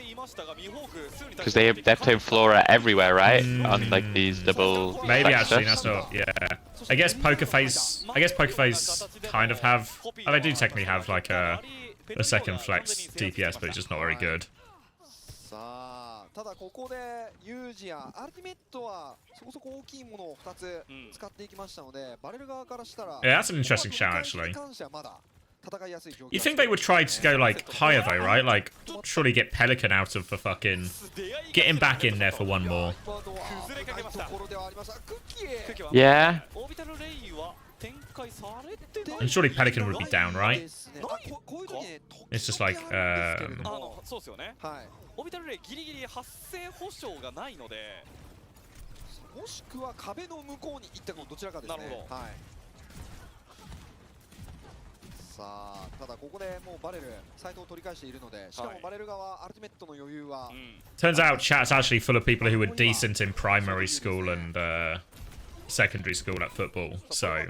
because they're playing Flora everywhere, right? On like these double. Maybe flex actually, stuffs. that's not... Yeah. I guess Pokerface kind of have... Oh, they do technically have like a second flex DPS, but it's just not very good. さあただここでユージアアルティメットはそこそこ大きいものを2つ使っていきましたので、バレル側からしたら Yeah, that's an interesting shout, actually. に関してはまだ戦いやすい状況。 You think they would try to go like higher though, right? Like, surely get Pelican out of the fucking... Get him back in there for one more. Yeah. And surely Pelican would be down, right? It's just like, そうですよね。オービタルレイギリギリ発生保証がないので、もしくは壁の向こうに行ったかどちらかですね。なるほど。はい。さあただここでもうバレルサイトを取り返しているので、しかもバレル側アルティメットの余裕は。turns out chat's actually full of people who were decent in primary school and secondary school at football, so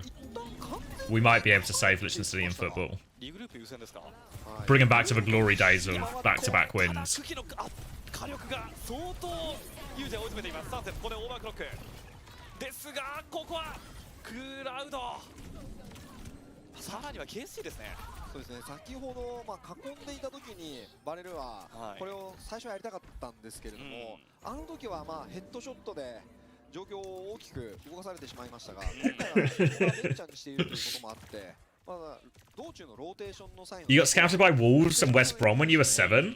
we might be able to save Liechtenstein in football. Bring them back to the glory days of back-to-back wins. 火力が相当ユージアを追い詰めています。さあここでオーバークロックですが、ここはクラウド、さらには KSC ですね。そうですね、先ほど、囲んでいた時にバレルはこれを最初やりたかったんですけれども、あの時はヘッドショットで状況を大きく動かされてしまいましたが、今回はベンチャーにしているということもあって、道中のローテーションの際の You got scouted by Wolves and West Brom when you were 7?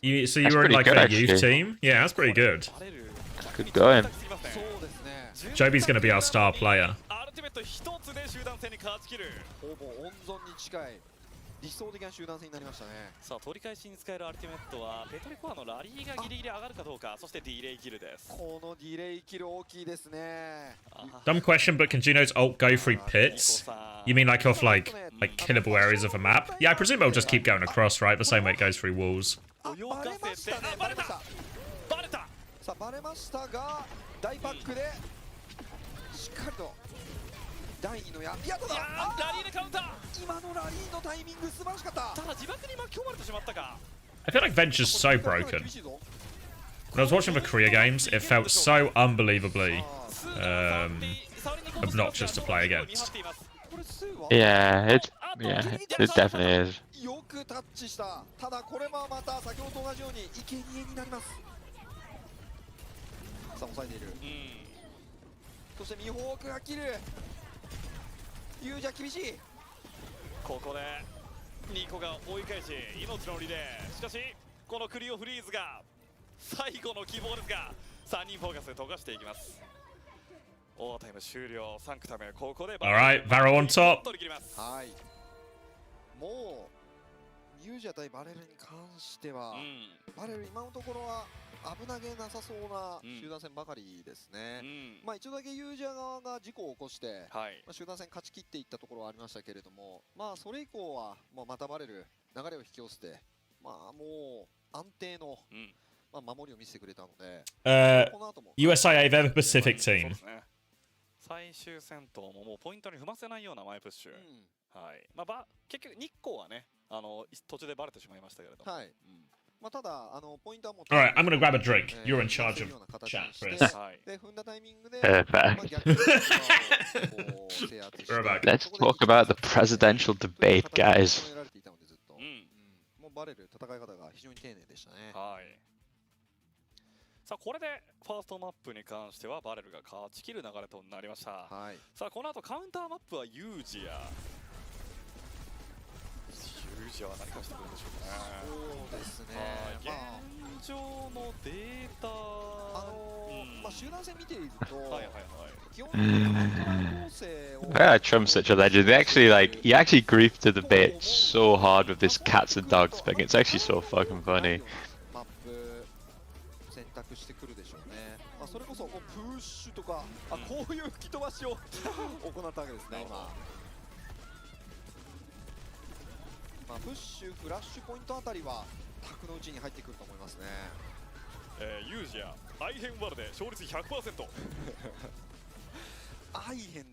So you were in like a youth team? Yeah, that's pretty good. Good going. そうですね。 Joby's going to be our star player. アルティメット一つで集団戦に勝ち切る。ほぼ温存に近い理想的な集団戦になりましたね。さあ取り返しに使えるアルティメットはペトリコアのラリーがギリギリ上がるかどうか、そしてディレイキルです。このディレイキル大きいですね。 Dumb question, but can Juno's ult go through pits? You mean like off like killable areas of a map? Yeah, I presume it'll just keep going across, right? The same way it goes through walls. バレましたね。バレました。バレた。さあバレましたが大バックでしっかりと第2のやただラリーでカウンター。今のラリーのタイミング素晴らしかった。ただ自爆に巻き込まれてしまったか。 I feel like Venture's so broken. When I was watching the Korea games, it felt so unbelievably obnoxious to play against. Yeah, it definitely is. よくタッチした。ただこれもまた先ほどと同じように生贄になります。さあ抑えている。そしてミホークが切る。ユージャ厳しい。ここでニコが追い返し命のリレー。しかしこのクリオフリーズが最後の希望ですが、3人フォーカスで溶かしていきます。オータイム終了。サンクタムここで Alright, Varo on top. はい。もうユージア対バレルに関しては、バレル今のところは危なげなさそうな集団戦ばかりですね。まあ一度だけユージア側が事故を起こして、まあ集団戦勝ち切っていったところはありましたけれども、まあそれ以降はもうまたバレル流れを引き寄せて、まあもう安定の、まあ守りを見せてくれたので、USIA Ever Pacific そう team. ですね。最終戦闘ももうポイントに踏ませないような前プッシュ。はい。まあ結局日光はね、途中でバレてしまいましたけれども。はい。まあただポイントはもう。Alright, I'm gonna grab a drink. You're in charge of chat, Chris. で踏んだタイミングで。Let's talk about the presidential debate, guys. もうバレる戦い方が非常に丁寧でしたね。はい。さあこれでファーストマップに関してはバレルが勝ち切る流れとなりました。はい、さあこの後カウンターマップはユージア。ユージアは何かしてくるんでしょうかね。そうですね。現状のデータ、まあ集団戦見ていると、基本 Trump's such a legend. He actually griefed the debate so hard with this cats and dogs thing. It's actually so fucking funny. 選択してくるでしょうね。まあそれこそプッシュとか、こういう吹き飛ばしを行ったわけですね。今。まあプッシュ、フラッシュポイントあたりは卓のうちに入ってくると思いますね。ユージア、アイヘンワルで勝率 100%。アイヘン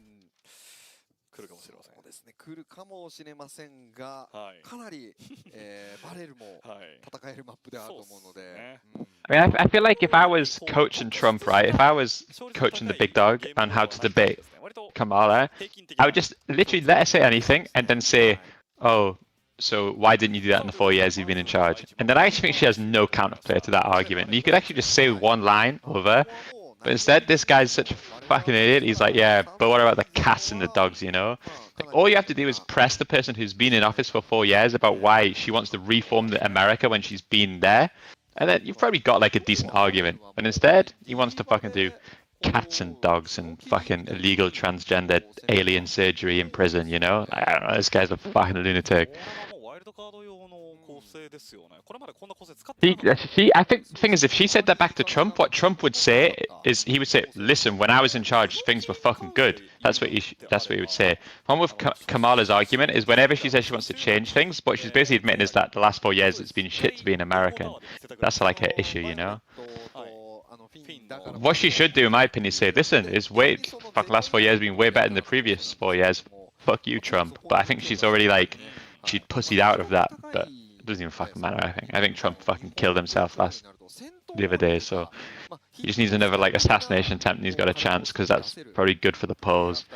来るかもしれません。そうですね、来るかもしれませんが、かなりバレルも戦えるマップであると思うので。I mean, I feel like if I was coaching Trump, right, if I was coaching the big dog on how to debate Kamala, I would just literally let her say anything and then say, oh, so why didn't you do that in the 4 years you've been in charge? And then I actually think she has no counterplay to that argument. You could actually just say one line over, but instead this guy's such a fucking idiot. He's like, yeah, but what about the cats and the dogs, you know? Like, all you have to do is press the person who's been in office for 4 years about why she wants to reform America when she's been there. And then you've probably got like a decent argument. But instead, he wants to fucking do cats and dogs and fucking illegal transgender alien surgery in prison, you know? I don't know, this guy's a fucking lunatic. I think the thing is, if she said that back to Trump, what Trump would say is he would say, listen, when I was in charge, things were fucking good. That's what he would say. One with Kamala's argument is whenever she says she wants to change things, what she's basically admitting is that the last 4 years it's been shit to be an American. That's like her issue, you know? What she should do, in my opinion, is say, listen, fuck, the last 4 years have been way better than the previous 4 years. Fuck you, Trump. But I think she's already like, she'd pussied out of that, but it doesn't even fucking matter, I think. I think Trump fucking killed himself the other day, so he just needs another like assassination attempt and he's got a chance, because that's probably good for the polls.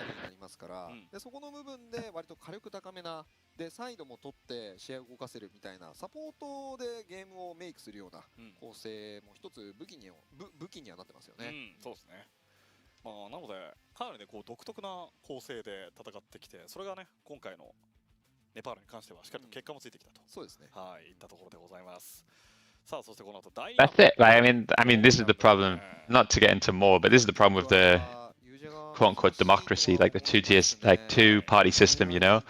でそこの部分で割と火力高めなでサイドも取って試合を動かせるみたいなサポートでゲームをメイクするような構成も一つ武器にはなってますよね。そうですね。まあなのでかなりねこう独特な構成で戦ってきて、それがね今回のネパールに関してはしっかりと結果もついてきたと。そうですね。はい、いったところでございます。さあそしてこの後第2。That's it. Like, I mean, this is the problem. Not to get into more, but this is the problem with the quote-unquote democracy, like the two-party system, you know?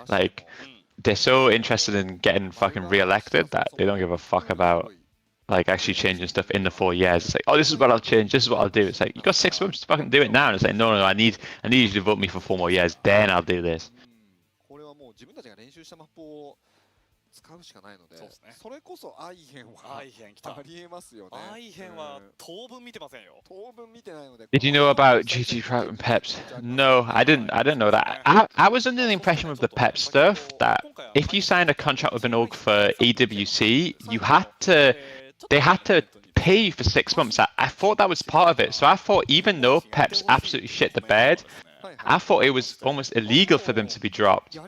Like, they're so interested in getting fucking re-elected that they don't give a fuck about, like, actually changing stuff in the 4 years. It's like, oh, this is what I'll change, this is what I'll do. It's like, you got 6 months to fucking do it now. And it's like, no, I need you to vote me for 4 more years, then I'll do this. これはもう自分たちが練習したマップを使うしかないので、それこそアイヘンはありえますよね。アイヘンは当分見てませんよ。当分見てないので。Did you know about GG Trout and Peps? No, I didn't know that. I was under the impression with the Pep stuff that if you signed a contract with an org for EWC, they had to pay you for 6 months. I thought that was part of it. So I thought even though Peps absolutely shit the bed, I thought it was almost illegal for them to be dropped.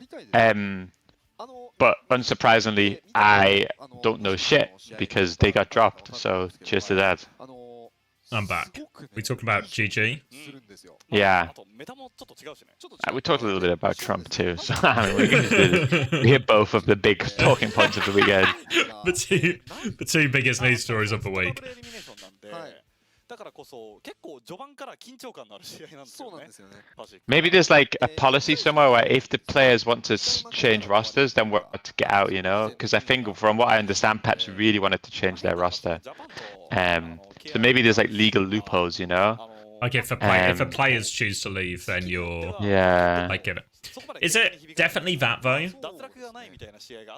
But unsurprisingly, I don't know shit because they got dropped. So cheers to that. I'm back. We talking about GG? Yeah. We talked a little bit about Trump too. So I mean, we hit both of the big talking points of the weekend. the two biggest news stories of the week. だからこそ結構序盤から緊張感のある試合なんですよね。パシフィック Maybe there's like a policy somewhere where if the players want to change rosters, then we're to get out, you know? Because I think from what I understand, Pep's really wanted to change their roster. So maybe there's like legal loopholes, you know? Like if the players choose to leave, then you're Yeah. like give it. Is it definitely that though?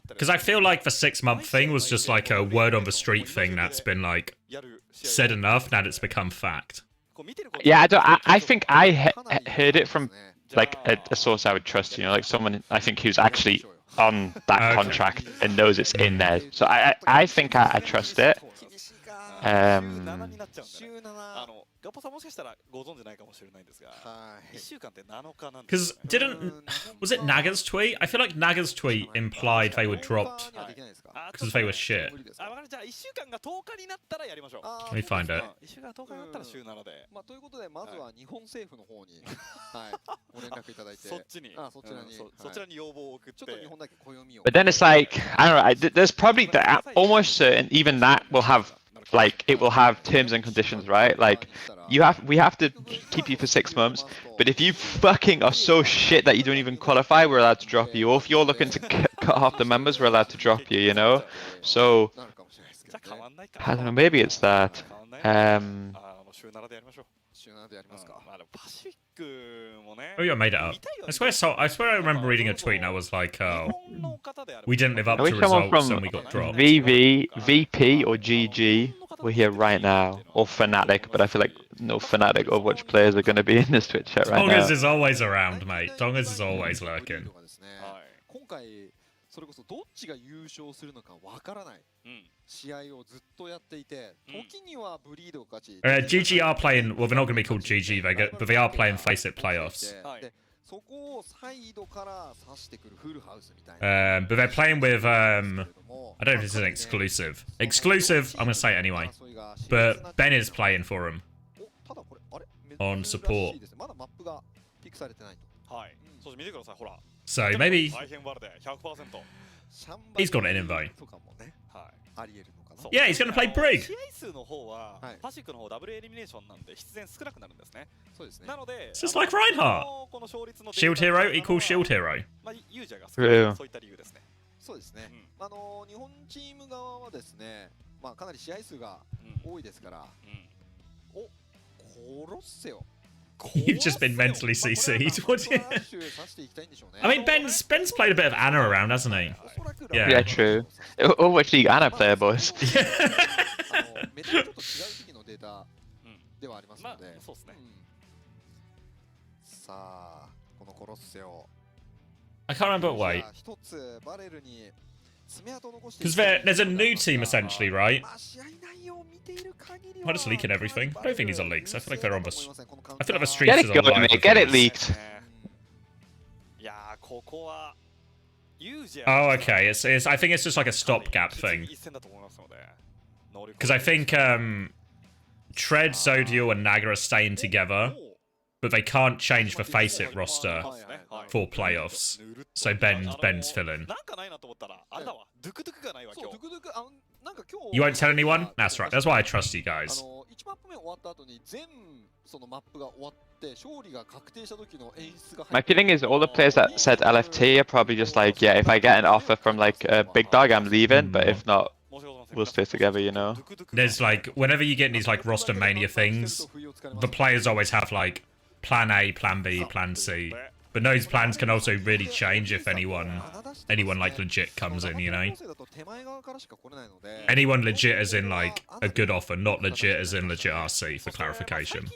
Because I feel like the 6-month thing was just like a word on the street thing that's been like said enough. Now it's become fact. Yeah, I think I heard it from like a source I would trust, you know, like someone I think who's actually on that contract and knows it's in there. So I think I trust it. ガポさんもしかしたらご存知ないかもしれないんですが、1週間って7日なんで Because すよね。 was it Naga's tweet? I feel like Naga's tweet implied they were dropped because they were shit. あ、わかる。じゃあ1週間が10日になったらやりましょう。 Let me find it. 1週間が10日になったら週7で。まあということでまずは日本政府の方にはいご連絡いただいて、そっちに、そちらに、そちらに要望を送って、ちょっと日本だけ暦を。 But then it's like, I don't know, there's probably almost certain even that will have like it will have terms and conditions, right? Like we have to keep you for 6 months, but if you fucking are so shit that you don't even qualify, we're allowed to drop you. Or if you're looking to cut off the members, we're allowed to drop you, you know? So I don't know, maybe it's that. 週7でやりましょう。週7でやりますか。まあでもパシフィックもね。 Oh yeah, I made it up. I swear I remember reading a tweet and I was like, oh, we didn't live up I to wish someone results from and we got dropped. VP, or GG were here right now, or Fnatic, but I feel like no Fnatic or Watch players are going to be in this Twitch chat right Tongas now. is always around, mate. Tongas is always lurking. 今回それこそどっちが優勝するのかわからない試合をずっとやっていて、時にはブリード勝ち。GG are playing. Well, they're not going to be called GG, but they are playing Face It playoffs. そこをサイドから刺してくるフルハウスみたいな。But they're playing with I don't know if this is an exclusive. Exclusive, I'm going to say it anyway. But Ben is playing for him on support. まだマップがピックされてないと。はい。そして見てください、ほら。 So maybe 大変ワルで 100%。 he's got an invite. とかもね、ありえるのかな。 Yeah, he's going to play Brig. 試合数の方はパシフィックの方ダブルエリミネーションなんで必然少なくなるんですね。そうですね。なので、 It's just like Reinhardt. Shield hero equals shield hero. まあユーザーが少ないそういった理由ですね。そうですね。日本チーム側はですね、まあかなり試合数が多いですから。お、コロッセオ。 You've just been mentally CC'd. What do you... I mean, Ben's played a bit of Anna around, hasn't he? Yeah, Yeah. true. Oh, which league Anna player, boys? めっちゃちょっと違う時期のデータではありますので。そうですね。さあ、このコロッセオ。 I can't remember what way. 一つバレルに Because there's a new team essentially, right? Am I just leaking everything? I don't think these are leaks. I feel like they're on the. I feel like the streets Get is it on going, live mate. Get it with these. leaked. Oh, okay. It's. I think it's just like a stopgap thing. Because I think Tread, Zodiel, and Naga are staying together, but they can't change the Face It roster for playoffs. So Ben's filling. You won't tell anyone? That's right. That's why I trust you guys. My feeling is all the players that said LFT are probably just like, yeah, if I get an offer from like a big dog, I'm leaving, but if not, we'll stay together, you know? There's like, whenever you get these like roster mania things, the players always have like plan A, plan B, plan C. But those plans can also really change if anyone like legit comes in, you know? Anyone legit as in like a good offer, not legit as in legit RC for clarification.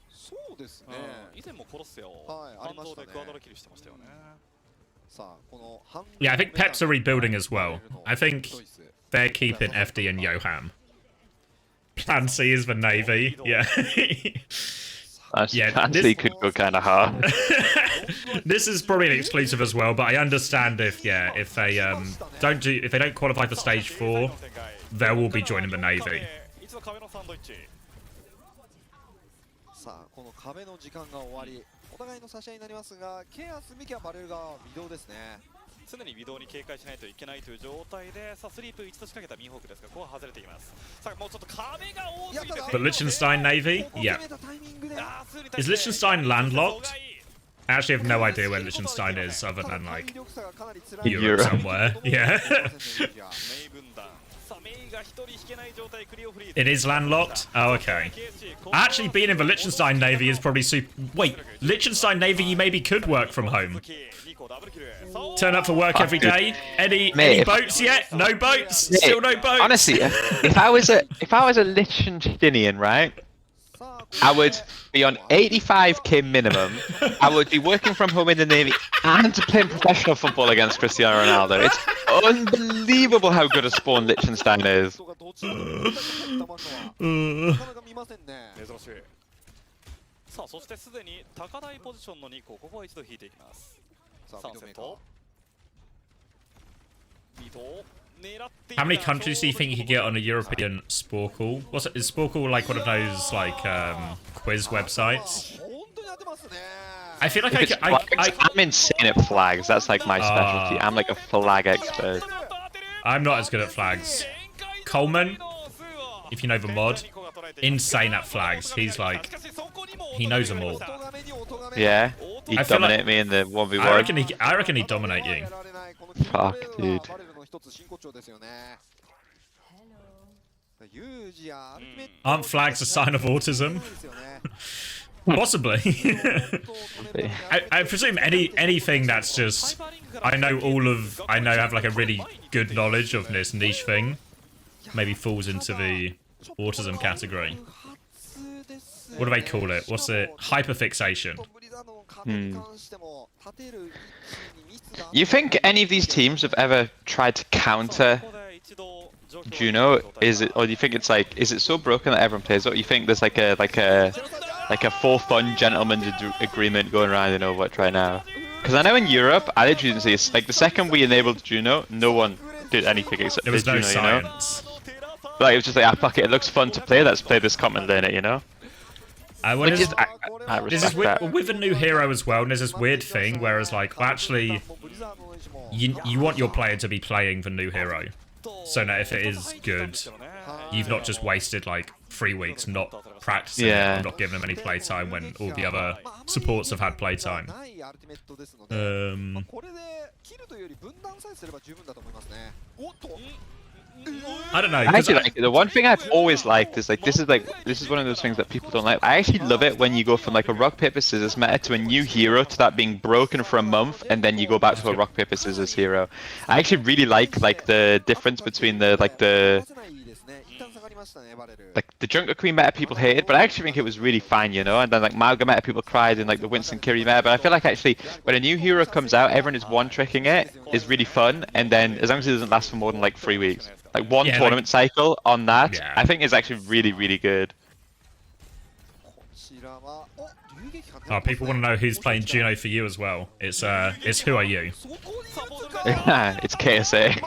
そうですね。以前もコロッセオ、半蔵でクアドラキルしてましたよね。 Yeah, I think Peps are rebuilding as well. I think they're keeping FD and Johan. Plan C is the Navy. Yeah. Yeah, Plan C could go kind of hard. This is probably an exclusive as well, but I understand if they don't qualify for stage 4, they will be joining the Navy. さあこの壁の時間が終わり、お互いの差し合いになりますが、ケアすべきはバレル側は微動ですね。常に微動に警戒しないといけないという状態で、さあスリープ一度仕掛けたミーホークですが、ここは外れています。さあもうちょっと壁が多すぎて。But Liechtenstein Navy? Yeah. Is Liechtenstein landlocked? I actually have no idea where Liechtenstein is, other than like Europe somewhere. Yeah. It is landlocked? Oh, okay. Actually, being in the Liechtenstein Navy is probably super... Wait, Liechtenstein Navy, you maybe could work from home. Turn up for work every day. Any boats yet? No boats? Mate, Still no boats? Honestly, if I was a Liechtensteinian, right, I would be on 85k minimum. I would be working from home in the Navy and playing professional football against Cristiano Ronaldo. It's unbelievable how good a spawn Liechtenstein is. さあそしてすでに高台ポジションの2個、ここは一度引いていきます。さあセット。How many countries do you think you could get on a European Sporkle? Is Sporkle like one of those like quiz websites? I feel like I'm insane at flags. That's like my specialty. I'm like a flag expert. I'm not as good at flags. Coleman, if you know the mod, insane at flags. He's like, he knows them all. Yeah, he'd dominate me in the 1v1. I reckon he'd dominate you. Fuck, dude. Aren't flags a sign of autism? Possibly. I presume anything that's just I have like a really good knowledge of this niche thing maybe falls into the autism category. What do they call it? What's it? Hyperfixation. You think any of these teams have ever tried to counter Juno? Or do you think it's like, is it so broken that everyone plays it? Or you think there's like a for fun gentleman's agreement going around in Overwatch right now? Because I know in Europe, I literally didn't see it. Like the second we enabled Juno, no one did anything except there was no Juno, science. You know? Like it was just like, ah, fuck it, it looks fun to play. Let's play this comp and learn it, you know? I respect that. With a new hero as well, and there's this weird thing, whereas like, actually, you want your player to be playing the new hero, so that if it is good, you've not just wasted like 3 weeks not practicing it, not giving them any playtime when all the other supports have had playtime. I don't know. I actually like it. The one thing I've always liked is like this is one of those things that people don't like. I actually love it when you go from like a rock paper scissors meta to a new hero to that being broken for a month and then you go back to a rock paper scissors hero. I actually really like the difference between the Junker Queen meta people hated, but I actually think it was really fine, you know. And then like Malga meta people cried in like the Winston Kiri meta, but I feel like actually when a new hero comes out, everyone is one tricking it is really fun, and then as long as it doesn't last for more than like 3 weeks. Like one tournament cycle on that, I think is actually really, really good. Oh, people want to know who's playing Juno for you as well. It's who are you? It's KSA.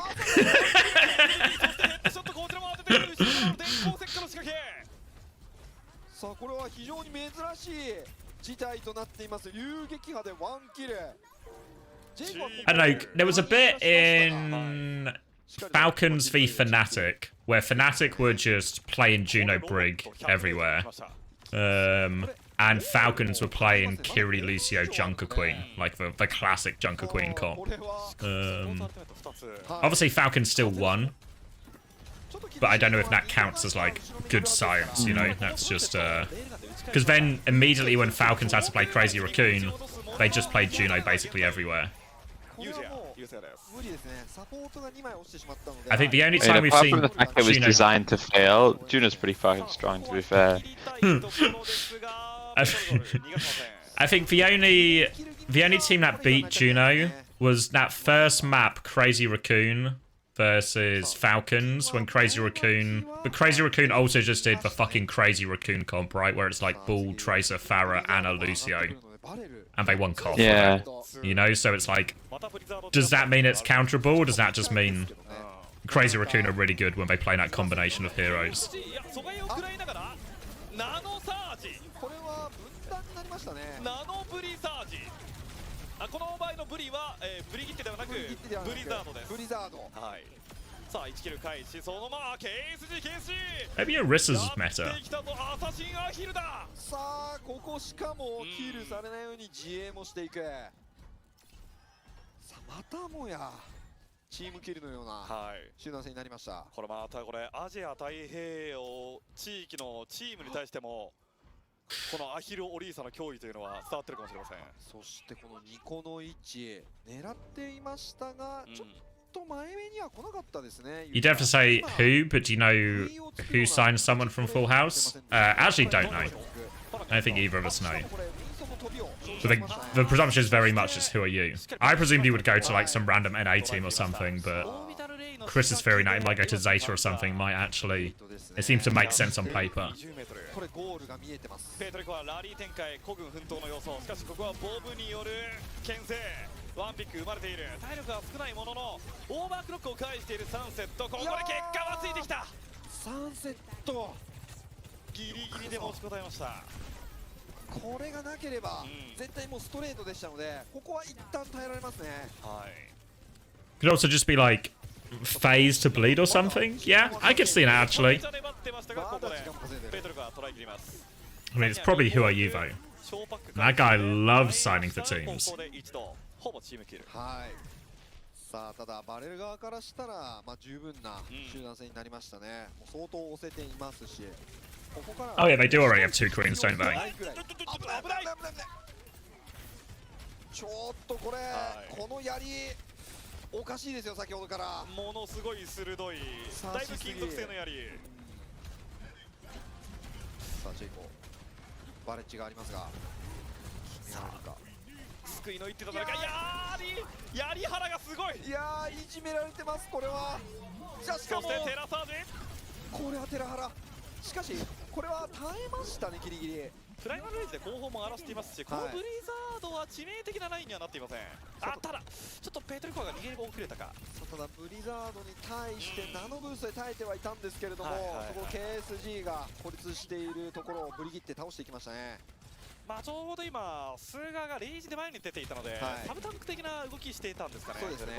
I don't know, there was a bit in Falcons v Fnatic where Fnatic were just playing Juno Brig everywhere. And Falcons were playing Kiri Lucio Junker Queen, like the classic Junker Queen comp. Obviously Falcons still won, but I don't know if that counts as like good science, you know? That's just because then immediately when Falcons had to play Crazy Raccoon, they just played Juno basically everywhere. I think the only time we've seen from the fact that it was Juno... designed to fail, Juno's pretty fucking strong, to be fair. I think the only team that beat Juno was that first map, Crazy Raccoon versus Falcons, when Crazy Raccoon... But Crazy Raccoon also just did the fucking Crazy Raccoon comp, right? Where it's like Bull, Tracer, Pharah, Anna, Lucio. And they won comp. Yeah. You know, so it's like... Does that mean it's counterable, or does that just mean... Crazy Raccoon are really good when they play that combination of heroes? この場合のブリは、ブリギッテではなくブリザードです。ブリザード。はい。さあ1キル開始、そのまま KSG Maybe Orisa's meta. やってきたぞアサシンアヒルだ。さあここしかもキルされないように自衛もしていく。さあまたもやチームキルのような集団戦になりました。これまたこれアジア太平洋地域のチームに対してもこのアヒルオリーサの脅威というのは伝わってるかもしれません。そしてこの2個の位置狙っていましたが、ちょっと前目には来なかったですね。 You don't have to say who, but do you know who signed someone from Full House? Actually, don't know. I don't think either of us know. But the presumption is very much just who are you. I presumed he would go to like some random NA team or something, but Chris's theory that he might go to Zeta or something might actually... It seems to make sense on paper. これゴールが見えてます。ペトリコはラリー展開、孤軍奮闘の様相。しかしここはボブによる牽制。ワンピック生まれている。体力は少ないもののオーバークロックを返しているサンセット。ここで結果はついてきた。サンセットギリギリで持ちこたえました。これがなければ、絶対もうストレートでしたので、ここは一旦耐えられますね。はい。Could also just be like phase to bleed or something. Yeah, I could see that actually. I mean, it's probably who are you though. That guy loves signing for teams. はい。さあただバレル側からしたらまあ十分な集団戦になりましたね。もう相当押せていますし。ここから Oh yeah, they do already have 2 queens, don't they? ちょっとこれ、この槍おかしいですよ。先ほどからものすごい鋭いだいぶ金属製の槍。さあジェイコバレッジがありますが決められるか。救いの一手となるか。槍原がすごい。いやーいじめられてます。これはじゃあしかもそしてテラサージ。これはテラハラ。しかしこれは耐えましたね。ギリギリプライマルレイジで後方も荒らしていますし、このブリザードは致命的なラインにはなっていません。ただちょっとペトリコが逃げ遅れたか。ただブリザードに対してナノブーストで耐えてはいたんですけれども、そこ KSG が孤立しているところをブリギって倒していきましたね。まあちょうど今スーガーがレイジで前に出ていたので、サブタンク的な動きしていたんですかね。そうですね。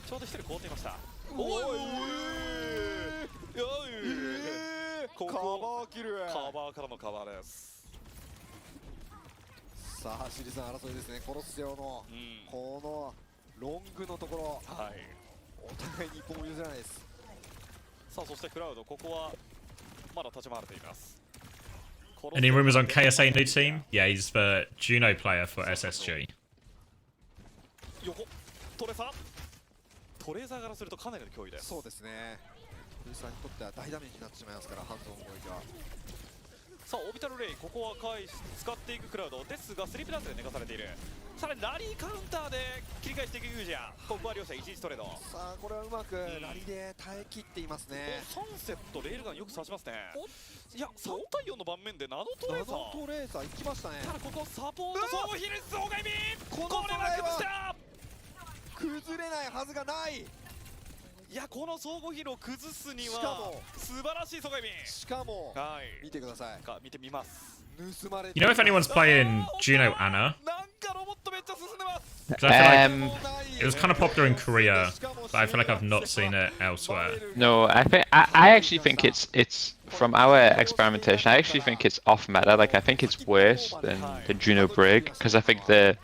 ちょうど1人凍っていました。おいカバーキル。カバーからのカバーです。さあシリーズの争いですね。コロッセオのこのロングのところ、お互いに一歩も譲らないです。さあそしてクラウド、ここはまだ立ち回れています。 Any rumors on KSA new team? Yeah, he's the Juno player for SSG. 横トレーザーからするとかなりの脅威です。そうですね。トレーザーにとっては大ダメージになってしまいますから、ハンズオン攻撃は。さあオービタルレイ、ここは使っていくクラウドですが、スリープダンスで寝かされている。さらにラリーカウンターで切り返していくユージア。ここは両者1-1トレード。さあこれはうまくラリーで耐え切っていますね。サンセットレールガンよく刺しますね。いや3対4の盤面でナノトレーサー。ナノトレーサー行きましたね。ただここサポート総ヒルス大外見。これは崩した。崩れないはずがない。いやこの相互ヒールを崩すには素晴らしい総外見。しかも見てください。見てみます。 You know if anyone's playing Juno Anna? なんかロボットめっちゃ進んでます。 Because I feel like it was kind of popular in Korea, but I feel like I've not seen it elsewhere. No, I actually think it's from our experimentation. I actually think it's off meta. Like I think it's worse than the Juno Brig because I think the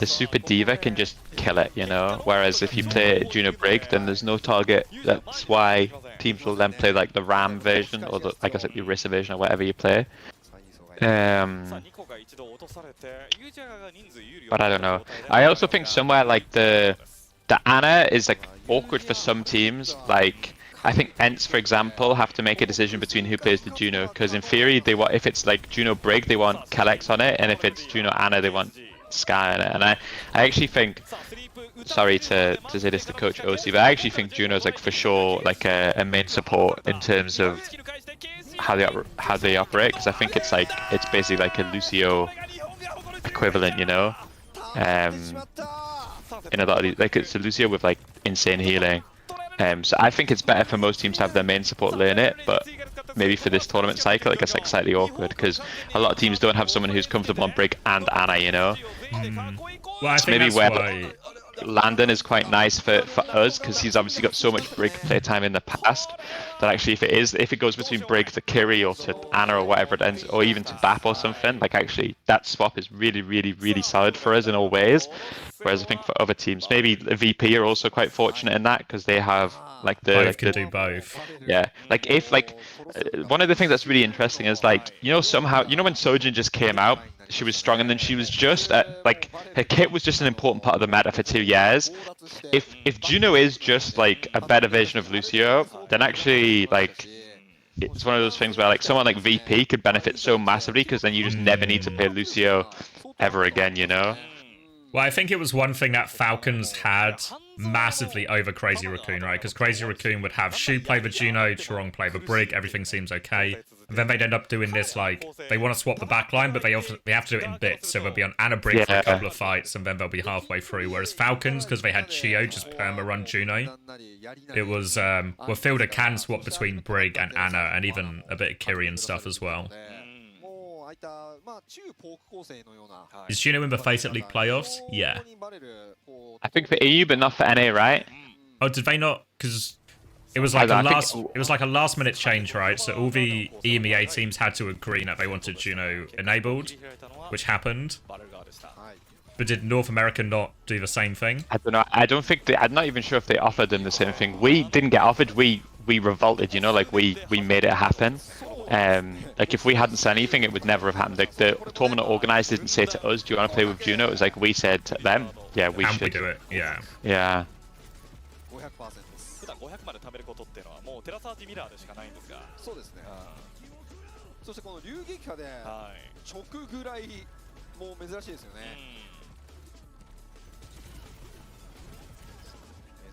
Super Diva can just kill it, you know. Whereas if you play Juno Brig, then there's no target. That's why teams will then play like the Ram version or the, I guess like the Orisa version or whatever you play. But I don't know. I also think somewhere like the Ana is like awkward for some teams. Like I think Ents, for example, have to make a decision between who plays the Juno, because in theory they want, if it's like Juno Brig, they want Kalex on it, and if it's Juno Ana, they want Sky on it. And I actually think, sorry to say this to Coach OC, but I actually think Juno's like for sure like a main support in terms of how they operate, because I think it's basically like a Lucio equivalent, you know. In a lot of these, like it's a Lucio with like insane healing. So I think it's better for most teams to have their main support learn it, but maybe for this tournament cycle, it gets like slightly awkward because a lot of teams don't have someone who's comfortable on Brig and Ana, you know. Well, I think maybe that's where why. Landon is quite nice for us because he's obviously got so much Brig playtime in the past that actually if it goes between Brig to Kiri or to Ana or whatever it ends, or even to Bap or something, like actually that swap is really solid for us in all ways. Whereas I think for other teams, maybe the VP are also quite fortunate in that because they have like the Both can do both. Yeah, like if one of the things that's really interesting is like somehow when Sojin just came out, she was strong and then she was just like her kit was just an important part of the meta for 2 years. If Juno is just like a better version of Lucio, then actually like it's one of those things where like someone like VP could benefit so massively because then you just never need to play Lucio ever again, you know. Well, I think it was one thing that Falcons had massively over Crazy Raccoon, right? Because Crazy Raccoon would have Shu play the Juno, Chorong play the Brig, everything seems okay. And then they'd end up doing this, like, they want to swap the backline, but they have to do it in bits. So they'll be on Ana Brig for a couple of fights, and then they'll be halfway through. Whereas Falcons, because they had Chio just perma-run Juno, it was, well, Fielder can swap between Brig and Ana, and even a bit of Kiri and stuff as well. Is Juno in the Face-Up League playoffs? Yeah. I think for EU, but not for NA, right? Oh, did they not? Because it was like a last-minute change, right? So all the EMEA teams had to agree that they wanted Juno enabled, which happened. But did North America not do the same thing? I don't know. I don't think I'm not even sure if they offered them the same thing. We didn't get offered. We revolted, you know, like we made it happen. Like if we hadn't said anything, it would never have happened. Like the tournament organizer didn't say to us, "Do you want to play with Juno?" It was like we said to them, "Yeah, we should." Can we do it? Yeah. Yeah. 普段500まで貯めることっていうのはもうテラサージミラーでしかないんですが、そうですね。そしてこの流撃波で直ぐらいもう珍しいですよね。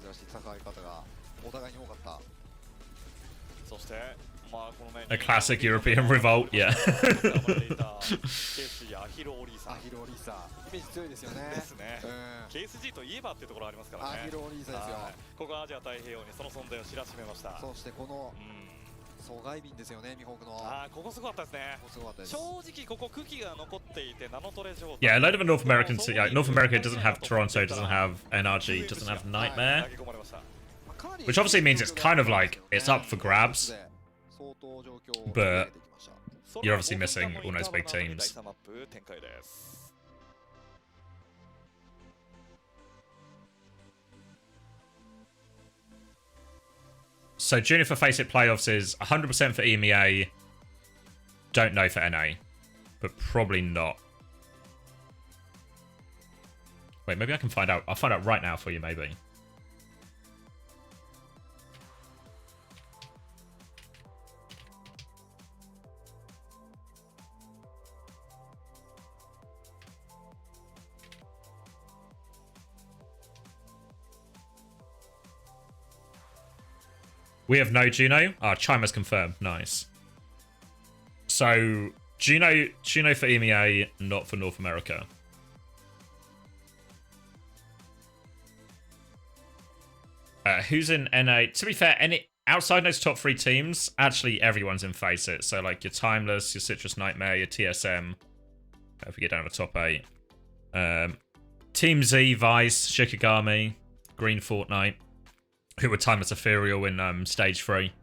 珍しい戦い方がお互いに多かった。そして。A classic European revolt, yeah. アヒロオリーサイメージ強いですよね。ですね。KSG といえばっていうところありますからね。アヒロオリーサですよ。ここアジア太平洋にその存在を知らしめました。そしてこの阻害便ですよね、ミホークの。ここすごかったですね。正直ここ茎が残っていてナノトレ状態。Yeah, a lot of the North American, North America doesn't have Toronto, doesn't have NRG, doesn't have Nightmare, which obviously means it's kind of like it's up for grabs. But you're obviously missing all those big teams. So Junior for Face It playoffs is 100% for EMEA. Don't know for NA, but probably not. Wait, maybe I can find out. I'll find out right now for you, maybe. We have no Juno. Ah, Chima's confirmed. Nice. So, Juno for EMEA, not for North America. Who's in NA? To be fair, outside those top 3 teams, actually everyone's in Face It. So, like, your Timeless, your Citrus Nightmare, your TSM. If we get down to the top 8. Team Z, Vice, Shikigami, Green Fortnite. Who were Timeless Ethereal in stage 3.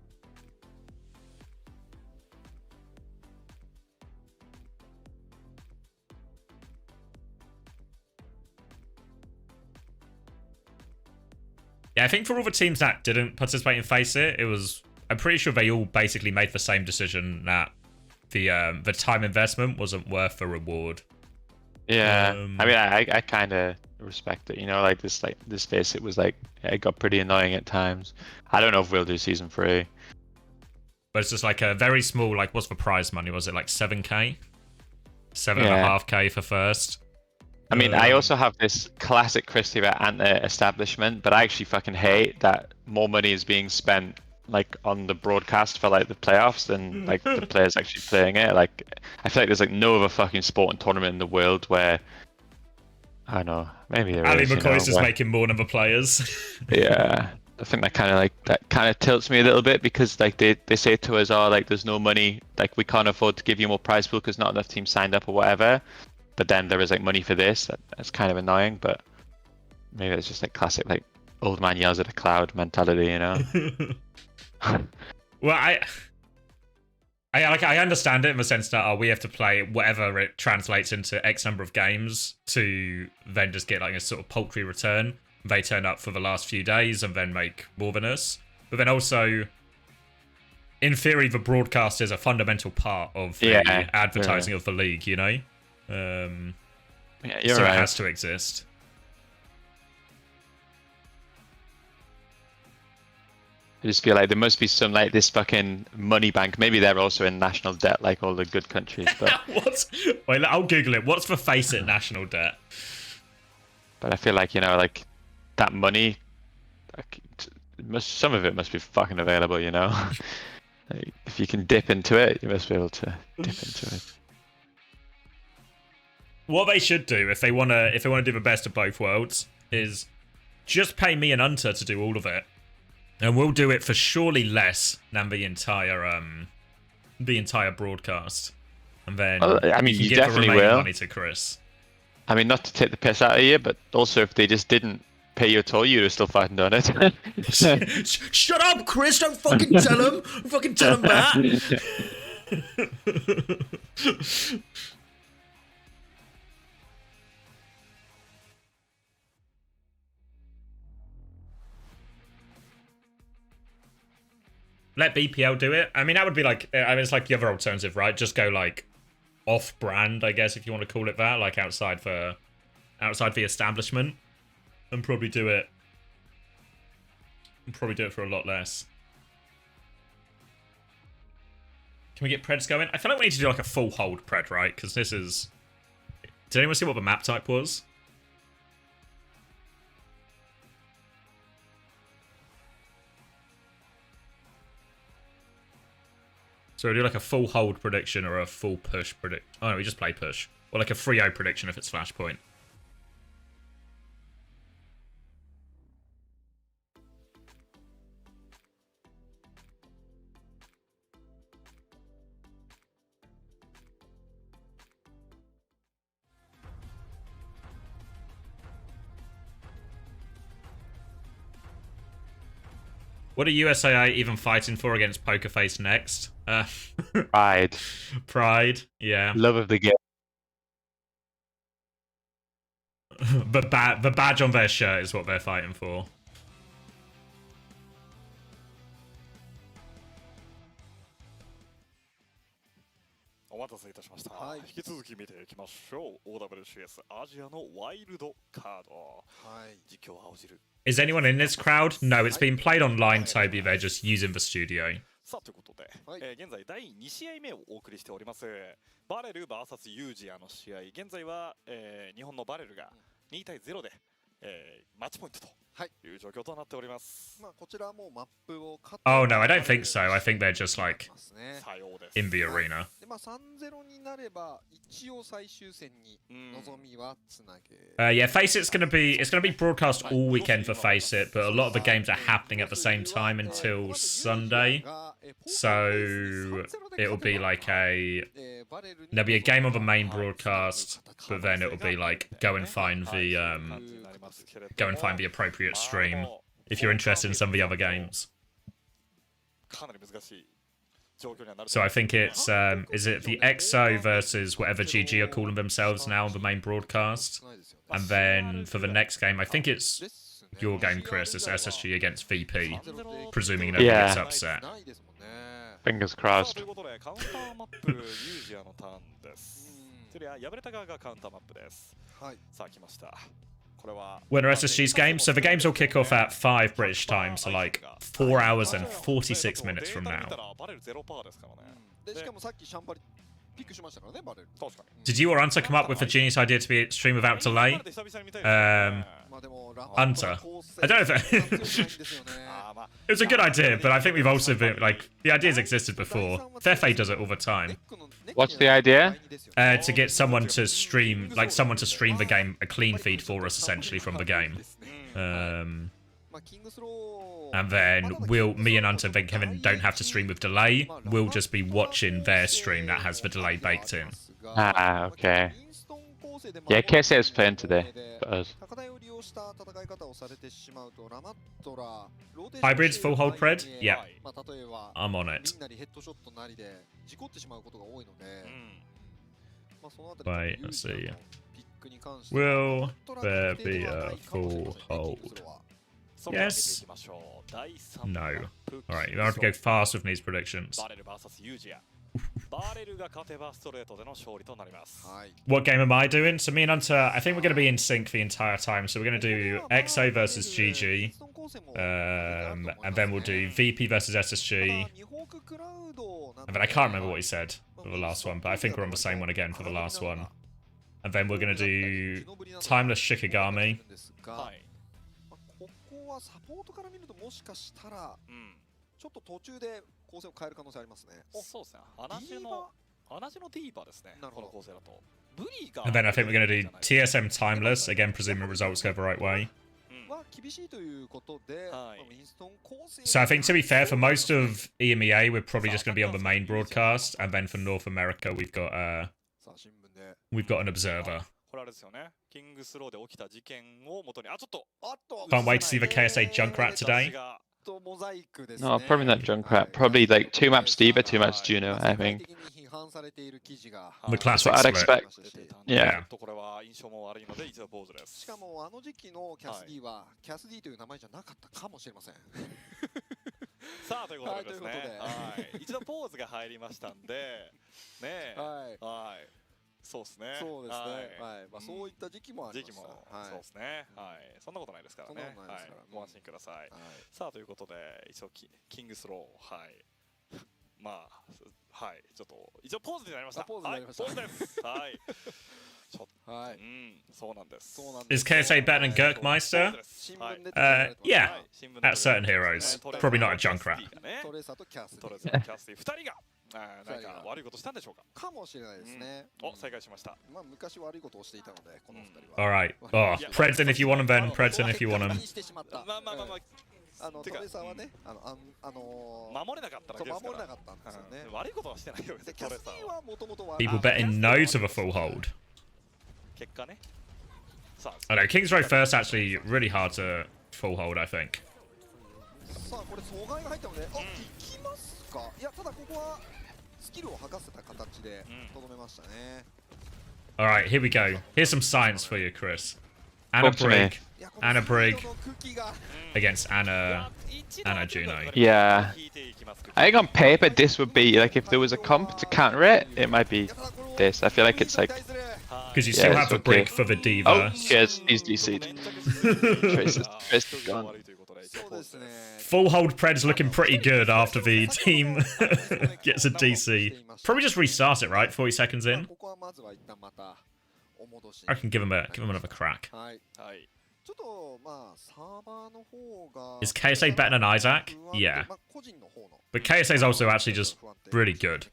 Yeah, I think for all the teams that didn't participate in Face It, I'm pretty sure they all basically made the same decision that the time investment wasn't worth the reward. Yeah, I mean, I kind of respect it, you know, like this Face It was like, it got pretty annoying at times. I don't know if we'll do season 3. But it's just like a very small, like, what's the prize money? Was it like 7k? 7.5k for first? I mean, I also have this classic Christie about anti-establishment, but I actually fucking hate that more money is being spent like on the broadcast for like the playoffs than like the players actually playing it. Like, I feel like there's like no other fucking sport and tournament in the world where I don't know, maybe there Ali is. McCoy's just making more than the players. Yeah, I think that kind of tilts me a little bit because like they say to us, oh, like there's no money, like we can't afford to give you more prize pool because not enough teams signed up or whatever. But then there is like money for this. That's kind of annoying, but maybe it's just like classic like old man yells at a cloud mentality, you know. Well, I understand it in the sense that we have to play whatever it translates into X number of games to then just get like a sort of paltry return. They turn up for the last few days and then make more than us. But then also, in theory, the broadcast is a fundamental part of the advertising of the league, you know? Yeah, so right. it has to exist. I just feel like there must be some like this fucking money bank. Maybe they're also in national debt like all the good countries. But What? Wait, I'll Google it. What's the face it national debt? I feel like, you know, like that money, like, some of it must be fucking available, you know. Like, if you can dip into it, you must be able to dip into it. What they should do if they wanna do the best of both worlds is just pay me and Hunter to do all of it, and we'll do it for surely less than the entire broadcast. And then I mean, you you give the definitely remaining will. money to Chris. I mean, not to take the piss out of you, but also if they just didn't pay you at all, you'd have still fucking done it. Shut up, Chris! Don't fucking tell him! Don't fucking tell him that! Let BPL do it. I mean, that would be like, I mean, it's like the other alternative, right? Just go like off-brand, I guess, if you want to call it that, like outside the establishment, and probably do it. Probably do it for a lot less. Can we get Preds going? I feel like we need to do like a full hold Pred, right? Because this is. Did anyone see what the map type was? So we do like a full hold prediction or a full push predict. Oh no, we just play push. Or like a 3-0 prediction if it's Flashpoint. What are USAA even fighting for against Pokerface next? Pride. Pride, yeah. Love of the game. The badge on their shirt is what they're fighting for. お待たせいたしました。はい引き続き見ていきましょう。OWCS アジアのワイルドカード。はい。実況は青汁。 Is anyone in this crowd? No, it's been played online, Toby. They're just using the studio. さあということで、はい現在第2試合目をお送りしております。バレル VS ユージアの試合、現在は、日本のバレルが2対0で、マッチポイントという状況となっております。まあこちらはもうマップを勝って Oh no, I don't think so. I think they're just like ますね。さようです。 in the arena. でまあ 3-0 になれば一応最終戦に望みはつなげ。 Yeah, Face It's gonna be broadcast all weekend for Face It, but a lot of the games are happening at the same time until Sunday. So it'll be like there'll be a game on the main broadcast, but then it'll be like go and find the appropriate stream if you're interested in some of the other games. かなり難しい状況にはなる。 So I think it's is it the EXO versus whatever GG are calling themselves now on the main broadcast, and then for the next game I think it's your game, Chris. It's SSG against VP, presuming nobody gets upset. ないですもんね。 Fingers crossed. ということでカウンターマップユージアのターンです。それは敗れた側がカウンターマップです。はい。さあ来ました。これは Winner SSG's game. So the games will kick off at 5 British time, so like 4 hours and 46 minutes from now. バレル0%ですからね。でしかもさっきシャンパリピックしましたからねバレル。確かに。 Did you or Hunter come up with the genius idea to be stream without delay? まあでも Hunter. I don't know if it, it was a good idea, but I think we've also been like the ideas existed before. Fefe does it all the time. What's the idea? To get someone to stream, like someone to stream the game, a clean feed for us essentially from the game. And then me and Hunter, then Kevin don't have to stream with delay. We'll just be watching their stream that has the delay baked in. Ah, okay. Yeah, KSA is playing today. For us. Hybrids full hold pred? Yeah. I'm on it. Wait, let's see. Will there be a full hold? Yes. No. Alright, you have to go fast with these predictions. What game am I doing? So me and Hunter, I think we're going to be in sync the entire time. So we're going to do XO versus GG. And then we'll do VP versus SSG. And then I can't remember what he said for the last one, but I think we're on the same one again for the last one. And then we're going to do Timeless Shikigami. And then I think we're going to do TSM Timeless, again presuming results go the right way. So I think, to be fair, for most of EMEA we're probably just going to be on the main broadcast, and then for North America we've got an observer. Can't wait to see the KSA Junkrat today. No, probably not Junkrat. Probably like 2 maps Diva, 2 maps Juno, I think. The classic That's what I'd split. expect. Yeah. Is KSA better than Gurkmeister? Yeah, at certain heroes. Probably not a Junkrat. Alright. Oh, Predson if you want him, Ben. Predson if you want him. People betting no to the full hold. I know, King's Row first actually really hard to full hold, I think. Alright, here we go. Here's some science for you, Chris. Anna Brig against Anna Juno. Yeah. I think on paper this would be, like, if there was a comp to counter it, it might be this. I feel like it's like... Because you still have a Brig for the Diva. Oh, yes, he's DC'd. Trace is gone. Full hold Pred's looking pretty good after the team gets a DC. Probably just restart it, right? 40 seconds in. I can give him another crack. Is KSA better than Isaac? Yeah. But KSA is also actually just really good.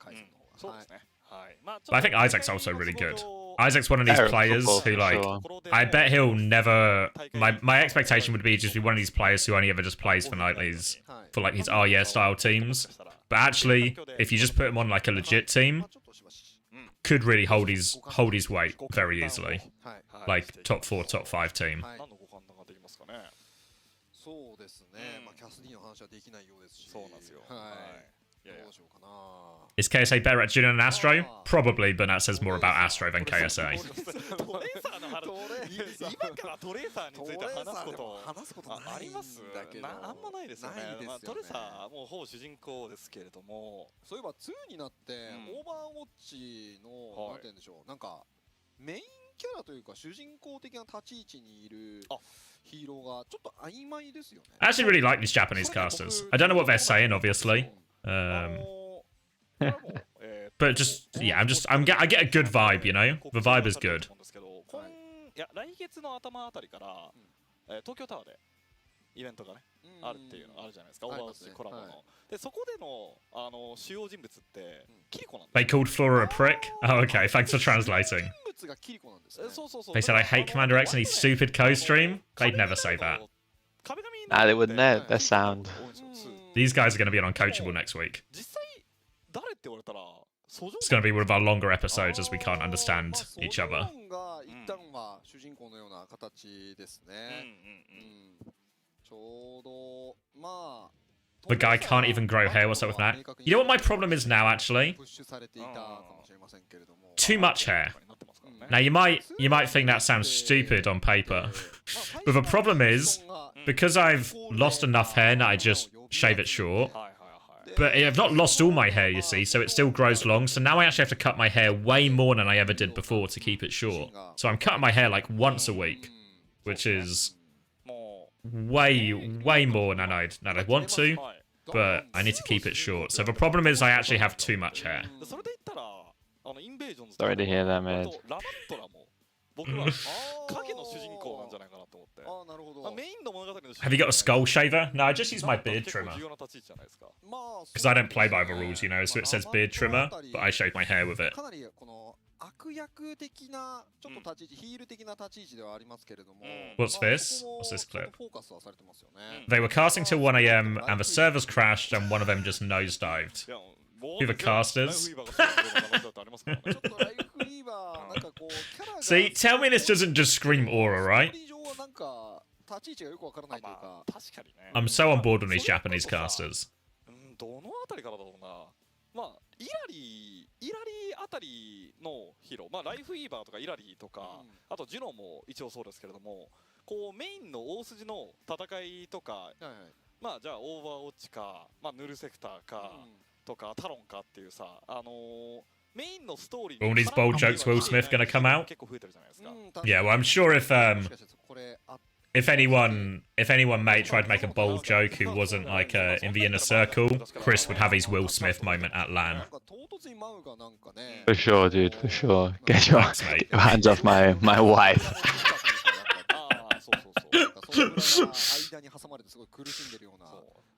But I think Isaac's also really good. Isaac's one of these players who, like, I bet he'll never... My expectation would be just be one of these players who only ever just plays for nightlies, for, like, his yeah style teams. But actually, if you just put him on, like, a legit team, could really hold his weight very easily. Like, top 4, top 5 team. Is KSA better at Juno and Astro? Probably, but that says more about Astro than KSA. I actually really like these Japanese casters. I don't know what they're saying, obviously. But just, yeah, I get a good vibe, you know? The vibe is good. They called Flora a prick? Oh, okay, thanks for translating. They said I hate CommanderX and he's stupid co-stream? They'd never say that. Nah, they wouldn't. They're sound. These guys are going to be on Uncoachable next week. It's going to be one of our longer episodes as we can't understand each other. The guy can't even grow hair. What's up with that? You know what my problem is now, actually? Too much hair. Now, you might think that sounds stupid on paper. But the problem is, because I've lost enough hair now, I just shave it short. But I've not lost all my hair, you see, so it still grows long. So now I actually have to cut my hair way more than I ever did before to keep it short. So I'm cutting my hair like once a week, which is way more than I'd want to. But I need to keep it short. So the problem is I actually have too much hair. Sorry to hear that, man. Have you got a skull shaver? No, I just use my beard trimmer. Because I don't play by the rules, you know, so it says beard trimmer, but I shave my hair with it. What's this? What's this clip? They were casting till 1 AM and the servers crashed and one of them just nosedived. Who the casters? See, tell me this doesn't just scream aura, right? I'm so on board with these Japanese casters. イラリーあたりのヒーロー、まあライフイーバーとかイラリーとか、あとジュノも一応そうですけれども、こうメインの大筋の戦いとか、まあじゃあオーバーウォッチか、まあヌルセクターかとかタロンかっていうさ、メインのストーリー。All these bold jokes, Will Smith gonna come out? Yeah, well I'm sure if anyone mate tried to make a bold joke who wasn't like in the inner circle, Chris would have his Will Smith moment at LAN. For sure, dude. For sure. Get your hands off my wife.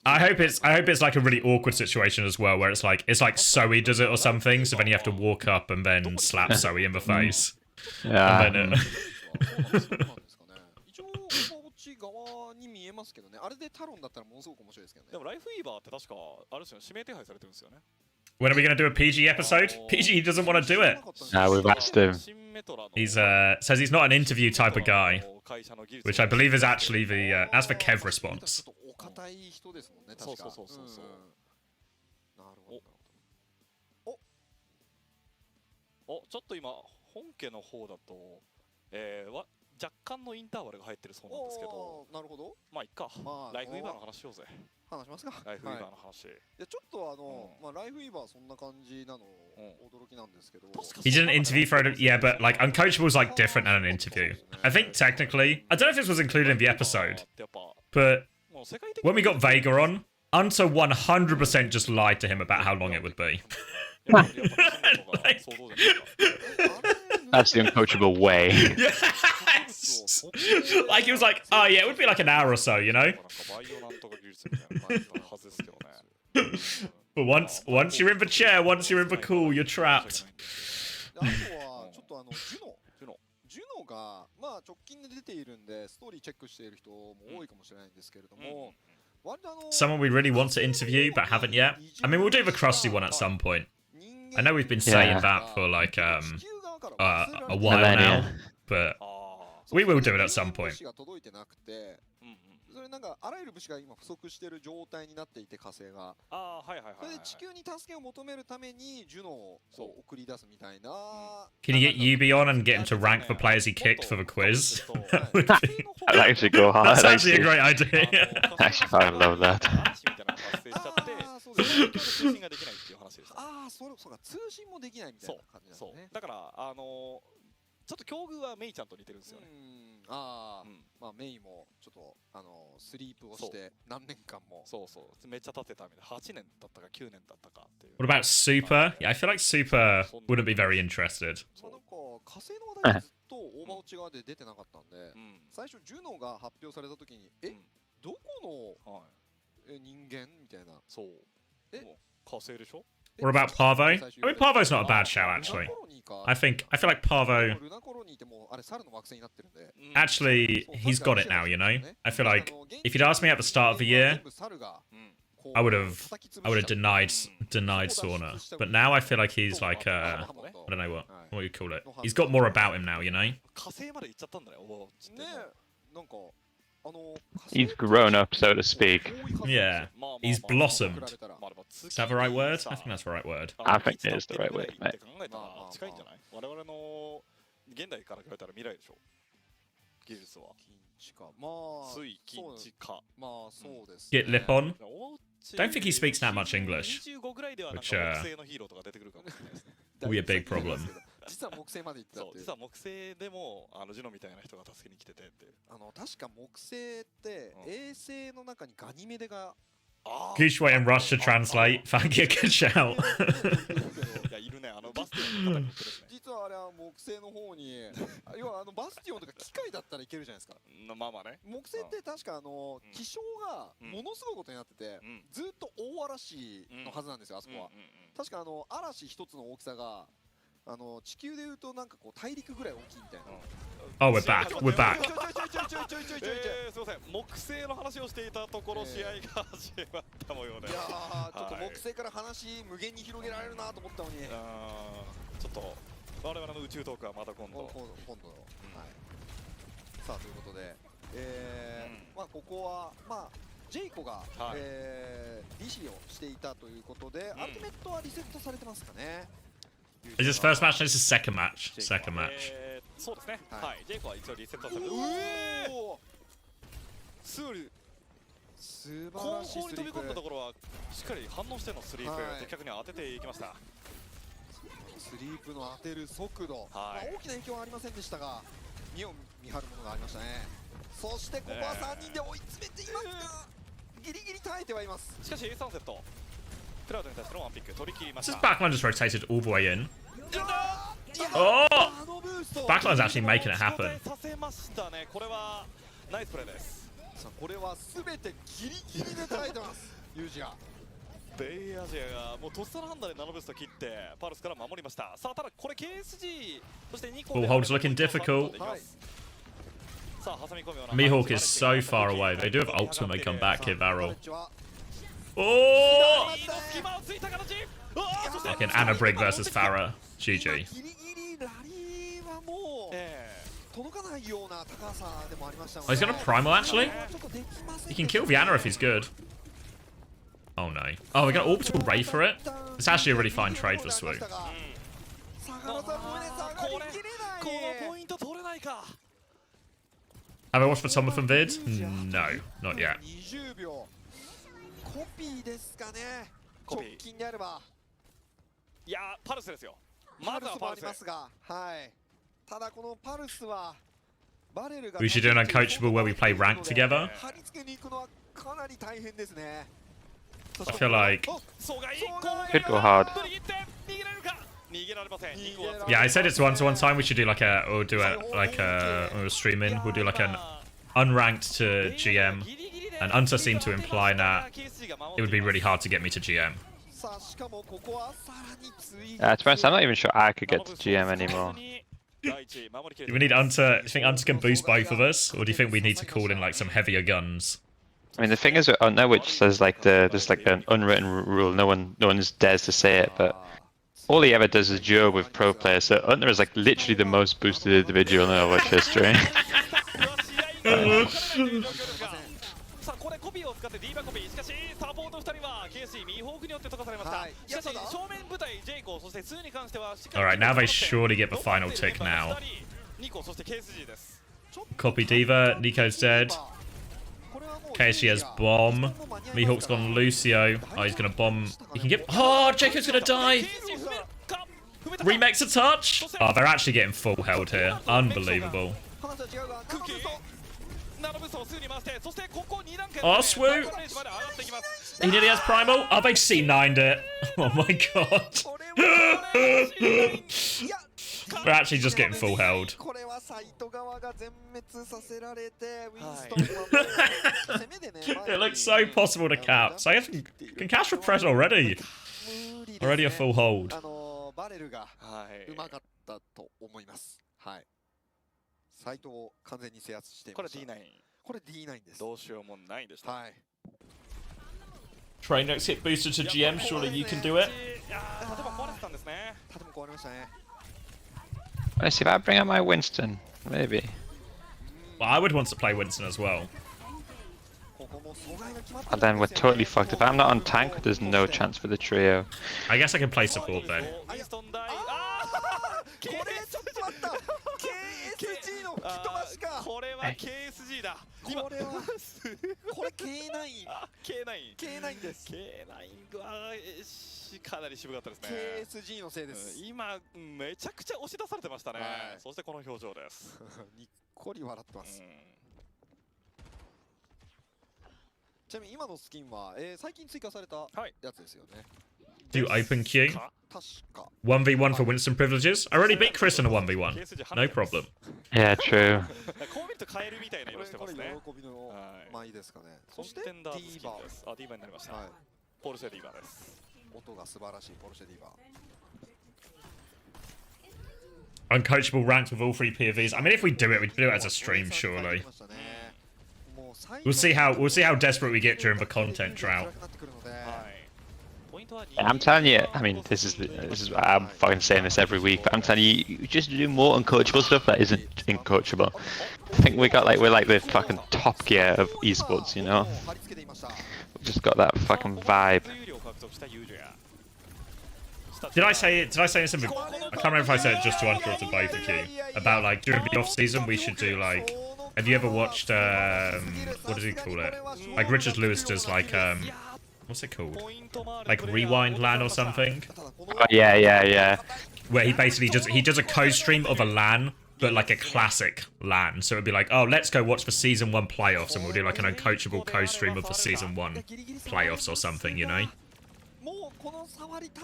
I hope it's like a really awkward situation as well, where it's like Zoe does it or something, so then you have to walk up and then slap Zoe in the face. Yeah. And then, 側に見えますけどね。あれでタロンだったらものすごく面白いですけどね。でもライフイーバーって確かあれですよね、指名手配されてるんですよね。When are we going to do a PG episode? PG doesn't want to do it. Nah, we've asked him. He's says he's not an interview type of guy, which I believe is actually the that's the Kev response. お堅い人ですもんね。確か。そう。なるほど。お、ちょっと今本家の方だと、若干のインターバルが入ってるそうなんですけど、なるほど。まあいっか、ライフイーバーの話しようぜ。話しますか。ライフイーバーの話。いやちょっとまあライフイーバーそんな感じなの驚きなんですけど。He did an interview for it, yeah, but like Uncoachable is like different than an interview. I think technically, I don't know if this was included in the episode, but when we got Vega on, Unta 100% just lied to him about how long it would be. That's the uncoachable way. Yes! Like, he was like, oh yeah, it would be like an hour or so, you know? But once you're in the chair, once you're in the cool, you're trapped. ジュノがまあ直近で出ているんでストーリーチェックしている人も多いかもしれないんですけれども、Someone we really want to interview but haven't yet. I mean, we'll do the Krusty one at some point. I know we've been saying that for like a while now, but we will do it at some point. それなんかあらゆる物資が今不足している状態になっていて火星が。それで地球に助けを求めるためにジュノを送り出すみたいな。Can you get Yubi on and get him to rank the players he kicked for the quiz? I'd actually go hard. That's actually a great idea. Actually, I love that. ああ、そうか、通信もできないみたいな感じなんですね。だからちょっと境遇はメイちゃんと似てるんですよね。まあメイもちょっとスリープをして何年間も。そうめっちゃ経ってたみたいな。8年だったか9年だったかっていう。What about Super? Yeah, I feel like Super wouldn't be very interested. なんか火星の話題ずっとオーバーウォッチ側で出てなかったんで、最初ジュノが発表された時にどこの人間みたいな。そう。火星でしょ？ What about Parvo? I mean, Parvo's not a bad shout, actually. I feel like Parvo... Actually, he's got it now, you know? I feel like if you'd asked me at the start of the year, I would have denied Sauna. But now I feel like he's like, I don't know what you call it. He's got more about him now, you know? He's grown up, so to speak. Yeah, he's blossomed. Is that the right word? I think that's the right word. I think it is the right word, mate. Get lip on. Don't think he speaks that much English, which will be a big problem. 実は木星まで行ってたっていう。実は木星でもジュノみたいな人が助けに来ててって。確か木星って衛星の中にガニメデが。Gooshway and Rush to translate. Thank you, good shout. いやいるね、バスティオンの方に行ってるね。実はあれは木星の方に、要はバスティオンとか機械だったらいけるじゃないですか。まあまあね。木星って確か気象がものすごいことになってて、ずっと大嵐のはずなんですよ、あそこは。確か嵐一つの大きさが。地球でいうとなんかこう大陸ぐらい大きいみたいな。Oh, we're back. We're back. すみません、木星の話をしていたところ試合が始まった模様で。いやー、ちょっと木星から話無限に広げられるなと思ったのに。ちょっと我々の宇宙トークはまた今度。今度。はい。さあということで、まあここはまあ。ジェイコが、利子をしていたということで、アルティメットはリセットされてますかね。Is this first match? This is second match. Second match. そうですね。はい。ジェイコは一応リセットされて。スール。素晴らしい後方に飛び込んだところはしっかり反応してのスリープ、的確に当てていきました。スリープの当てる速度、大きな影響はありませんでしたが、見を見張るものがありましたね。そしてここは3人で追い詰めていますが、ギリギリ耐えてはいます。しかしサンセット。クラウドに対してのワンピック取り切りました。This backline just rotated all the way in. Oh! Backline's actually making it happen. させましたね。これはナイスプレーです。さあこれはすべてギリギリで耐えてます。ユージが。ベイアジアがもうとっさの判断でナノブースト切ってパルスから守りました。さあただこれ KSG そして2個 Ball hold's looking difficult. Mihawk is so far away. They do have ults when they come back here, Varel. Oh! Fucking Anna Brigg versus Farah. GG. Oh, he's got a primal actually? He can kill Vianna if he's good. Oh no. Oh, we got orbital ray for it? It's actually a really fine trade for Swoo. Have I watched the Thomathon vid? No, not yet. コピーですかね。直近であれば。いやパルスですよ。まずはパルスもありますが、はい。ただこのパルスはバレルが We should do an uncoachable where we play rank together. 貼り付けに行くのはかなり大変ですね。I feel like Could go hard. Yeah, I said it's one time we should do like a or do a like a streaming. We'll do like an unranked to GM. And Unta seemed to imply that it would be really hard to get me to GM. To be honest, I'm not even sure I could get to GM anymore. Do we need Unta? Do you think Unta can boost both of us, or do you think we need to call in like some heavier guns? I mean, the thing is with Unta, which says like there's like an unwritten rule, no one's dares to say it, but all he ever does is duo with pro players. So Unta is like literally the most boosted individual in Overwatch history. さあこれコピーを使ってディーバコピーしかしサポート2人は KC ミーホークによって溶かされました、しかし正面部隊ジェイコそして2に関してはしっかり Alright, now they surely get the final tick now. 2個そして KSG です Copy Diva, Nico's dead. KSG has bomb. Mihawk's gone Lucio. Oh, he's gonna bomb. He can get. Oh, Jacob's gonna die. Remakes a touch. Oh, they're actually getting full held here. Unbelievable. Oh, Swoo! He nearly has primal. Oh, they C9'd it. Oh my god. We're actually just getting full held. It looks so possible to cap. So I can catch for press already. Already a full hold. バレルがはいうまかったと思います。はい。サイトを完全に制圧していこれました。 D9 これ D9 です。どうしようもないでした。はい。 Trainwreck's hit boosted to GM. Surely you can do it. いやー、建物壊れてたんですね。建物壊れましたね。 Let's see if I bring out my Winston. Maybe. Well, I would want to play Winston as well. ここも阻害が決まって And then we're totally fucked. If I'm not on tank, there's no chance for the trio. I guess I can play support then. インストン大。これちょっと待った KSG の吹き飛ばしかこれは KSG だ。これはこれ K9 K9。K9 です。 K9 はかなり渋かったですね。KSG のせいです。今めちゃくちゃ押し出されてましたね。はいそしてこの表情です。にっこり笑ってます。ちなみに今のスキンは、最近追加されたやつですよね。Do open queue. 確か 1v1 for Winston privileges. I already beat Chris in a 1v1. No problem. Yeah, true. こう見るとカエルみたいな色してますね。これ喜びの舞ですかね。そしてコンテンダーズスキン D バです。あ、D バーになりました。はい。ポルシェ D バーです。音が素晴らしいポルシェディバー。 Uncoachable ranked with all three POVs. I mean, if we do it, we'd do it as a stream, surely. We'll see how desperate we get during the content drought. はい。ポイントは I'm telling you, I mean, this is I'm fucking saying this every week, but I'm telling you, you just do more uncoachable stuff that isn't uncoachable. I think we're like the fucking top gear of esports, you know? We've just got that fucking vibe. Did I say something? I can't remember if I said it just to Andrew or to both of you about like during the off season we should do like. Have you ever watched what does he call it? Like Richard Lewis does like what's it called? Like Rewind LAN or something? Oh, yeah. Where he basically does a co-stream of a LAN, but like a classic LAN. So it'd be like, oh, let's go watch the season 1 playoffs, and we'll do like an uncoachable co-stream of the season 1 playoffs or something, you know?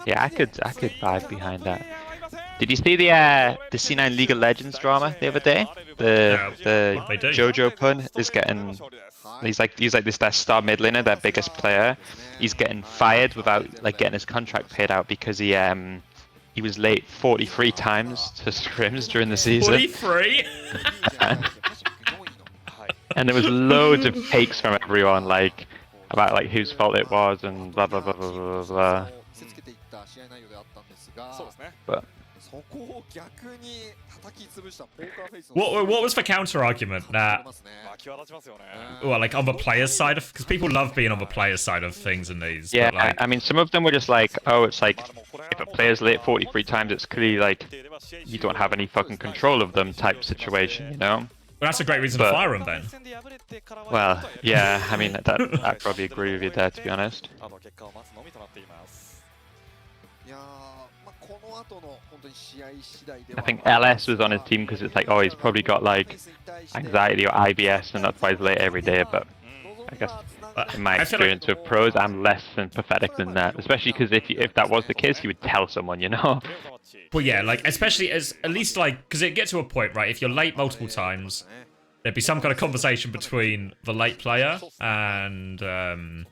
Yeah, I could vibe behind that. Did you see the C9 League of Legends drama the other day? The JoJo pun is getting. He's like their star mid laner, their biggest player. He's getting fired without like getting his contract paid out because he was late 43 times to scrims during the season. 43. And there was loads of takes from everyone like about like whose fault it was and blah blah blah blah blah blah. But what was the counter argument? Well, like on the players' side of, because people love being on the players' side of things in these. yeah, but, like, I mean, some of them were just like, oh, it's like if a player's late 43 times, it's clearly like you don't have any fucking control of them type situation, you know? well, that's a great reason to fire him then. Well, yeah, I mean, I'd probably agree with you there, to be honest. I think LS was on his team because it's like, oh, he's probably got like anxiety or IBS and that's why he's late every day, but I guess in my experience with pros, I'm less sympathetic than that, especially because if that was the case, you would tell someone, you know? Well, yeah, like, especially at least, like, because it gets to a point, right, if you're late multiple times, there'd be some kind of conversation between the late player and the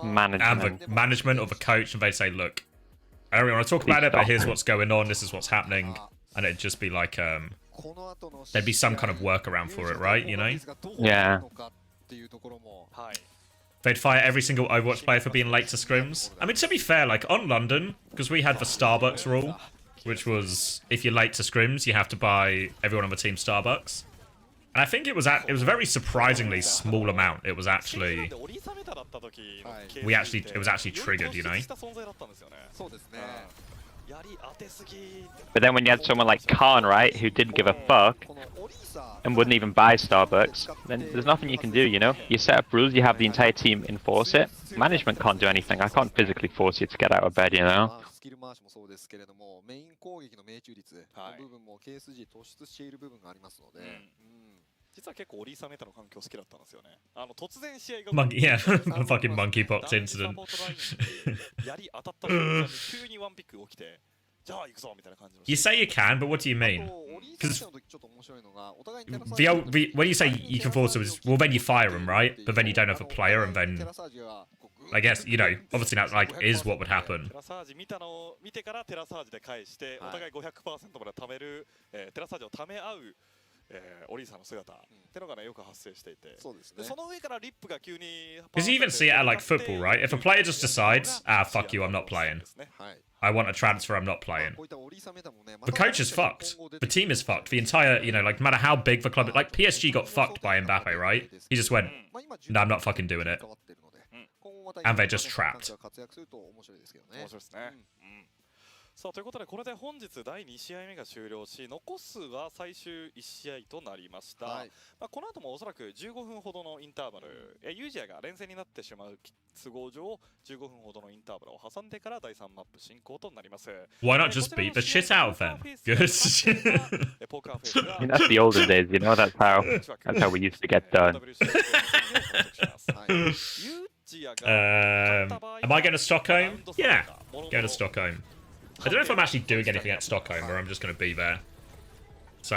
management or the coach, and they'd say, look, I don't really want to talk about it, but here's what's going on, this is what's happening, and it'd just be like, there'd be some kind of workaround for it, right, you know? Yeah. They'd fire every single Overwatch player for being late to scrims. I mean, to be fair, like, on London, because we had the Starbucks rule, which was, if you're late to scrims, you have to buy everyone on the team Starbucks. And I think it was a very surprisingly small amount. It was actually, it was actually triggered, you know? But then when you had someone like Khan, right, who didn't give a fuck and wouldn't even buy Starbucks, then there's nothing you can do, you know? You set up rules, you have the entire team enforce it. Management can't do anything. I can't physically force you to get out of bed, you know? スキル回しもそうですけれども、メイン攻撃の命中率の部分も KSG 突出している部分がありますので、実は結構オリーサメタの環境好きだったんですよね。突然試合が Monkey, yeah, the fucking monkeypox incident. やり当たった瞬間に急にワンピック起きて、じゃあ行くぞみたいな感じの。You say you can, but what do you mean? Because when you say you can force it, well then you fire him, right? But then you don't have a player, and then I guess, you know, obviously that like is what would happen. テラサージ見たのを見てからテラサージで返してお互い500%まで貯める、テラサージを貯め合う、オリーさんの姿ってのがねよく発生していて、そうですね。その上からリップが急に Because you even see it at like football, right? If a player just decides, fuck you, I'm not playing. はい I want a transfer, I'm not まあ playing. こういったオリーサメタもね、 The coach is fucked. The team is fucked. The entire, you know, like no matter how big the club, like PSG got fucked by Mbappe, right? He just went, no, I'm not fucking doing it. And they just trapped. 活躍すると面白いですけどね。面白いですね。さあということでこれで本日第2試合目が終了し残すは最終1試合となりました、はいまあ、この後もおそらく15分ほどのインターバル、ユージアが連戦になってしまう都合上15分ほどのインターバルを挟んでから第3マップ進行となります Why not just beat the shit out of them? Good. ポーカーフェイスが I mean, that's the olden days, you know. That's how we used to get done. Am I going to Stockholm? Yeah, go to Stockholm. I don't know if I'm actually doing anything at Stockholm or I'm just going to be there. So,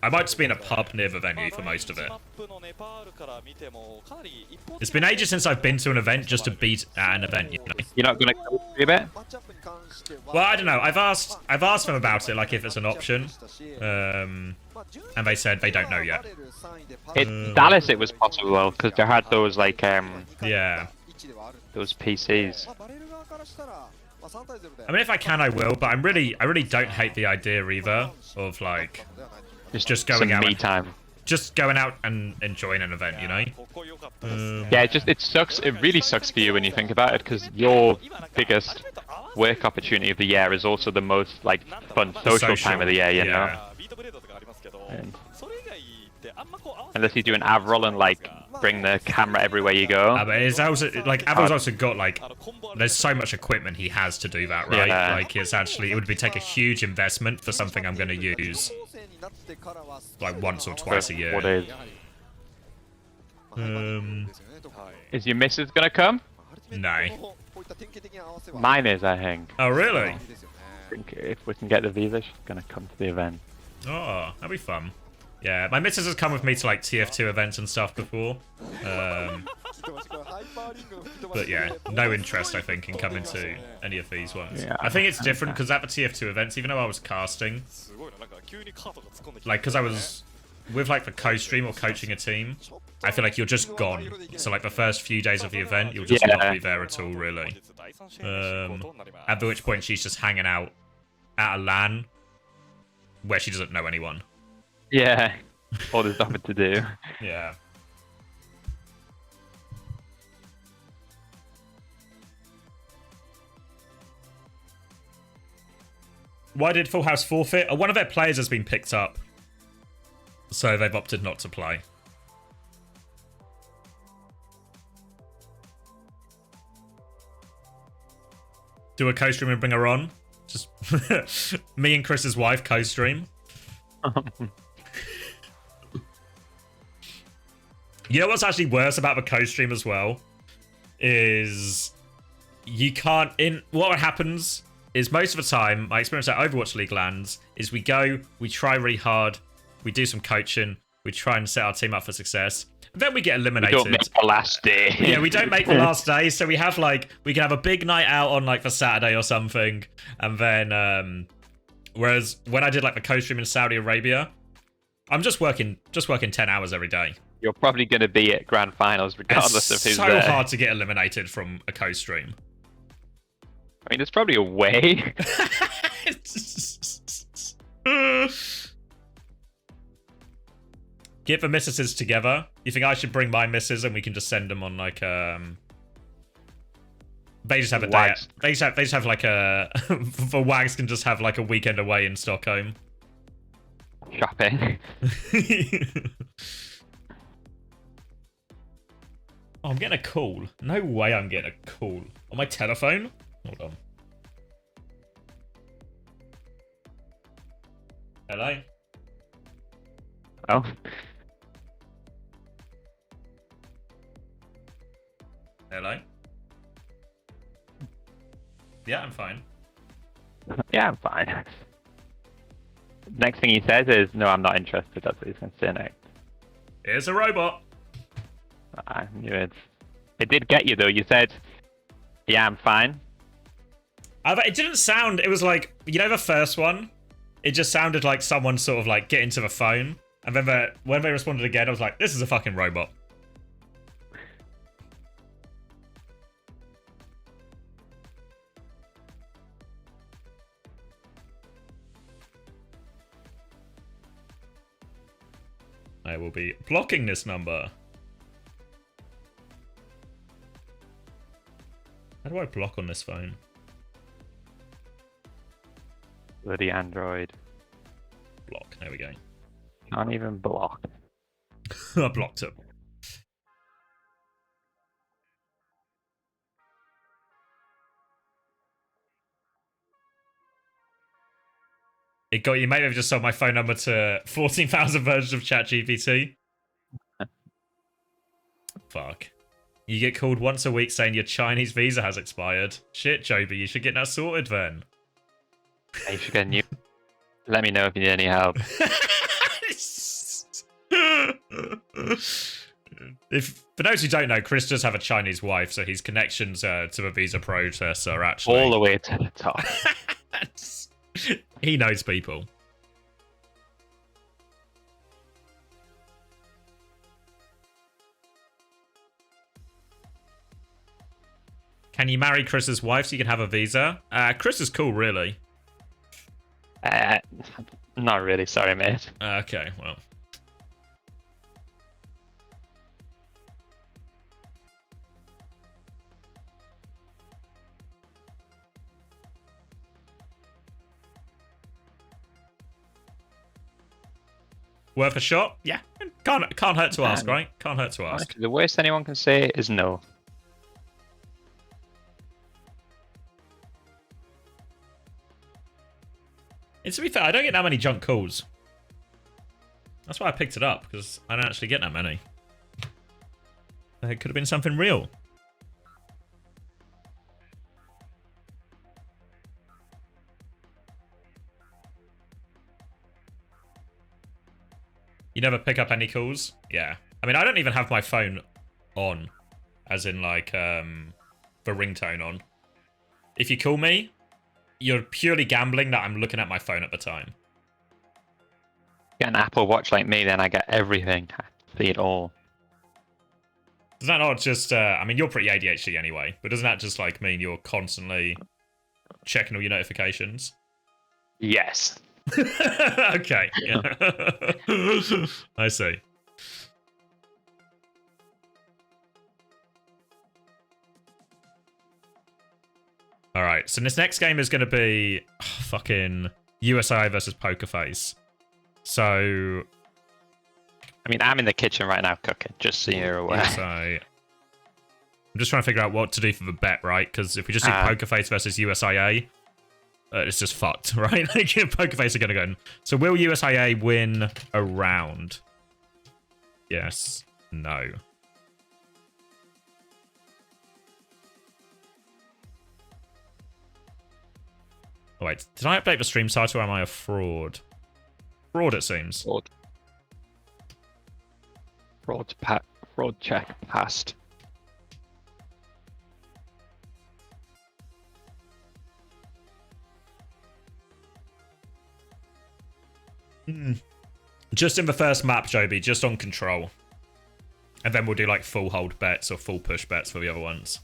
I might just be in a pub near the venue for most of it. It's been ages since I've been to an event just to be at an event, you know. You're not going to come to a bit? Well, I don't know. I've asked them about it, like if it's an option. And they said they don't know yet. In Dallas, it was possible because they had those like Yeah. those PCs. I mean, if I can, I will. But I really don't hate the idea either of like just going Some out, me time. just going out and enjoying an event, you know. Yeah, it sucks. It really sucks for you when you think about it because your biggest work opportunity of the year is also the most like fun social time of the year, you know. And unless you do an Avril and like bring the camera everywhere you go. But it's also like Avil's also got like there's so much equipment he has to do that, right? Yeah. Like it's actually it would be take a huge investment for something I'm going to use like once or twice a year. What is? Is your missus gonna come? No. Mine is, I think. Oh really? I think if we can get the visa, she's gonna come to the event. Oh, that'd be fun. Yeah, my missus has come with me to like TF2 events and stuff before. But yeah, no interest I think in coming to any of these ones. Yeah. I think it's different because at the TF2 events, even though I was casting, like because I was with like the co-stream or coaching a team, I feel like you're just gone. So like the first few days of the event, you'll just not be there at all really. At which point she's just hanging out at a LAN where she doesn't know anyone. Yeah, all there's nothing to do. Yeah. Why did Full House forfeit? One of their players has been picked up, so they've opted not to play. Do a co-stream and bring her on. Just me and Chris's wife co-stream. You know what's actually worse about the co-stream as well? Is you can't... What happens is most of the time, my experience at Overwatch League lands, is we go, we try really hard, we do some coaching, we try and set our team up for success, and then we get eliminated. We don't make the last day. Yeah, we don't make the last day, so we have like... We can have a big night out on like for Saturday or something, and then... Whereas when I did like the co-stream in Saudi Arabia, I'm just working 10 hours every day. You're probably going to be at grand finals regardless of who's so there. hard to get eliminated from a co-stream. I mean, there's probably a way. Get the missuses together. You think I should bring my missus and we can just send them on like They just have a day. They just have like a. The Wags can just have like a weekend away in Stockholm. Shopping. Oh, I'm getting a call. No way I'm getting a call. On my telephone? Hold on. Hello? Oh. Hello? Yeah, I'm fine. Yeah, I'm fine. Next thing he says is, no, I'm not interested. That's what he's going to say next. Here's a robot. I knew it. It did get you, though. You said, Yeah, I'm fine. It didn't sound. It was like, you know, the first one. It just sounded like someone sort of like getting to the phone, and then when they responded again, I was like, this is a fucking robot. I will be blocking this number. How do I block on this phone? Bloody Android. Block. There we go. Can't even block. I blocked it. You may have just sold my phone number to 14,000 versions of ChatGPT. Fuck. You get called once a week saying your Chinese visa has expired. Shit, Joby, you should get that sorted then. You should get a new. Let me know if you need any help. For those who don't know, Chris does have a Chinese wife, so his connections to the visa process are actually All the way to the top. He knows people. Can you marry Chris's wife so you can have a visa? Chris is cool, really. Not really, sorry, mate. Okay, well. Worth a shot? Yeah. Can't hurt to ask, right? Can't hurt to ask. Honestly, the worst anyone can say is no. And to be fair, I don't get that many junk calls. That's why I picked it up, because I don't actually get that many. It could have been something real. You never pick up any calls? Yeah. I mean, I don't even have my phone on. As in, like, the ringtone on. If you call me, you're purely gambling that I'm looking at my phone at the time. Get an Apple Watch like me, then I get everything. I see it all. Does that not just... I mean, you're pretty ADHD anyway, but doesn't that just, like, mean you're constantly checking all your notifications? Yes. Okay. Yeah. I see. Alright, so this next game is going to be fucking USI versus Poker Face. So... I mean, I'm in the kitchen right now cooking, just so you're aware. USI... I'm just trying to figure out what to do for the bet, right? Because if we just do Poker Face versus USIA, it's just fucked, right? Like, Poker Face are going to go in. So will USIA win a round? Yes. No. Oh, wait, did I update the stream title or am I a fraud? Fraud, it seems. Fraud check passed. Just in the first map, Joby, just on control. And then we'll do like full hold bets or full push bets for the other ones.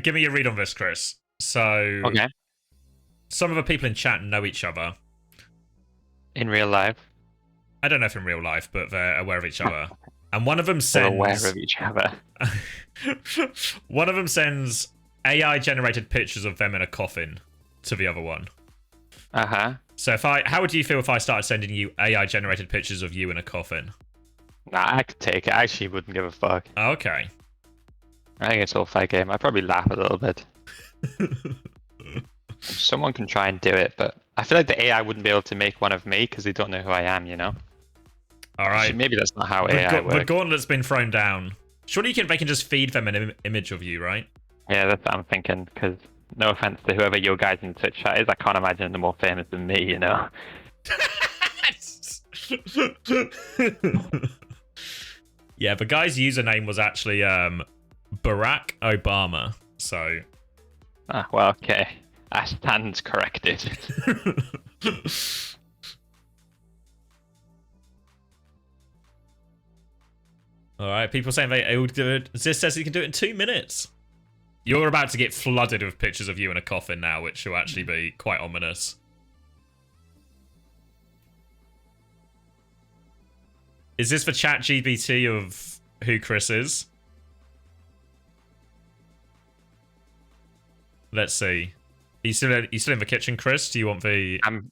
Give me your read on this, Chris. So, okay. Some of the people in chat know each other. In real life? I don't know if in real life, but they're aware of each other. And one of them sends... They're aware of each other. One of them sends AI-generated pictures of them in a coffin to the other one. Uh-huh. So how would you feel if I started sending you AI-generated pictures of you in a coffin? Nah, I could take it. I actually wouldn't give a fuck. Okay. I think it's all fair game. I probably laugh a little bit. Someone can try and do it, but I feel like the AI wouldn't be able to make one of me because they don't know who I am, you know? All right. Actually, maybe that's not how AI works. The gauntlet's been thrown down. Surely they can just feed them an image of you, right? Yeah, that's what I'm thinking, because no offense to whoever your guys in Twitch chat is, I can't imagine they're more famous than me, you know? Yeah, the guy's username was actually Barack Obama, so... Ah, well, okay. I stand corrected. Alright, people saying they would do it. Ziz says he can do it in 2 minutes. You're about to get flooded with pictures of you in a coffin now, which will actually be quite ominous. Is this the chat GPT of who Chris is? Let's see. Are you still in the kitchen, Chris? Do you want the... I'm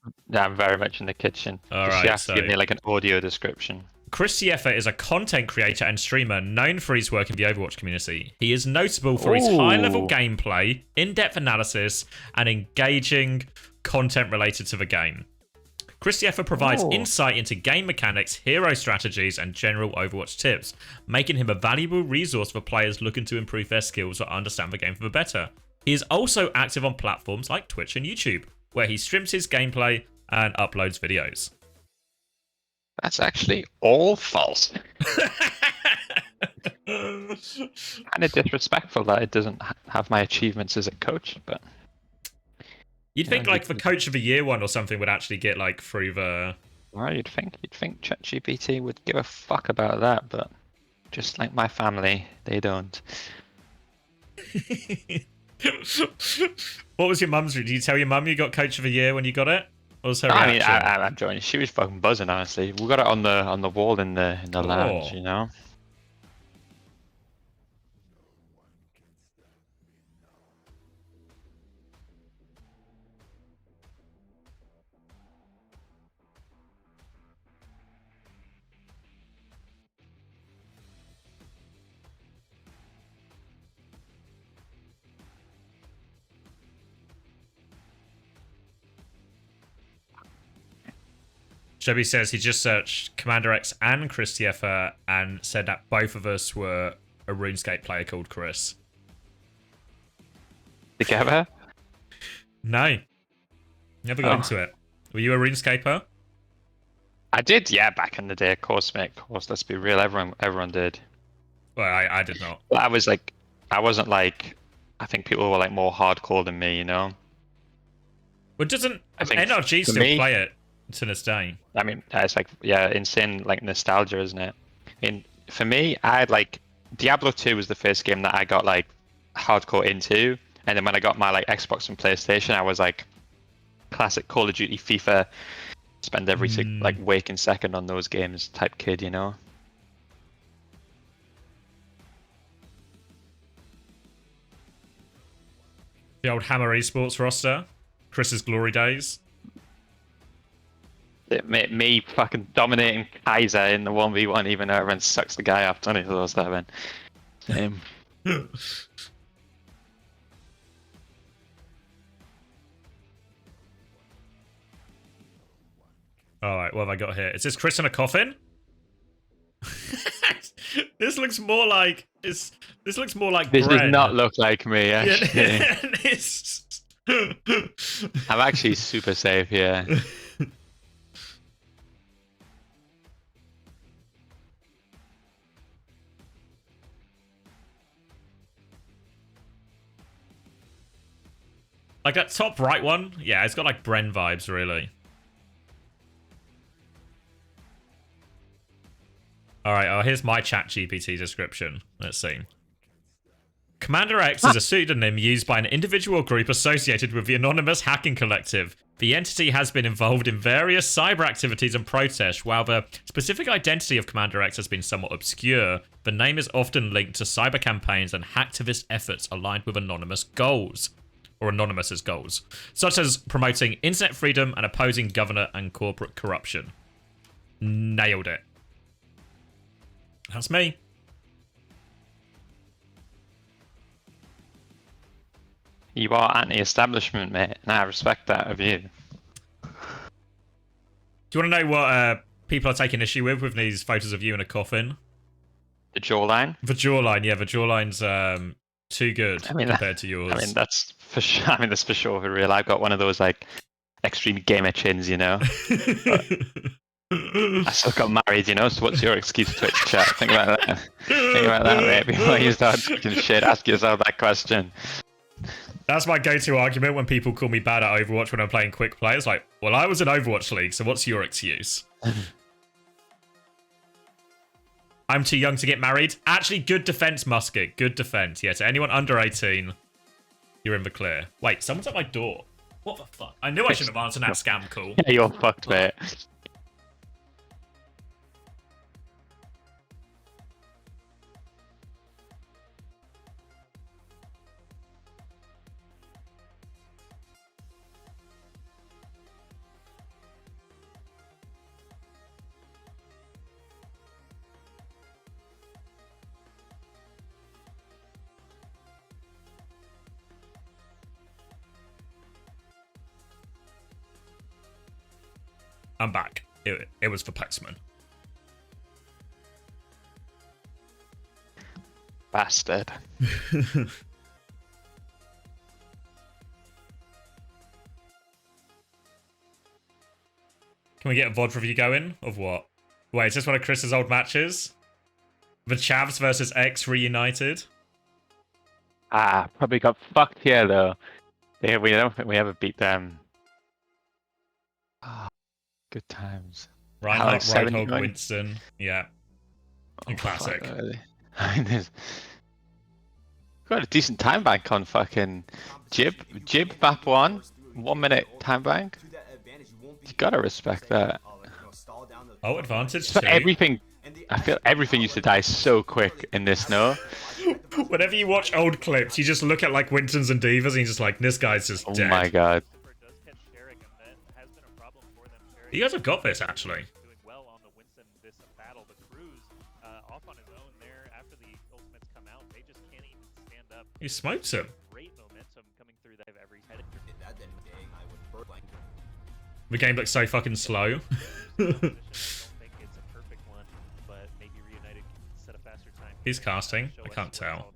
very much in the kitchen. Alright, you have to give me like an audio description. Chris Tieffer is a content creator and streamer known for his work in the Overwatch community. He is notable for his high-level gameplay, in-depth analysis, and engaging content related to the game. Chris Tieffer provides insight into game mechanics, hero strategies, and general Overwatch tips, making him a valuable resource for players looking to improve their skills or understand the game for the better. He is also active on platforms like Twitch and YouTube, where he streams his gameplay and uploads videos. That's actually all false. Kind of disrespectful that it doesn't have my achievements as a coach, but... You'd think like the Coach of the Year one or something would actually get like through the... Well, you'd think ChatGPT would give a fuck about that, but just like my family, they don't. What was your mum's? Did you tell your mum you got Coach of the Year when you got it? What was her reaction? I mean, I'm joining. She was fucking buzzing, honestly. We got it on the wall in the lounge, you know. Chubby says he just searched CommanderX and Chris Tieffer and said that both of us were a RuneScape player called Chris. Together? No. Never got into it. Were you a RuneScaper? I did, yeah, back in the day, of course, mate, of course. Let's be real, everyone did. Well, I did not. I wasn't like, I think people were like more hardcore than me, you know? Well, doesn't NRG still play it to this day? I mean, it's like, yeah, insane, like nostalgia, isn't it? I mean, for me, I had like, Diablo 2 was the first game that I got like hardcore into. And then when I got my like Xbox and PlayStation, I was like classic Call of Duty, FIFA, spend every like waking second on those games type kid, you know? The old Hammer Esports roster, Chris's glory days. Me fucking dominating Kaiser in the 1v1, even though everyone sucks the guy off 24/7. Same. Alright, what have I got here? Is this Chris in a coffin? This looks more like this looks more like This Bren. does not look like me, actually. Yeah, I'm actually super safe here. like that top right one, yeah, it's got like Bren vibes, really. Alright, here's my chat GPT description. Let's see. CommanderX is a pseudonym used by an individual group associated with the anonymous hacking collective. The entity has been involved in various cyber activities and protests. While the specific identity of CommanderX has been somewhat obscure, the name is often linked to cyber campaigns and hacktivist efforts aligned with anonymous goals. Or Anonymous's goals, such as promoting internet freedom and opposing government and corporate corruption. Nailed it. That's me. You are anti-establishment, mate, and I respect that of you. Do you want to know what people are taking issue with these photos of you in a coffin? The jawline? The jawline, yeah, the jawline's too good compared to yours. I mean, that's for sure. I mean, that's for sure for real. I've got one of those like extreme gamer chins, you know. I still got married, you know. So what's your excuse, Twitch chat? Think about that. Think about that, mate. Before you start talking shit, ask yourself that question. That's my go-to argument when people call me bad at Overwatch when I'm playing quick play. It's like, well, I was in Overwatch League, so what's your excuse? I'm too young to get married. Actually, good defense, Musket. Good defense. Yeah, to anyone under 18, you're in the clear. Wait, someone's at my door. What the fuck? I knew I shouldn't have answered that scam call. Yeah, you're fucked, mate. I'm back. It was for postman. Bastard. Can we get a VOD review going? Of what? Wait, is this one of Chris's old matches? The Chavs versus X reunited? Probably got fucked here though. Yeah, we don't think we ever beat them. Good times. Reinhardt, Alex, Roadhog, Winston. Yeah. And classic. I mean, there's got a decent time bank on fucking Jib map 1 minute time bank. You gotta respect that. Oh, advantage But 2. everything, I feel everything used to die so quick in this snow. Whenever you watch old clips, you just look at like Wintons and Divas and you're just like, this guy's just dead. Oh my god. You guys have got this, actually. You smoked him. The game looks so fucking slow. He's casting. I can't tell.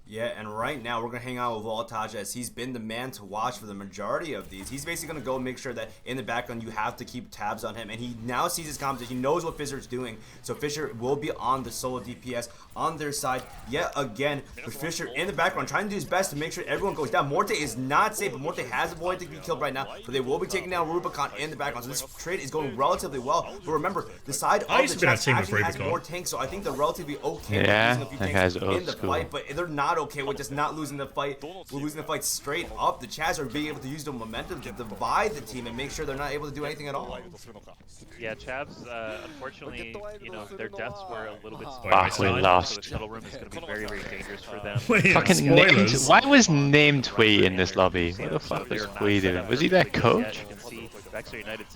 Yeah, and right now we're going to hang out with Wildcard as he's been the man to watch for the majority of these. He's basically going to go make sure that in the background you have to keep tabs on him. And he now sees his competition. He knows what Fisher's doing. So Fisher will be on the solo DPS on their side yet again. But Fisher in the background trying to do his best to make sure everyone goes down. Morte is not safe, but Morte has avoided to be killed right now. But they will be taking down Rubicon in the background. So this trade is going relatively well. But remember, the side of the chest actually has more tanks. So I think they're relatively okay with losing a few tanks in the fight. But they're not okay with just not losing the fight. We're losing the fight straight up. The Chaz are being able to use the momentum to divide the team and make sure they're not able to do anything at all. Yeah, Chavs, unfortunately, you know, their deaths were a little bit spoiled. We lost. So the shuttle room is going to be very, very dangerous for them. Fucking named, why was named Twee in this lobby? What the fuck was Twee doing? Was he their coach?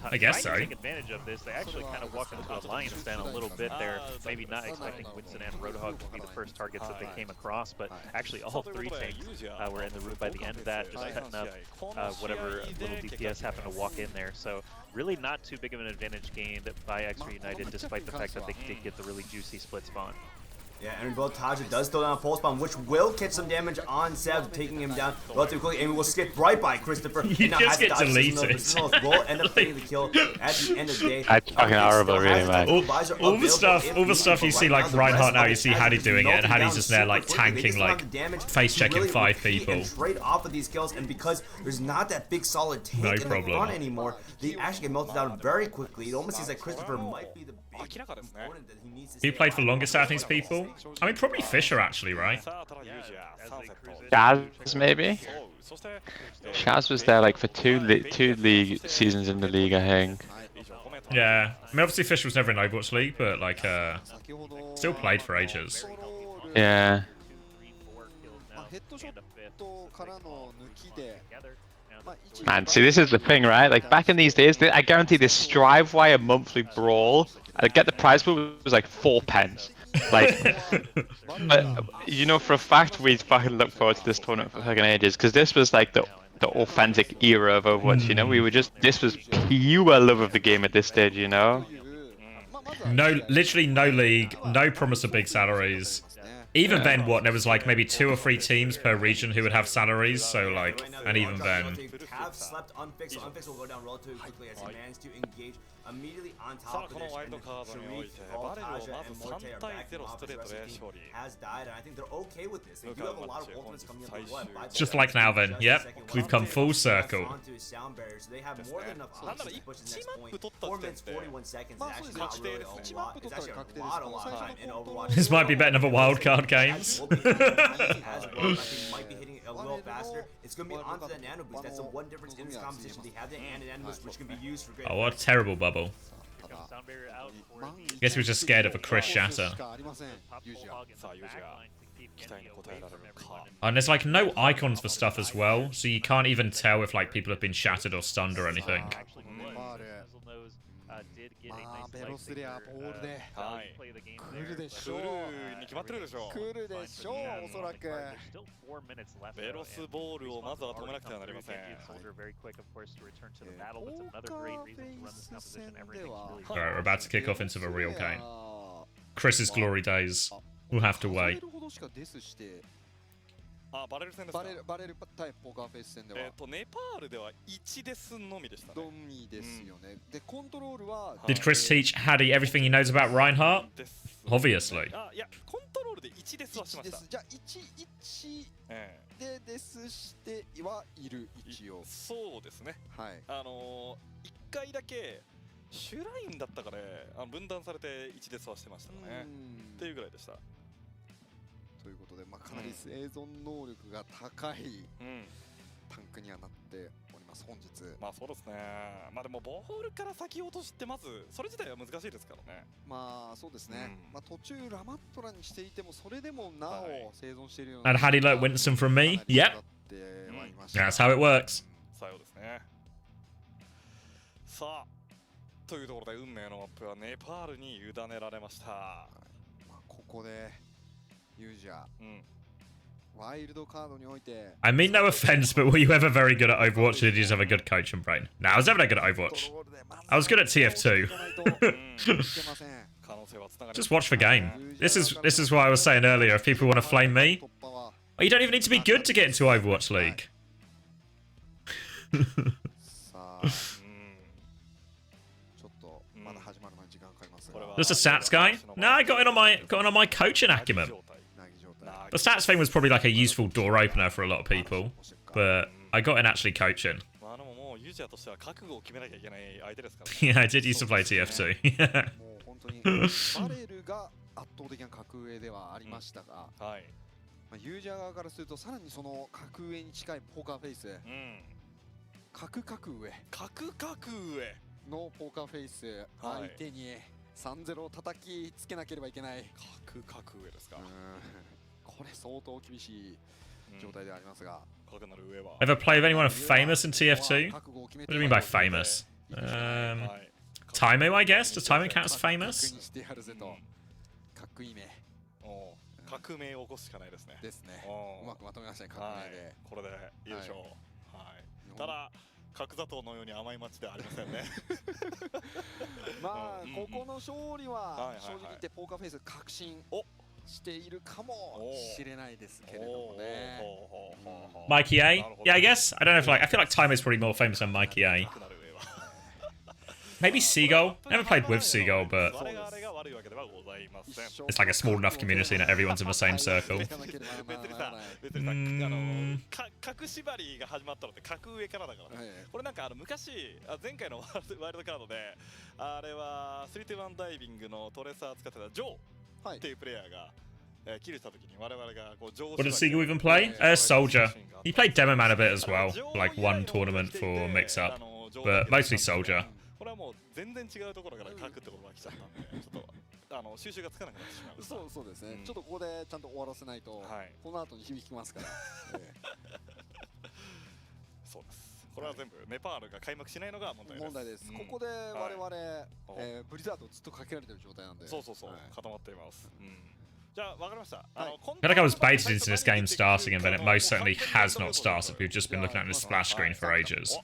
I guess so. Take advantage of this. They actually kind of walked into alliance then a little bit there, maybe not expecting Winston and Roadhog to be the first targets that they came across, but actually all three tanks were in the room by the end of that, just cutting up whatever little DPS happened to walk in there. So really not too big of an advantage gained by X Reunited, despite the fact that they did get the really juicy split spawn. Yeah, and Taja does throw down a pulse bomb, which will catch some damage on Seb, taking him down relatively quickly, and we will skip right by Christopher. You just get deleted. Will end up getting the kill at the end of the day. That's fucking horrible, really, man. All the stuff you see, like Reinhardt now, you see Hattie doing it, and Hattie's just there, like, tanking, like, face-checking 5 people. And trade off of these kills, and because there's not that big solid tank in the front anymore, they actually get melted down very quickly. It almost seems like Christopher might be the big opponent that he needs to. Who played for longest out of these people? I mean, probably Fisher, actually, right? Shaz, maybe? Shaz was there, like, for two league seasons in the league, I think. Yeah. I mean, obviously Fisher was never in Overwatch League, but, like, still played for ages. Yeah. Man, see, this is the thing, right? Like, back in these days, I guarantee this Strive Wire monthly brawl, I'd get the prize pool was like 4 pence. Like, you know, for a fact, we fucking look forward to this tournament for fucking ages, because this was like the authentic era of Overwatch. You know, this was pure love of the game at this stage. You know. No, literally no league, no promise of big salaries. Even then, what, there was like maybe 2 or 3 teams per region who would have salaries, so like, and even then. Have slept unfixed, so unfixed will go down relatively quickly as he managed to engage immediately on top of this. And Sharif, Voltaja, and Morte are backing off. The rest of the team has died, and I think they're okay with this. They do have a lot of ultimates coming in the what? Just like now then, yep, we've come full circle. Onto his sound barrier, so they have more than enough ultimates to push the next point. 4 minutes, 41 seconds is actually not really a lot. It's actually a lot of time in Overwatch. This might be better than the Wildcard games. Might be hitting a little faster. It's going to be onto that nano boost. That's the one difference in this competition. They have the nano boost, which can be used for great. Oh, what a terrible bubble. Guess he was just scared of a Chris shatter. And there's like no icons for stuff as well, so you can't even tell if like people have been shattered or stunned or anything. ベロスではボールで来るでしょう。に決まってるでしょう。来るでしょう、おそらく。ベロスボールをまずは止めなくてはなりません。Alright, we're about to kick off into the real game. Chris's glory days. We'll have to wait. あ、バレル戦ですか。バレル対ポーカーフェイス戦では。ネパールでは1デスのみでしたね。のみですよね。で、コントロールは。Did Chris teach Haddy everything he knows about Reinhardt? Obviously. あ、いや、コントロールで1デスはしました。じゃあ1でデスしてはいる一応。そうですね。はい。1回だけシュラインだったから分断されて1デスはしてましたね。っていうぐらいでした。ということで、まあ、かなり生存能力が高いタンクにはなっております、本日。まあそうですね。まあでもボールから先落としってまずそれ自体は難しいですからね。まあそうですね。まあ途中ラマットラにしていてもそれでもなお生存しているような。And Haddy learnt Winston from me? Yep. That's how it works. さようですね。さあ、というところで運命のマップはネパールに委ねられました。まあここでユージャー。ワイルドカードにおいて。I mean no offense, but were you ever very good at Overwatch, or did you just have a good coaching brain? No, I was never that good at Overwatch. I was good at TF2. Just watch the game. This is what I was saying earlier. If people want to flame me, oh, you don't even need to be good to get into Overwatch League. Just a stats guy? No, I got in on my coaching acumen. The stats thing was probably like a useful door opener for a lot of people, but I got in actually coaching. Yeah, I did used to play TF2. バレルが圧倒的な格上ではありましたが、ユージャー側からするとさらにその格上に近いポーカーフェイス、格上のポーカーフェイス相手に3-0を叩きつけなければいけない。格上ですか。これ相当厳しい状態でありますが。Ever play with anyone famous in TF2? What do you mean by famous? Taimo, I guess. Does Taimo count as famous? かっこいいね。革命を起こすしかないですね。ですね。うまくまとめましたね、革命で。これで優勝。ただ角砂糖のように甘い街ではありませんね。まあここの勝利は正直言ってポーカーフェイス確信しているかもしれないですけれどもね。Mikey A? Yeah, I guess. I don't know if I feel like Time is probably more famous than Mikey A. Maybe Seagull. Never played with Seagull, but it's like a small enough community that everyone's in the same circle. 格縛りが始まったのって格上からだからね。これなんか昔前回のワイルドカードであれは3-1ダイビングのトレーサー使ってたジョーっていうプレイヤーがキルした時に我々がこうジョー。 What did Seagull even play? Soldier. He played Demo Man a bit as well, like one tournament for mix up, but mostly Soldier. これはもう全然違うところから書くってことが来ちゃったんで、ちょっと収集がつかなくなってしまう。そうですね。ちょっとここでちゃんと終わらせないと、この後に響きますから。そうです。これは全部ネパールが開幕しないのが問題です。ここで我々ブリザードをずっとかけられてる状態なんで。そう固まっています。I feel like I was baited into this game starting, and then it most certainly has not started. We've just been looking at the splash screen for ages.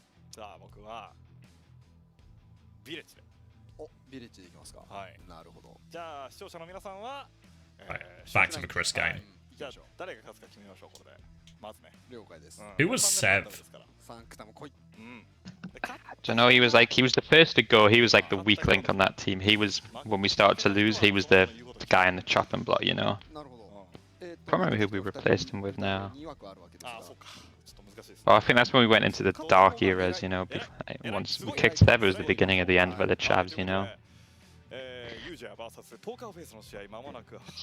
ビレッジで。お、ビレッジでいきますか。はい。なるほど。じゃあ視聴者の皆さんは、Back to the Chris game. じゃあ誰が勝つか決めましょうこれで。まずね。了解です。Who was Sev? サンクタム来い。うん。 I don't know, he was the first to go, he was like the weak link on that team. He was, when we started to lose, he was the guy in the chopping block, you know. Can't remember who we replaced him with now. Oh, I think that's when we went into the dark eras, you know. Once we kicked Sev, it was the beginning of the end for the Chavs, you know.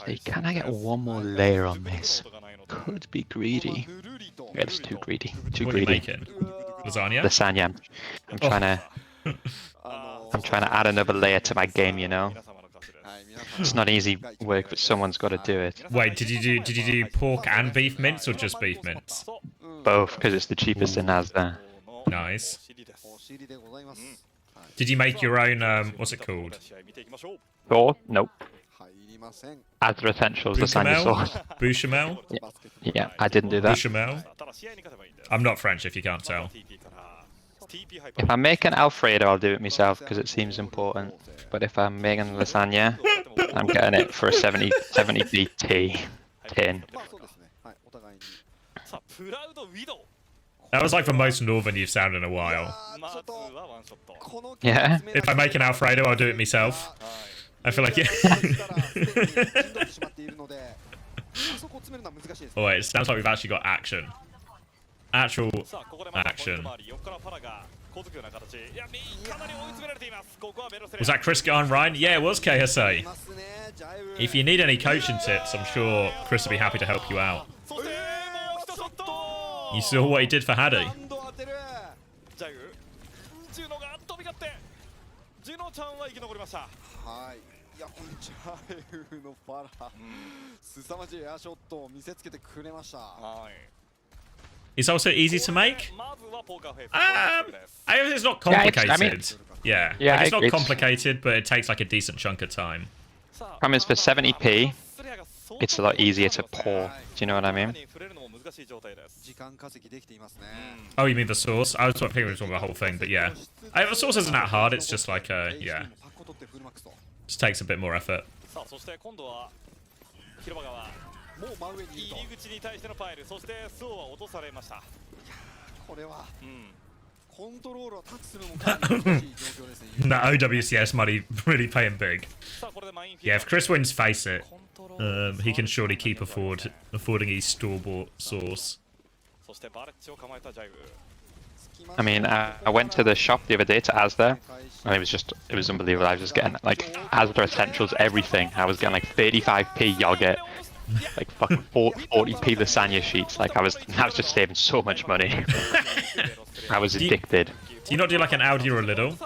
See, can I get one more layer on this? Could be greedy. Yeah, it's too greedy. Too What are you greedy. making? Lasagna? Lasagna. I'm trying to add another layer to my game, you know. It's not easy work, but someone's got to do it. Wait, did you do pork and beef mince or just beef mince? Both, because it's the cheapest in Asda. Nice. Did you make your own, what's it called? Or nope. Asda Essentials lasagna sauce. Bouchamel? Yeah, I didn't do that. Bouchamel? I'm not French if you can't tell. If I make an Alfredo, I'll do it myself because it seems important. But if I'm making lasagna, I'm getting it for a 70p tin. That was like the most northern you've sounded in a while. Yeah. If I make an Alfredo, I'll do it myself. I feel like Oh wait, it sounds like we've actually got action. Actual action. Was that Chris going Ryan? Yeah, it was KSA. If you need any coaching tips, I'm sure Chris will be happy to help you out. You saw what he did for Hadi. It's also easy to make. I think it's not complicated. Yeah, Yeah, like, it's not it's- complicated, but it takes like a decent chunk of time. Problem is for 70p, it's a lot easier to pour. Do you know what I mean? Oh, you mean the sauce? I was thinking we were talking about the whole thing, but yeah. The sauce isn't that hard, it's just like, yeah. Just takes a bit more effort. もう真上にいると。入り口に対してのファイル、そしてスオは落とされました。これは、コントロールをタッチするのもかなり難しい状況ですね。That OWCS money really paying big. Yeah, if Chris wins Face It, he can surely keep affording his store-bought sauce. I mean, I went to the shop the other day to Asda, and it was unbelievable. I was just getting like Asda Essentials, everything. I was getting like 35p yogurt, like fucking 40p lasagna sheets. Like I was just saving so much money. I was addicted. Do you not do like an Audi or a Lidl?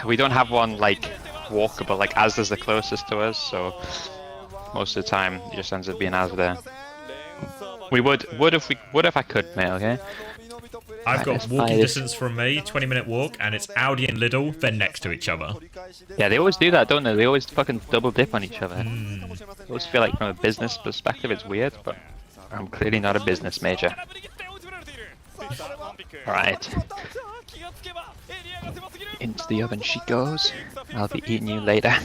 We don't have one like walkable. Like Asda's the closest to us, so most of the time it just ends up being Asda. We would if I could, mate. Okay. I've got walking distance from me, 20-minute walk, and it's Audi and Lidl. They're next to each other. Yeah, they always do that, don't they? They always fucking double dip on each other. I always feel like from a business perspective it's weird, but I'm clearly not a business major. Alright. Into the oven she goes. I'll be eating you later.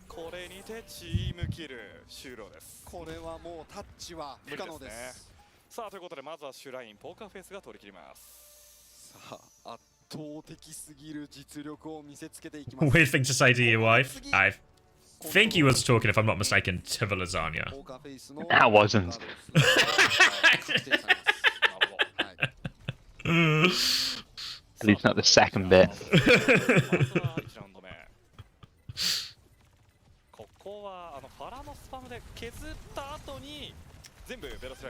これにてチームキル終了です。これはもうタッチは不可能です。さあということでまずはシュラインポーカーフェイスが取り切ります。さあ圧倒的すぎる実力を見せつけていきます。Weird thing to say to your wife. I think he was talking, if I'm not mistaken, to the lasagna. I wasn't. At least not the second bit.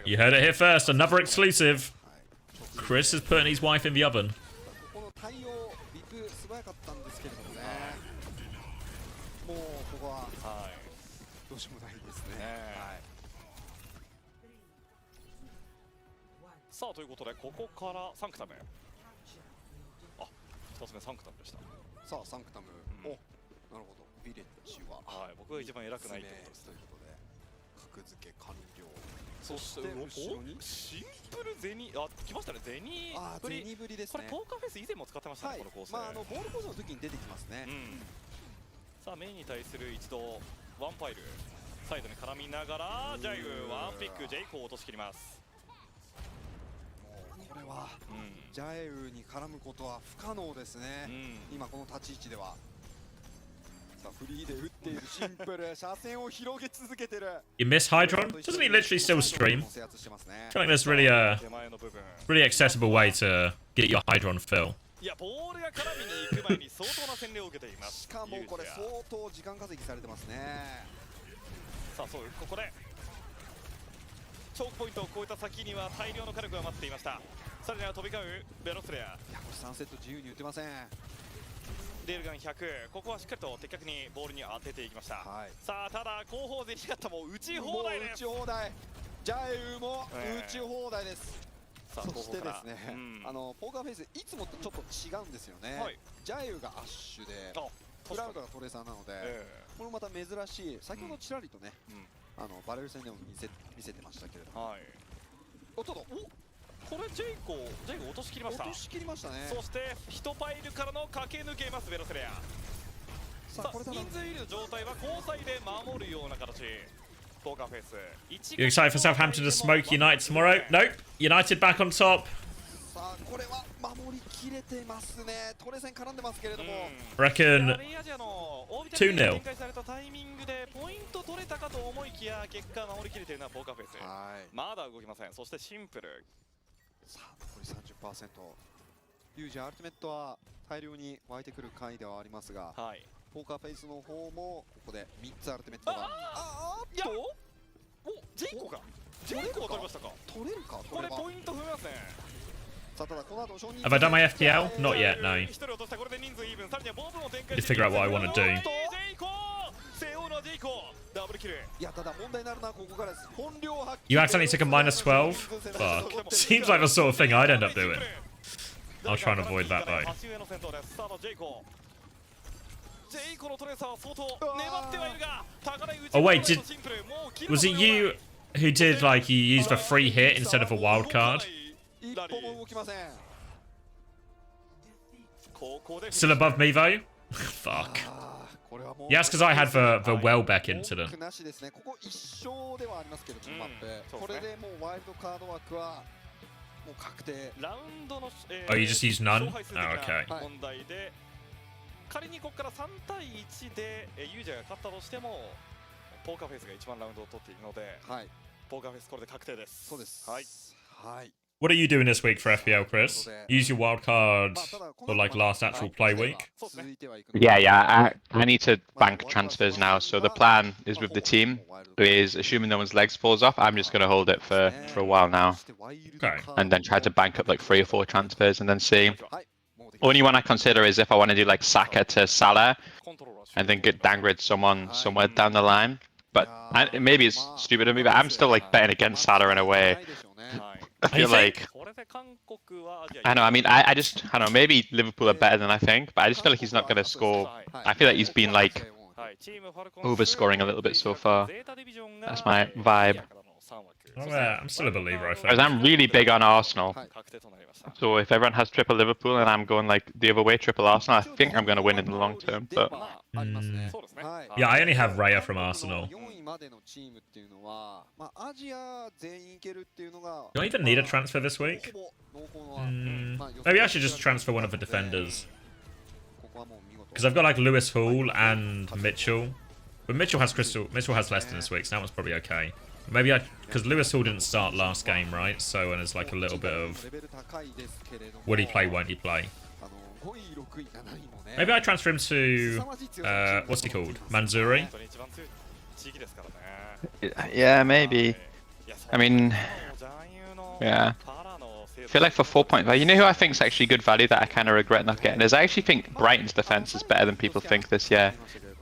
You heard it here first. Another exclusive. Chris is putting his wife in the oven. さあということでここからサンクタム。あ、2つ目サンクタムでした。さあサンクタム。お、なるほど。ビレッジははい、僕が一番偉くないってことです。ということで格付け完了。そして後ろにシンプルゼニ、あ、来ましたね、ゼニぶり。ゼニぶりですね。これポーカーフェイス以前も使ってましたね、この構成。まあボールコースの時に出てきますね。さあメインに対する一度ワンファイルサイドに絡みながらジャイウワンピックジェイコを落としきります。もうこれはジャイウに絡むことは不可能ですね。今この立ち位置では。さあフリーで打っているシンプル車線を広げ続けてる。 You miss Hydron? Doesn't he literally still stream? I feel like there's really really accessible way to get your Hydron fill. いやボールが絡みに行く前に相当な洗礼を受けています。しかもこれ相当時間稼ぎされてますね。さあそうここでチョークポイントを越えた先には大量の火力が待っていました。さらには飛び交うベロスレア。いやこれ3セット自由に打てません。レールガン100、ここはしっかりと的確にボールに当てていきました。さあただ後方ゼニガッタも打ち放題です。打ち放題。ジャイウも打ち放題です。そしてですね、ポーカーフェイスいつもとちょっと違うんですよね。ジャイウがアッシュでクラウドがトレーサーなので、これまた珍しい。先ほどちらりとね、バレル戦でも見せてましたけれども、おっとっと、これジェイコ落としきりました。落としきりましたね。そして1パイルからの駆け抜けますベロスレア。さあ人数入りの状態は交際で守るような形。ポーカーフェイス You excited for Southampton to smoke United tomorrow? Nope. United back on top. さあこれは守りきれてますね。トレセン絡んでますけれども。Reckon 2-0. 展開されたタイミングでポイント取れたかと思いきや結果守りきれているのはポーカーフェイス。まだ動きません。そしてシンプル。さあ残り 30%。ユージアルティメットは大量に湧いてくる回ではありますが、ポーカーフェイスの方もここで3つアルティメットが。いやおジェイコが取りましたか。取れるかこれポイント踏みますね。さあただこの後承認 Have I done my FPL? Not yet, no. 1人落としたこれで人数イーブン。さらにはボブも展開 Need to figure out what I want to do. ジェイコ背負うのはジェイコダブルキル。いやただ問題になるのはここからです。本領発揮。 You accidentally took a -12? Fuck. Seems like the sort of thing I'd end up doing. I'll try and avoid that though. ジェイコのトレーサーは相当粘ってはいるが、 Oh wait, was it you who did like you used a free hit instead of a wild card? 一歩も動きません。 Still above me though? Fuck. Yes, because I had the Welbeck incident. なしですね。ここ一勝ではありますけど、このマップ。これでもうワイルドカード枠はもう確定。ラウンドの Oh, you just used none? Oh, okay. 問題で仮にここから3対1でユージャーが勝ったとしてもポーカーフェイスが一番ラウンドを取っているので、ポーカーフェイスこれで確定です。そうです。はい。What are you doing this week for FPL, Chris? Use your wild card for like last actual play week? Yeah. I need to bank transfers now. So the plan is with the team is assuming no one's legs falls off. I'm just going to hold it for a while now, Okay. and then try to bank up like 3 or 4 transfers, and then see. Only one I consider is if I want to do like Saka to Salah, and then get downgrade someone somewhere down the line. But maybe it's stupid of me, but I'm still like betting against Salah in a way. I feel like I know. I mean, I don't know. Maybe Liverpool are better than I think, but I just feel like he's not going to score. I feel like he's been like overscoring a little bit so far. That's my vibe. I'm still a believer, I Whereas think. I'm really big on Arsenal. So if everyone has triple Liverpool and I'm going like the other way, triple Arsenal, I think I'm going to win in the long term. But Yeah, I only have Raya from Arsenal. Do I even need a transfer this week? Maybe I should just transfer one of the defenders. Because I've got like Lewis Hall and Mitchell. But Mitchell has Leicester this week, so that one's probably okay. Maybe because Lewis Hall didn't start last game, right? So, and there's like a little bit of, will he play, won't he play? Maybe I transfer him to, what's he called? Manzuri? yeah, maybe. I mean, yeah. I feel like for 4 points, you know who I think is actually good value that I kind of regret not getting is I actually think Brighton's defense is better than people think this year.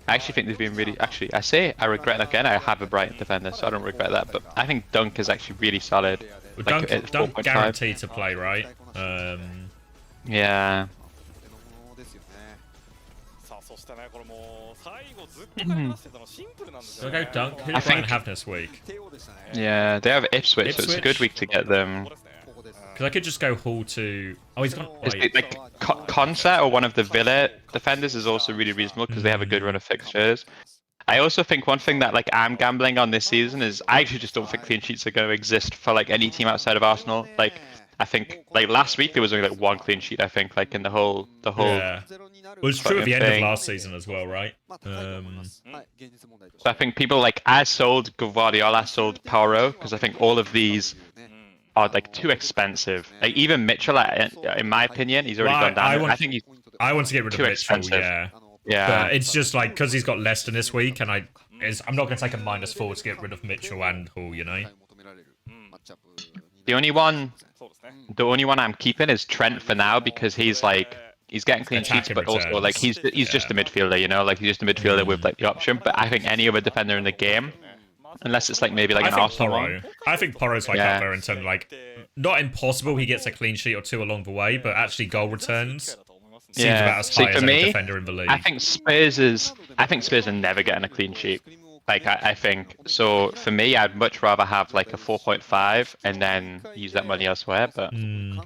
I actually think they've been really, I say I regret not getting, I have a Brighton defender, so I don't regret that, but I think Dunk is actually really solid. Well, like, Dunk guaranteed to play, right? Yeah. So go Dunk. Who do Brighton have this week? Yeah, they have Ipswich, so it's a good week to get them. Because I could just go Hall to... Oh, he's gone... Is it, like, Concert or one of the Villa defenders is also really reasonable because they have a good run of fixtures. I also think one thing that like I'm gambling on this season is I actually just don't think clean sheets are going to exist for like any team outside of Arsenal. Like I think like last week there was only like one clean sheet. I think like in the whole. Yeah. Well, it's true at the end of last season as well, right? So I think people like I sold Guardiola, I sold Poirot because I think all of these are like too expensive. Like even Mitchell, in my opinion, he's already gone down. I think he's I want to get rid of too Mitchell. expensive. Yeah, but it's just like because he's got Leicester this week, and I'm not going to take a -4 to get rid of Mitchell and Hall. You know. The only one I'm keeping is Trent for now because he's getting clean sheets, but also like he's just a midfielder. You know, like he's just a midfielder with like the option. But I think any other defender in the game, unless it's like maybe like an Arsenal one. I think Porro's like up there in terms of like not impossible. He gets a clean sheet or two along the way, but actually goal returns. Seems about as high as any defender in the league. I think Spurs are never getting a clean sheet. Like I think so. For me, I'd much rather have like a 4.5 and then use that money elsewhere. But didn't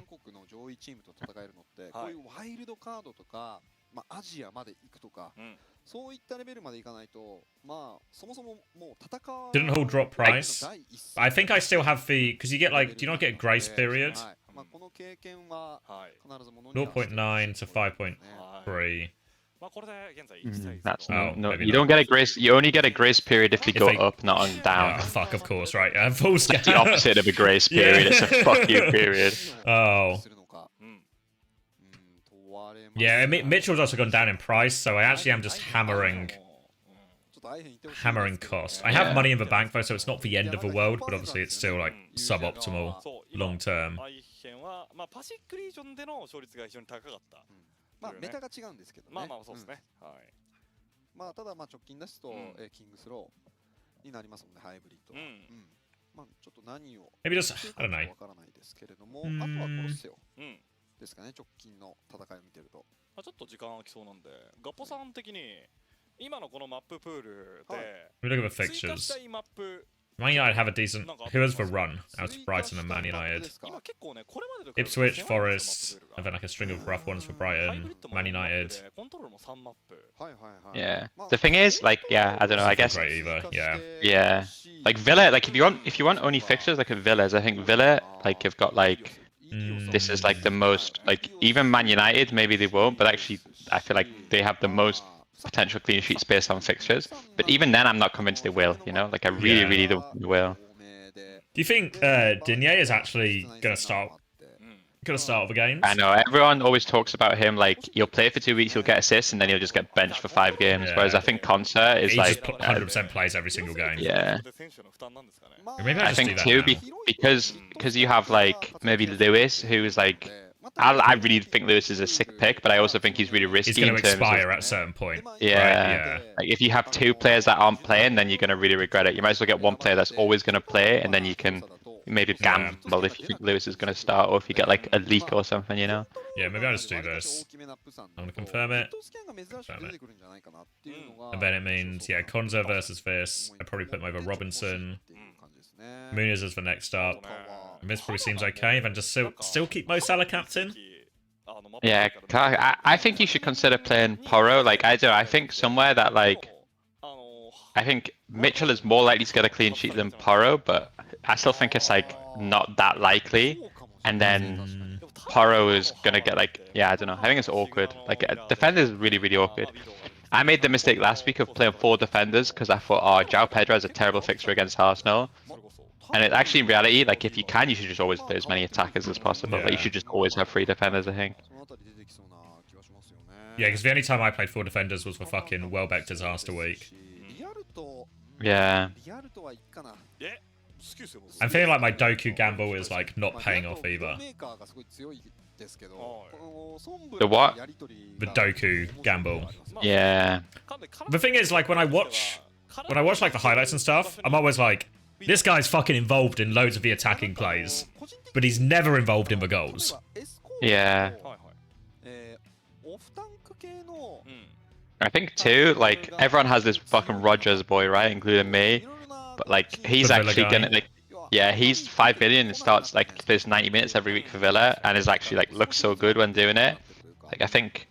Hall drop price? I think I still have the because you get like do you not get a grace period? 0.9 to 5.3. That's no. You don't get a grace. You only get a grace period if you go up, not on down. Oh, fuck, of course, right? Yeah, full it's the opposite of a grace period. It's a fuck you period. Oh. Yeah, Mitchell's also gone down in price, so I actually am just hammering cost. I have money in the bank though, so it's not the end of the world, but obviously it's still like suboptimal long term. まあメタが違うんですけどね。まあまあそうですね。はい。まあただまあ直近ですとキングスローになりますのでハイブリッドは。まあちょっと何を Maybe just I don't know. わからないですけれども、あとはコロッセオですかね直近の戦いを見てると。ちょっと時間空きそうなんで、ガポさん的に今のこのマッププールで We look at the fixtures. Man United have a decent. Who has the run out of Brighton and Man United? Ipswich, Forest, and then like a string of rough ones for Brighton, Man United. Yeah. The thing is, like, yeah, I don't know. I guess. Great either. Yeah. Yeah. Like Villa, like if you want only fixtures, like at Villas, I think Villa, like have got like. This is like the most like even Man United maybe they won't, but actually I feel like they have the most potential clean sheets based on fixtures. But even then, I'm not convinced they will. You know, like I really don't think they will. Do you think Digne is actually gonna start the games? I know everyone always talks about him like he'll play for 2 weeks, he'll get assists, and then he'll just get benched for 5 games. Whereas I think Concert is like 100% plays every single game. Yeah. Maybe I think too because you have like maybe Lewis who is like. I really think Lewis is a sick pick, but I also think he's really risky. He's going to expire at a certain point. Yeah. Right? Like if you have 2 players that aren't playing, then you're going to really regret it. You might as well get 1 player that's always going to play, and then you can maybe gamble if you think Lewis is going to start, or if you get like a leak or something, you know? Yeah, maybe I'll just do this. I'm going to confirm it. And then it means, yeah, Konza versus this. I'd probably put him over Robinson. Muniz is the next up. This probably seems okay. Then just still keep Mo Salah captain. Yeah, I think you should consider playing Porro. Like I think somewhere that like I think Mitchell is more likely to get a clean sheet than Porro, but I still think it's like not that likely. And then Porro is gonna get like I don't know. I think it's awkward. Like defender is really awkward. I made the mistake last week of playing 4 defenders because I thought, oh, João Pedro is a terrible fixture against Arsenal. And it actually, in reality, like if you can, you should just always play as many attackers as possible. Like you should just always have 3 defenders, I think. Yeah, because the only time I played 4 defenders was for fucking Welbeck disaster week. Yeah. I'm feeling like my Doku gamble is like not paying off either. The what? The Doku gamble. Yeah. The thing is, like when I watch like the highlights and stuff, I'm always like, this guy's fucking involved in loads of the attacking plays, but he's never involved in the goals. Yeah. I think too, like everyone has this fucking Rogers boy, right, including me. But like he's The Villa actually guy. gonna like, yeah, he's 5 million and starts like plays 90 minutes every week for Villa, and is actually like looks so good when doing it. Like I think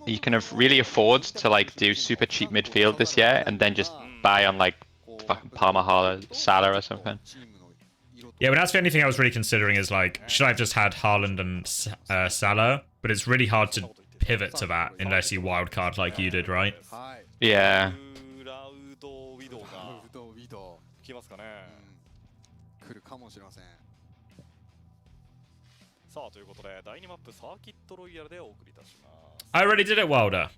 you can really afford to like do super cheap midfield this year, and then just buy on like fucking Palmer, Haaland, Salah or something. Yeah, but that's the only thing I was really considering is like, should I have just had Haaland and Salah? But it's really hard to pivot to that unless you wildcard like you did, right? Yeah. 来ますかね。来るかもしれません。さあということで第2マップサーキットロイヤルでお送りいたします。I already did it, Wilder.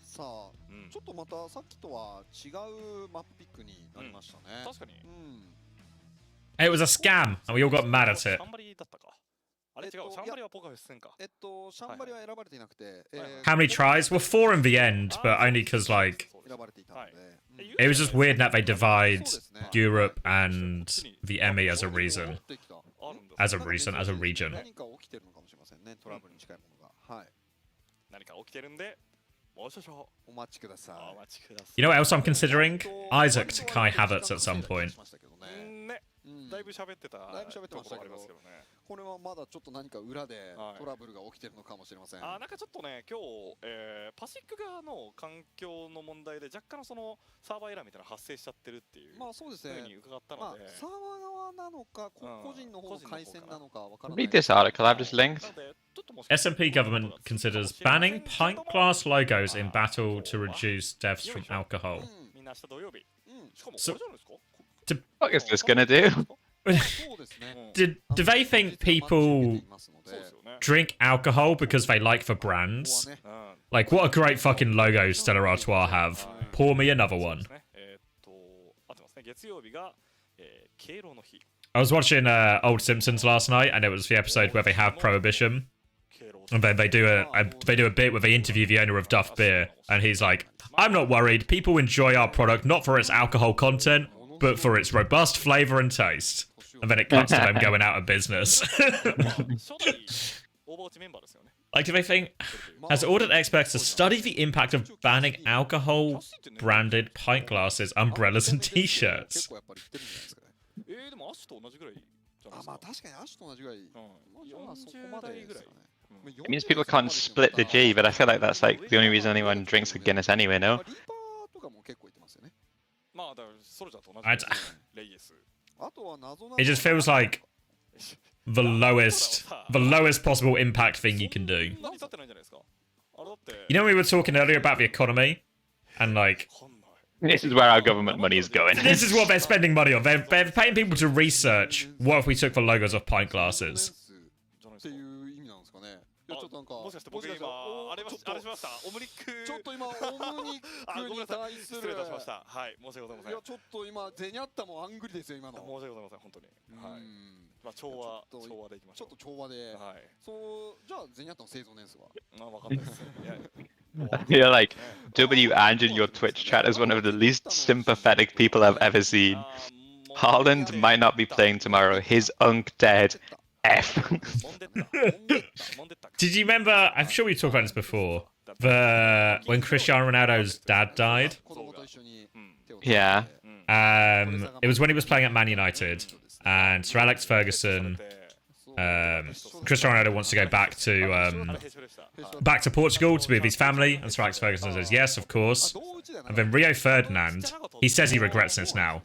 さあ、ちょっとまたさっきとは違うマップピックになりましたね。確かに。It was a scam, and we all got mad at it. シャンバリだったか。あれ違う、シャンバリはポカフェス戦か。シャンバリは選ばれていなくて、 How many tries? Well, 4 in the end, but only because like 選ばれていたので。 it was just weird that they divide Europe and the EMI as a reason, as a region. 何か起きてるのかもしれませんね。トラブルに近いものが。はい。何か起きてるんで、もう少々お待ちください。お待ちください。 You know what else I'm considering? Isaac to Kai Havertz at some point. ね、だいぶ喋ってた。だいぶ喋ってましたけど、これはまだちょっと何か裏でトラブルが起きてるのかもしれません。なんかちょっとね、今日、パシフィック側の環境の問題で若干のそのサーバーエラーみたいなの発生しちゃってるっていう。まあそうですね。ふうに伺ったので、サーバー側なのか、個人の方の回線なのかわからない。 Read this article I've just linked. SMP government considers banning pint glass logos in battle to reduce deaths from alcohol. みんな明日土曜日。しかもこれ So- じゃないですか。 What is this gonna do? Do they think people drink alcohol because they like the brands? Like, what a great fucking logo Stella Artois have. Pour me another one. 合ってますね。月曜日が敬老の日。 I was watching Old Simpsons last night, and it was the episode where they have Prohibition, and then they do a bit where they interview the owner of Duff Beer, and he's like, "I'm not worried. People enjoy our product not for its alcohol content, but for its robust flavor and taste." And then it cuts to them going out of business. 初代オーバーウォッチメンバーですよね。 Like, do they think, has ordered experts to study the impact of banning alcohol-branded pint glasses, umbrellas, and T-shirts? でもアッシュと同じぐらいじゃないですか。まあ確かにアッシュと同じぐらい。40代ぐらい。 It means people can't split the G, but I feel like that's like the only reason anyone drinks a Guinness anyway, no? リパーとかも結構言ってますよね。まあだからソルジャーと同じ I レイエス。 あとは謎な It just feels like the lowest possible impact thing you can do. そんなに立ってないんじゃないですか。あれだって。 You know, we were talking earlier about the economy, and like, This is where our government money is going. this is what they're spending money on. They're paying people to research what if we took the logos off pint glasses. っていう意味なんですかね。いやちょっとなんかもしかして僕今あれしました。オムニック。ちょっと今オムニックに対する失礼いたしました。はい、申し訳ございません。いやちょっと今ゼニャッタもアングリですよ今の。申し訳ございません本当に。はい。まあ調和でいきましょう。ちょっと調和で。はい。そうじゃあゼニャッタの生存年数は。わかんないです。You're like, W and in your Twitch chat is one of the least sympathetic people I've ever seen. Haaland might not be playing tomorrow. His unk dead. F. Did you remember? I'm sure we talked about this before. When Cristiano Ronaldo's dad died. Yeah. It was when he was playing at Man United, and Sir Alex Ferguson. Cristiano Ronaldo wants to go back to Portugal to be with his family, and Sir Alex Ferguson says yes, of course. And then Rio Ferdinand, he says he regrets this now,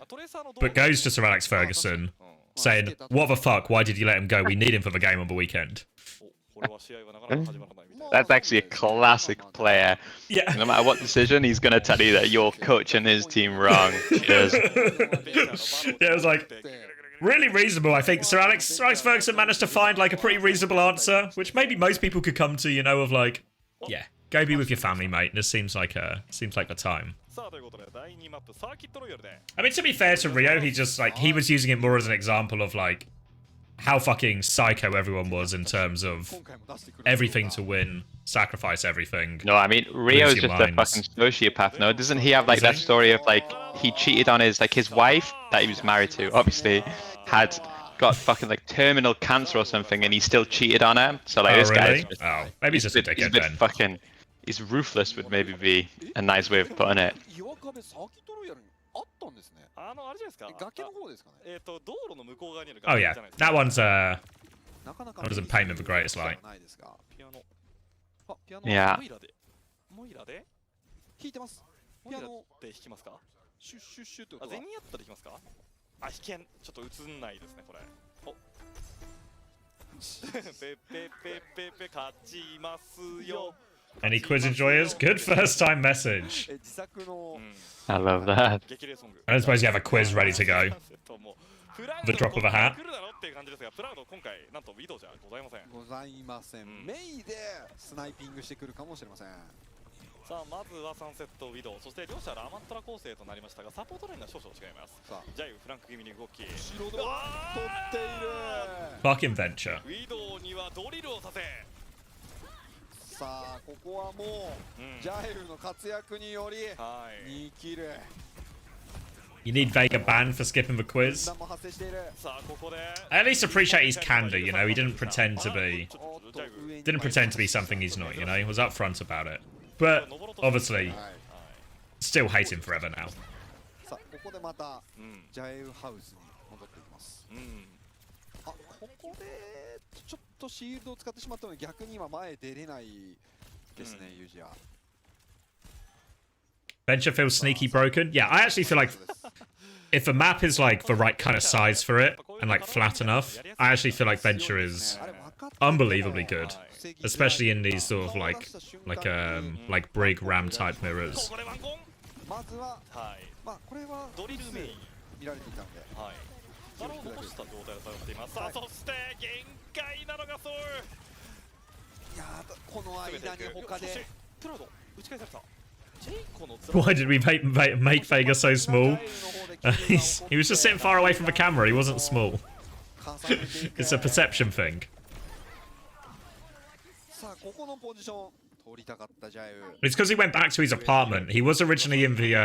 but goes to Sir Alex Ferguson, saying, "What the fuck? Why did you let him go? We need him for the game on the weekend." That's actually a classic player. Yeah. No matter what decision, he's gonna tell you that you're coaching his team wrong. Because... Yeah, it was like really reasonable. I think Sir Alex Ferguson managed to find like a pretty reasonable answer, which maybe most people could come to, you know, of like, yeah, go be with your family, mate. This seems like the time. I mean, to be fair to Rio, he was using it more as an example of like how fucking psycho everyone was in terms of everything to win, sacrifice everything. No, I mean Rio's just a fucking sociopath. No, doesn't he have like that story of like he cheated on his wife that he was married to? Obviously, had got fucking like terminal cancer or something, and he still cheated on her. So like Oh, this really? guy's Oh, maybe he's just a he's a dickhead bit then. fucking. He's ruthless would maybe be a nice way of putting it. 岩壁サーキットロイヤルにあったんですね。あのあれじゃないですか。崖の方ですかね。道路の向こう側にある Oh 崖じゃ yeah, ないですか。 that one's なかなか that doesn't paint me the greatest light. ないですが。ピアノ。あ、ピアノ Yeah. モイラで。モイラで。弾いてます。モイラピアノで弾きますか。シュッシュッシュッとあ、音が銭やったら弾きますか。あ、弾けん。ちょっと映んないですね、これ。お。ペペペペペ勝ちますよ。 Any quiz enjoyers? Good first time message. 自作の I love that. 激励ソング。 I don't suppose you have a quiz ready to go. The drop of a hat. 来るだろうっていう感じですが、プラウド今回なんとウィドウじゃございません。ございません。メイでスナイピングしてくるかもしれません。さあまずはサンセットウィドウ、そして両者ラマントラ構成となりましたが、サポートラインが少々違います。さあジャイウフランク気味に動き、後ろで取っている。 Fucking venture. ウィドウにはドリルをさせ、さあここはもう、ジャイルの活躍により2キル。 You need Vega banned for skipping the quiz. 弾も発生している。 さあここで I at least appreciate his candor, you know, he didn't pretend to be おっと上に didn't pretend to be something he's not, you know, he was upfront about it. But obviously はい still hate him forever now. さあここでまたうんジャイルハウスに戻っていきます。うんあ、ここでちょっとシールドを使ってしまったので逆に今前出れないですね、ユージア。 Venture feels sneaky broken. Yeah, I actually feel like if a map is like the right kind of size for it and like flat enough, I actually feel like Venture is unbelievably good, especially in these sort of like brig ram type mirrors. ここでワンコン。まずははいまあこれはドリルメイン。見られていたので、はい。バラを残した状態でされています。さあそして限界なのがソウル。いやーこの間に他でそしてプラウド打ち返された。ジェイコの Why did we make Vega so small? He was just sitting far away from the camera. He wasn't small. It's a perception thing. さあここのポジション取りたかったジャイル。 It's because he went back to his apartment. He was originally in the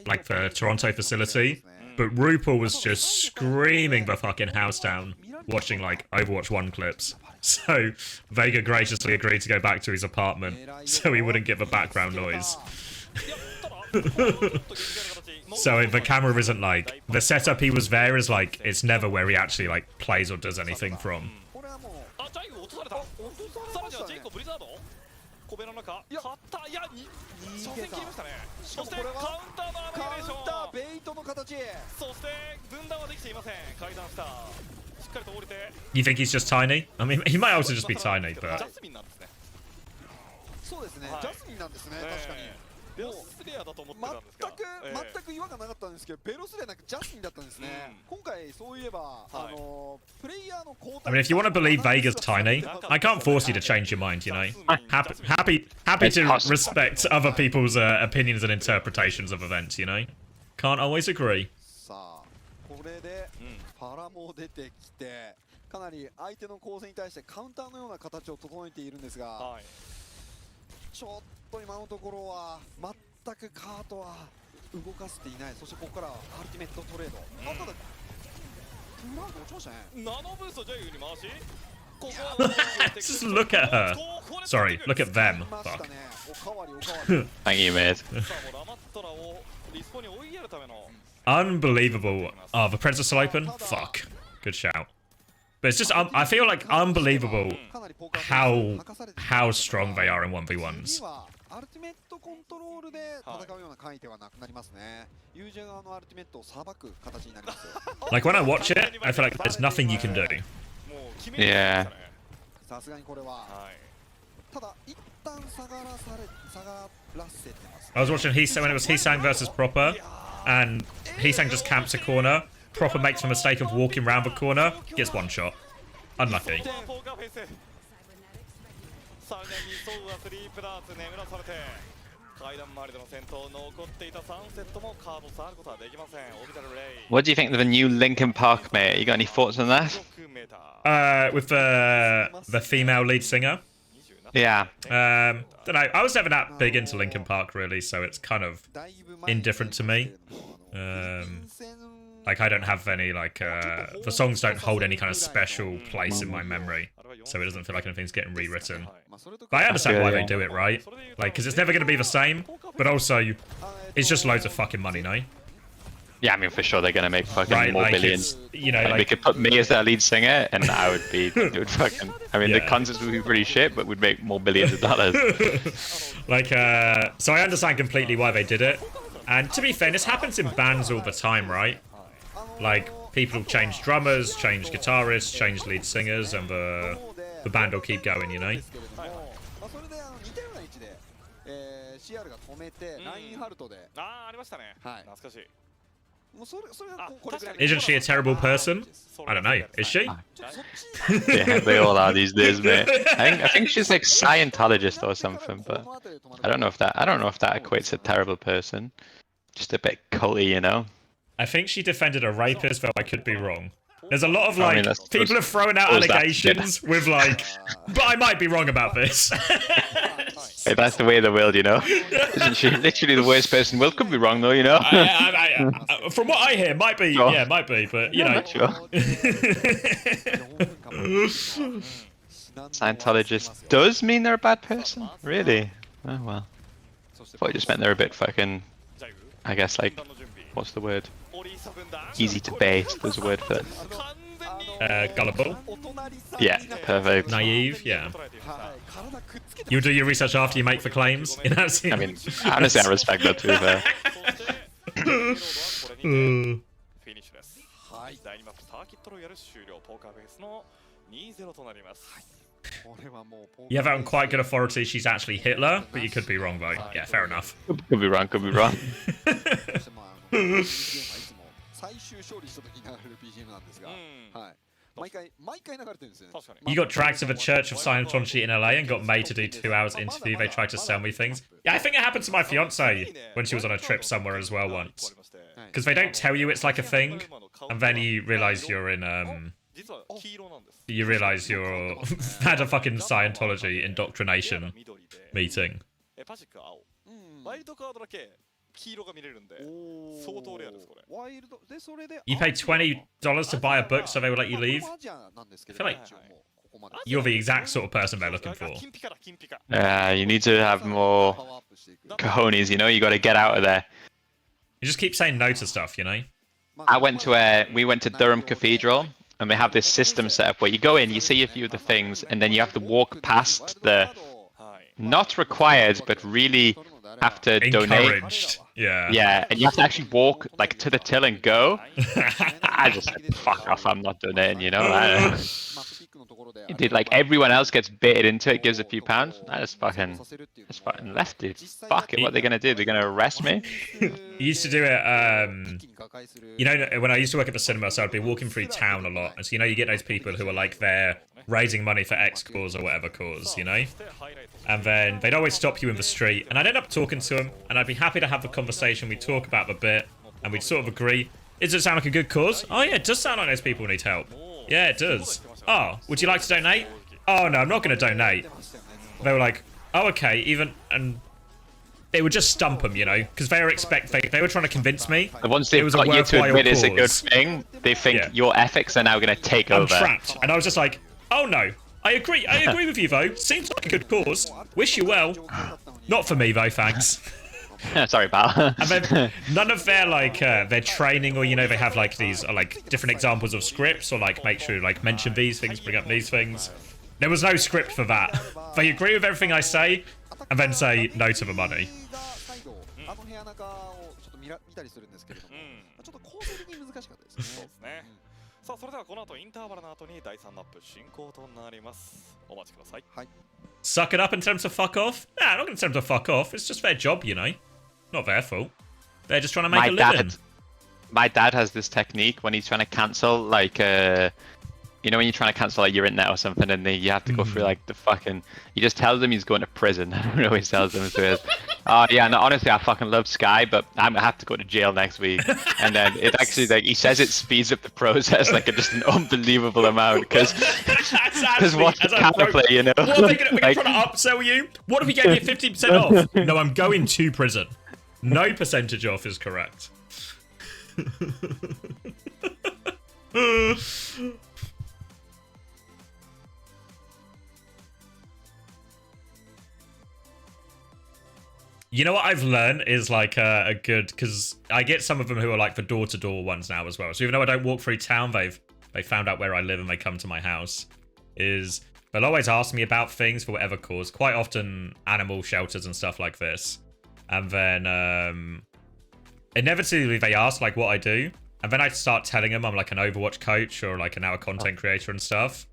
like the Toronto facility, but RuPaul was just screaming the fucking house down, watching like Overwatch 1 clips. So Vega graciously agreed to go back to his apartment so he wouldn't get the background noise. So the camera isn't like the setup he was there is like it's never where he actually like plays or does anything from. これはもうあ、ジャイウ落とされた。さらにはジェイコブリザード。小部の中、勝ったいやに初戦切りましたね。そしてカウンターのアカウンニメーション。ターベイトの形。そして分断はできていません。階段下。しっかりと降りて。 You think he's just tiny? I mean, he might also just be tiny, ジ but ャスミンなんですね。そうですね、はいジャスミンなんですね、確かに。ベロスレアだと思ってたんですが。全く違和感なかったんですけど、ベロスではなくジャスミンだったんですね。今回そういえば、プレイヤーの交 I 代 mean, if you want to believe Vega's tiny, I can't force you to change your mind. You know, happy to respect other people's opinions and interpretations of events. You know, can't always agree. さあ、これでパラも出てきて、かなり相手の構成に対してカウンターのような形を整えているんですが、ちょっと今のところは全くカートは動かせていない。そしてここからはアルティメットトレード。あ、ただプラウド落ちましたね。ナノブーストジャイウに回し。ここは Just look at her. Sorry, look at them. ました Fuck. ね。おかわりおかわり。 Thank you, mate. さあもうラマットラをリスポに追いやるための。 Unbelievable. Oh, the Predator still open? Fuck. Good shout. But it's just, I feel like unbelievable how strong they are in 1v1s. 次はアルティメットコントロールで戦うような回転はなくなりますね。ユージャ側のアルティメットをさばく形になります。 Like when I watch it, I feel like there's nothing you can do. もう決め Yeah. さすがにこれは。ただ一旦下がらせてます。 I was watching Heesang when it was Heesang versus Proper, and Heesang just camps a corner. Proper makes the mistake of walking round the corner, gets one shot. Unlucky. ポーカーフェイス。さらにソウはスリープダーツ眠らされて階段周りでの戦闘残っていたサンセットもカード触ることはできません。オービタルレイ。 What do you think of the new Linkin Park, mate? You got any thoughts on that? With the female lead singer. Yeah. Don't know. I was never that big into Linkin Park really, so it's kind of indifferent to me. Like, I don't have any, like, the songs don't hold any kind of special place in my memory. So it doesn't feel like anything's getting rewritten. But I understand why they do it, right? Like, because it's never going to be the same. But also, it's just loads of fucking money, no? Yeah, I mean, for sure they're gonna make fucking more like billions. You know, Like, they could put me as their lead singer, and I would be, it would fucking. I mean, the concerts would be pretty shit, but would make more billions of dollars. Like, so I understand completely why they did it. And to be fair, this happens in bands all the time, right? Like, people change drummers, change guitarists, change lead singers, and the band will keep going, you know? Isn't she a terrible person? I don't know. Is she? Yeah, they all are these days, mate. I think she's like Scientologist or something, but I don't know if that equates to terrible person. Just a bit culty, you know. I think she defended a rapist, though I could be wrong. There's a lot of like people have thrown out What was that? allegations with like, but I might be wrong about this. Hey, that's the way of the world, you know. Isn't she literally the worst person? Well, could be wrong though, you know. From what I hear, might be, Sure. yeah, might be, but you Yeah, know. not sure. Scientologist does mean they're a bad person? Really? Oh well. Thought it just meant they're a bit fucking, I guess, like, what's the word? Easy to bait. There's a word for it. Gullible. Yeah, perfect. Naive, yeah. You do your research after you make the claims. You know, I mean, honestly, I respect that too. Fair. フィニッシュです。はい、第2マップサーキットロイヤル終了。ポーカーフェイスの 2-0 となります。You have it on quite good authority she's actually Hitler, but you could be wrong though. Yeah, fair enough. Could be wrong, could be wrong. You got dragged to the Church of Scientology in LA and got made to do 2 hours interview. They tried to sell me things. Yeah, I think it happened to my fiance when she was on a trip somewhere as well once. Because they don't tell you it's like a thing, and then you realize you're in you realize you're had a fucking Scientology indoctrination meeting. ワイルドカードだけ黄色が見れるんで相当レアですこれ。 You paid $20 to buy a book so they would let you leave? I feel like you're the exact sort of person they're looking for. You need to have more cojones, you know? You got to get out of there. You just keep saying no to stuff, you know? We went to Durham Cathedral, and they have this system set up where you go in, you see a few of the things, and then you have to walk past the not required, but really have to donate. Encouraged. Yeah. Yeah, and you have to actually walk like to the till and go. I just said, fuck off, I'm not donating, you know? Dude, like everyone else gets baited into it, gives a few pounds. I just fucking left it. Fuck it, what are they gonna do? They're gonna arrest me? You used to do it, you know, when I used to work at the cinema, so I'd be walking through town a lot. And so, you know, you get those people who are like there raising money for X cause or whatever cause, you know? And then they'd always stop you in the street, and I'd end up talking to them, and I'd be happy to have the conversation. We'd talk about the bit, and we'd sort of agree. Does it sound like a good cause? Oh yeah, it does sound like those people need help. Yeah, it does. Oh, would you like to donate? Oh no, I'm not going to donate. They were like, oh okay, and they would just stump them, you know, because they were trying to convince me. And once they've got you to admit it's a good thing, they think your ethics are now going to take over. I'm trapped, and I was just like, oh no, I agree with you though. Seems like a good cause. Wish you well. Not for me though, thanks. Sorry, pal. And then none of their like their training, or you know, they have like these like different examples of scripts, or like make sure like mention these things, bring up these things. There was no script for that. They agree with everything I say, and then say no to the money. さあそれではこの後インターバルの後に第3マップ進行となります。お待ちください。はい。 Suck it up and tell them to fuck off? Nah, I'm not going to tell them to fuck off. It's just their job, you know. Not their fault. They're just trying to make a living. My dad has this technique when he's trying to cancel, like, you know, when you're trying to cancel like your internet or something, and you have to go through like the fucking. He just tells them he's going to prison. I don't know. He tells them to it. Oh yeah, no, honestly, I fucking love Sky, but I'm gonna have to go to jail next week. And then it actually, like, he says it speeds up the process like just an unbelievable amount because what's the counterplay, you know? What are they going to try to upsell you? What if we gave you 50% off? No, I'm going to prison. No percentage off is correct. You know what I've learned is like a good, because I get some of them who are like the door-to-door ones now as well. So even though I don't walk through town, they found out where I live and they come to my house. Is they'll always ask me about things for whatever cause. Quite often animal shelters and stuff like this. And then inevitably they ask like what I do. And then I start telling them I'm like an Overwatch coach or like an hour content creator and stuff.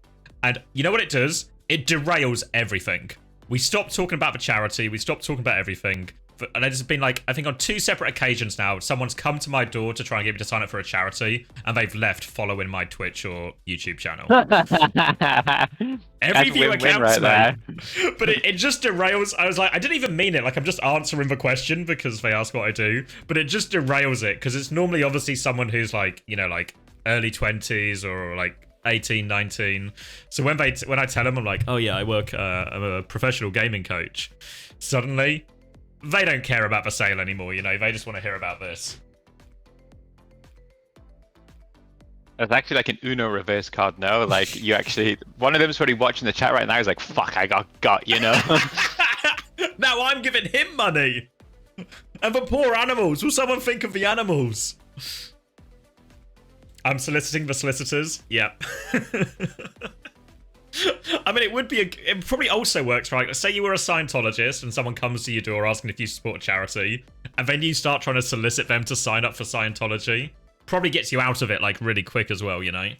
And you know what it does? It derails everything. We stopped talking about the charity. We stopped talking about everything. And it's been like, I think on 2 separate occasions now, someone's come to my door to try and get me to sign up for a charity, and they've left following my Twitch or YouTube channel. Every viewer counts, right, mate. But it just derails. I was like, I didn't even mean it. Like, I'm just answering the question because they ask what I do. But it just derails it, because it's normally obviously someone who's like, you know, like early 20s or like 18, 19. So when I tell them, I'm like, oh yeah, I'm a professional gaming coach. Suddenly, they don't care about the sale anymore, you know? They just want to hear about this. It's actually like an Uno reverse card now. Like, you actually... One of them's probably watching the chat right now. He's like, fuck, I got, you know? Now I'm giving him money! And the poor animals! Will someone think of the animals? I'm soliciting the solicitors. Yep. I mean, it probably also works, right? Say you were a Scientologist and someone comes to your door asking if you support a charity, and then you start trying to solicit them to sign up for Scientology. Probably gets you out of it, like, really quick as well, you know?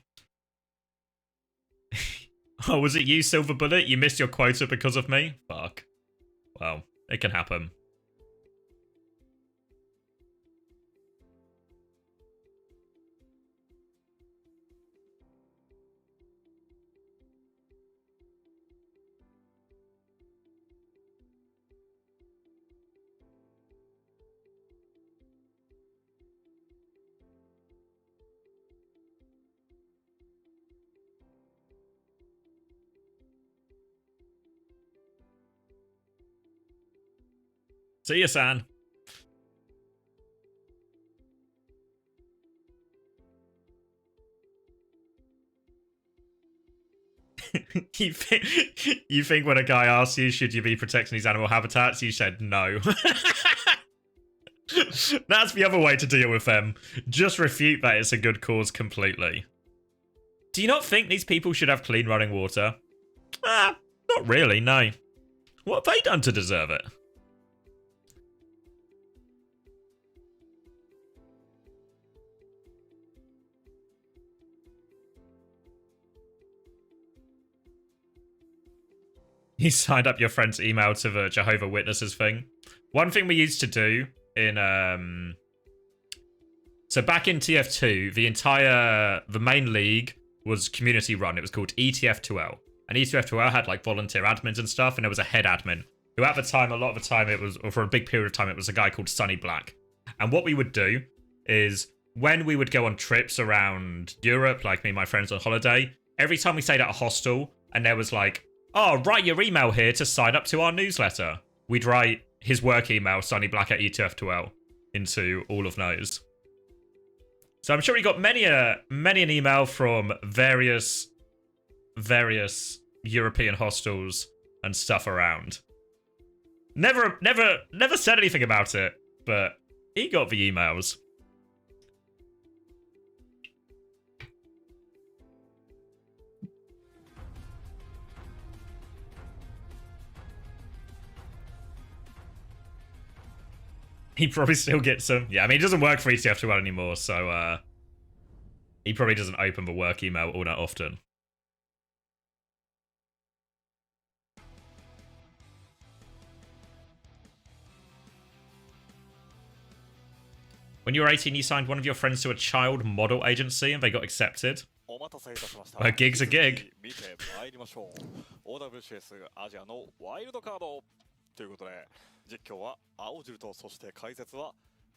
Oh, was it you, Silver Bullet? You missed your quota because of me? Fuck. Well, it can happen. See ya, San. You think when a guy asks you, should you be protecting these animal habitats, you said no. That's the other way to deal with them. Just refute that it's a good cause completely. Do you not think these people should have clean running water? Ah, not really, no. What have they done to deserve it? You signed up your friend's email to the Jehovah's Witnesses thing. One thing we used to do in so back in TF2, the main league was community run. It was called ETF2L. And ETF2L had like volunteer admins and stuff, and there was a head admin who at the time, a lot of the time it was, or for a big period of time, it was a guy called Sunny Black. And what we would do is when we would go on trips around Europe, like me and my friends on holiday, every time we stayed at a hostel and there was like, oh, write your email here to sign up to our newsletter, we'd write his work email, sunnyblack at ETF2L, into all of those. So I'm sure he got many an email from various European hostels and stuff around. Never said anything about it, but he got the emails. He probably still gets them. Yeah, I mean, it doesn't work for ETF2L anymore, so he probably doesn't open the work email all that often. When you were 18, you signed one of your friends to a child model agency and they got accepted. A gig's a gig. 実況は青汁とそして解説は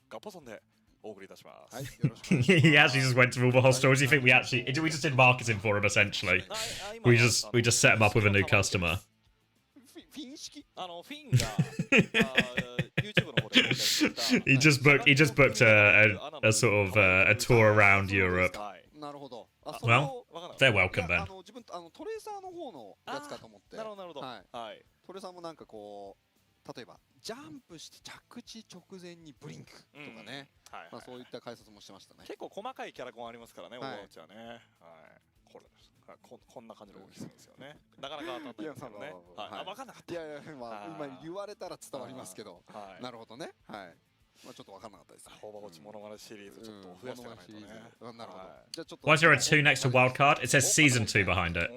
ガポソンでお送りいたします。He actually just went to all the hostels. You think we just did marketing for him essentially? We just set him up with a new customer. フィンがYouTube の方 He just booked a sort of a tour around Europe. なるほど。Well, they're welcome いや then. 自分トレーサーの方のやつかと思って。なるほどなるほど。はい。はい。トレーサーもなんかこう例えばジャンプして着地直前にブリンクとかね。はい。まあそういった解説もしてましたね。結構細かいキャラコンありますからね、オーはいバーウォッチはね。はい。これですこんな感じの動きするんですよね。なかなか当たんないですよね。はい。あ、分かんなかった。いやいや、まあ今言われたら伝わりますけど。はい。なるほどね。はい。まあちょっと分かんなかったです。オーバーウォッチモノマネシリーズちょっと増やしていかないとね。なるほど。じゃあちょっと。 Why is there a 2 next to Wildcard? It says Season 2 behind it.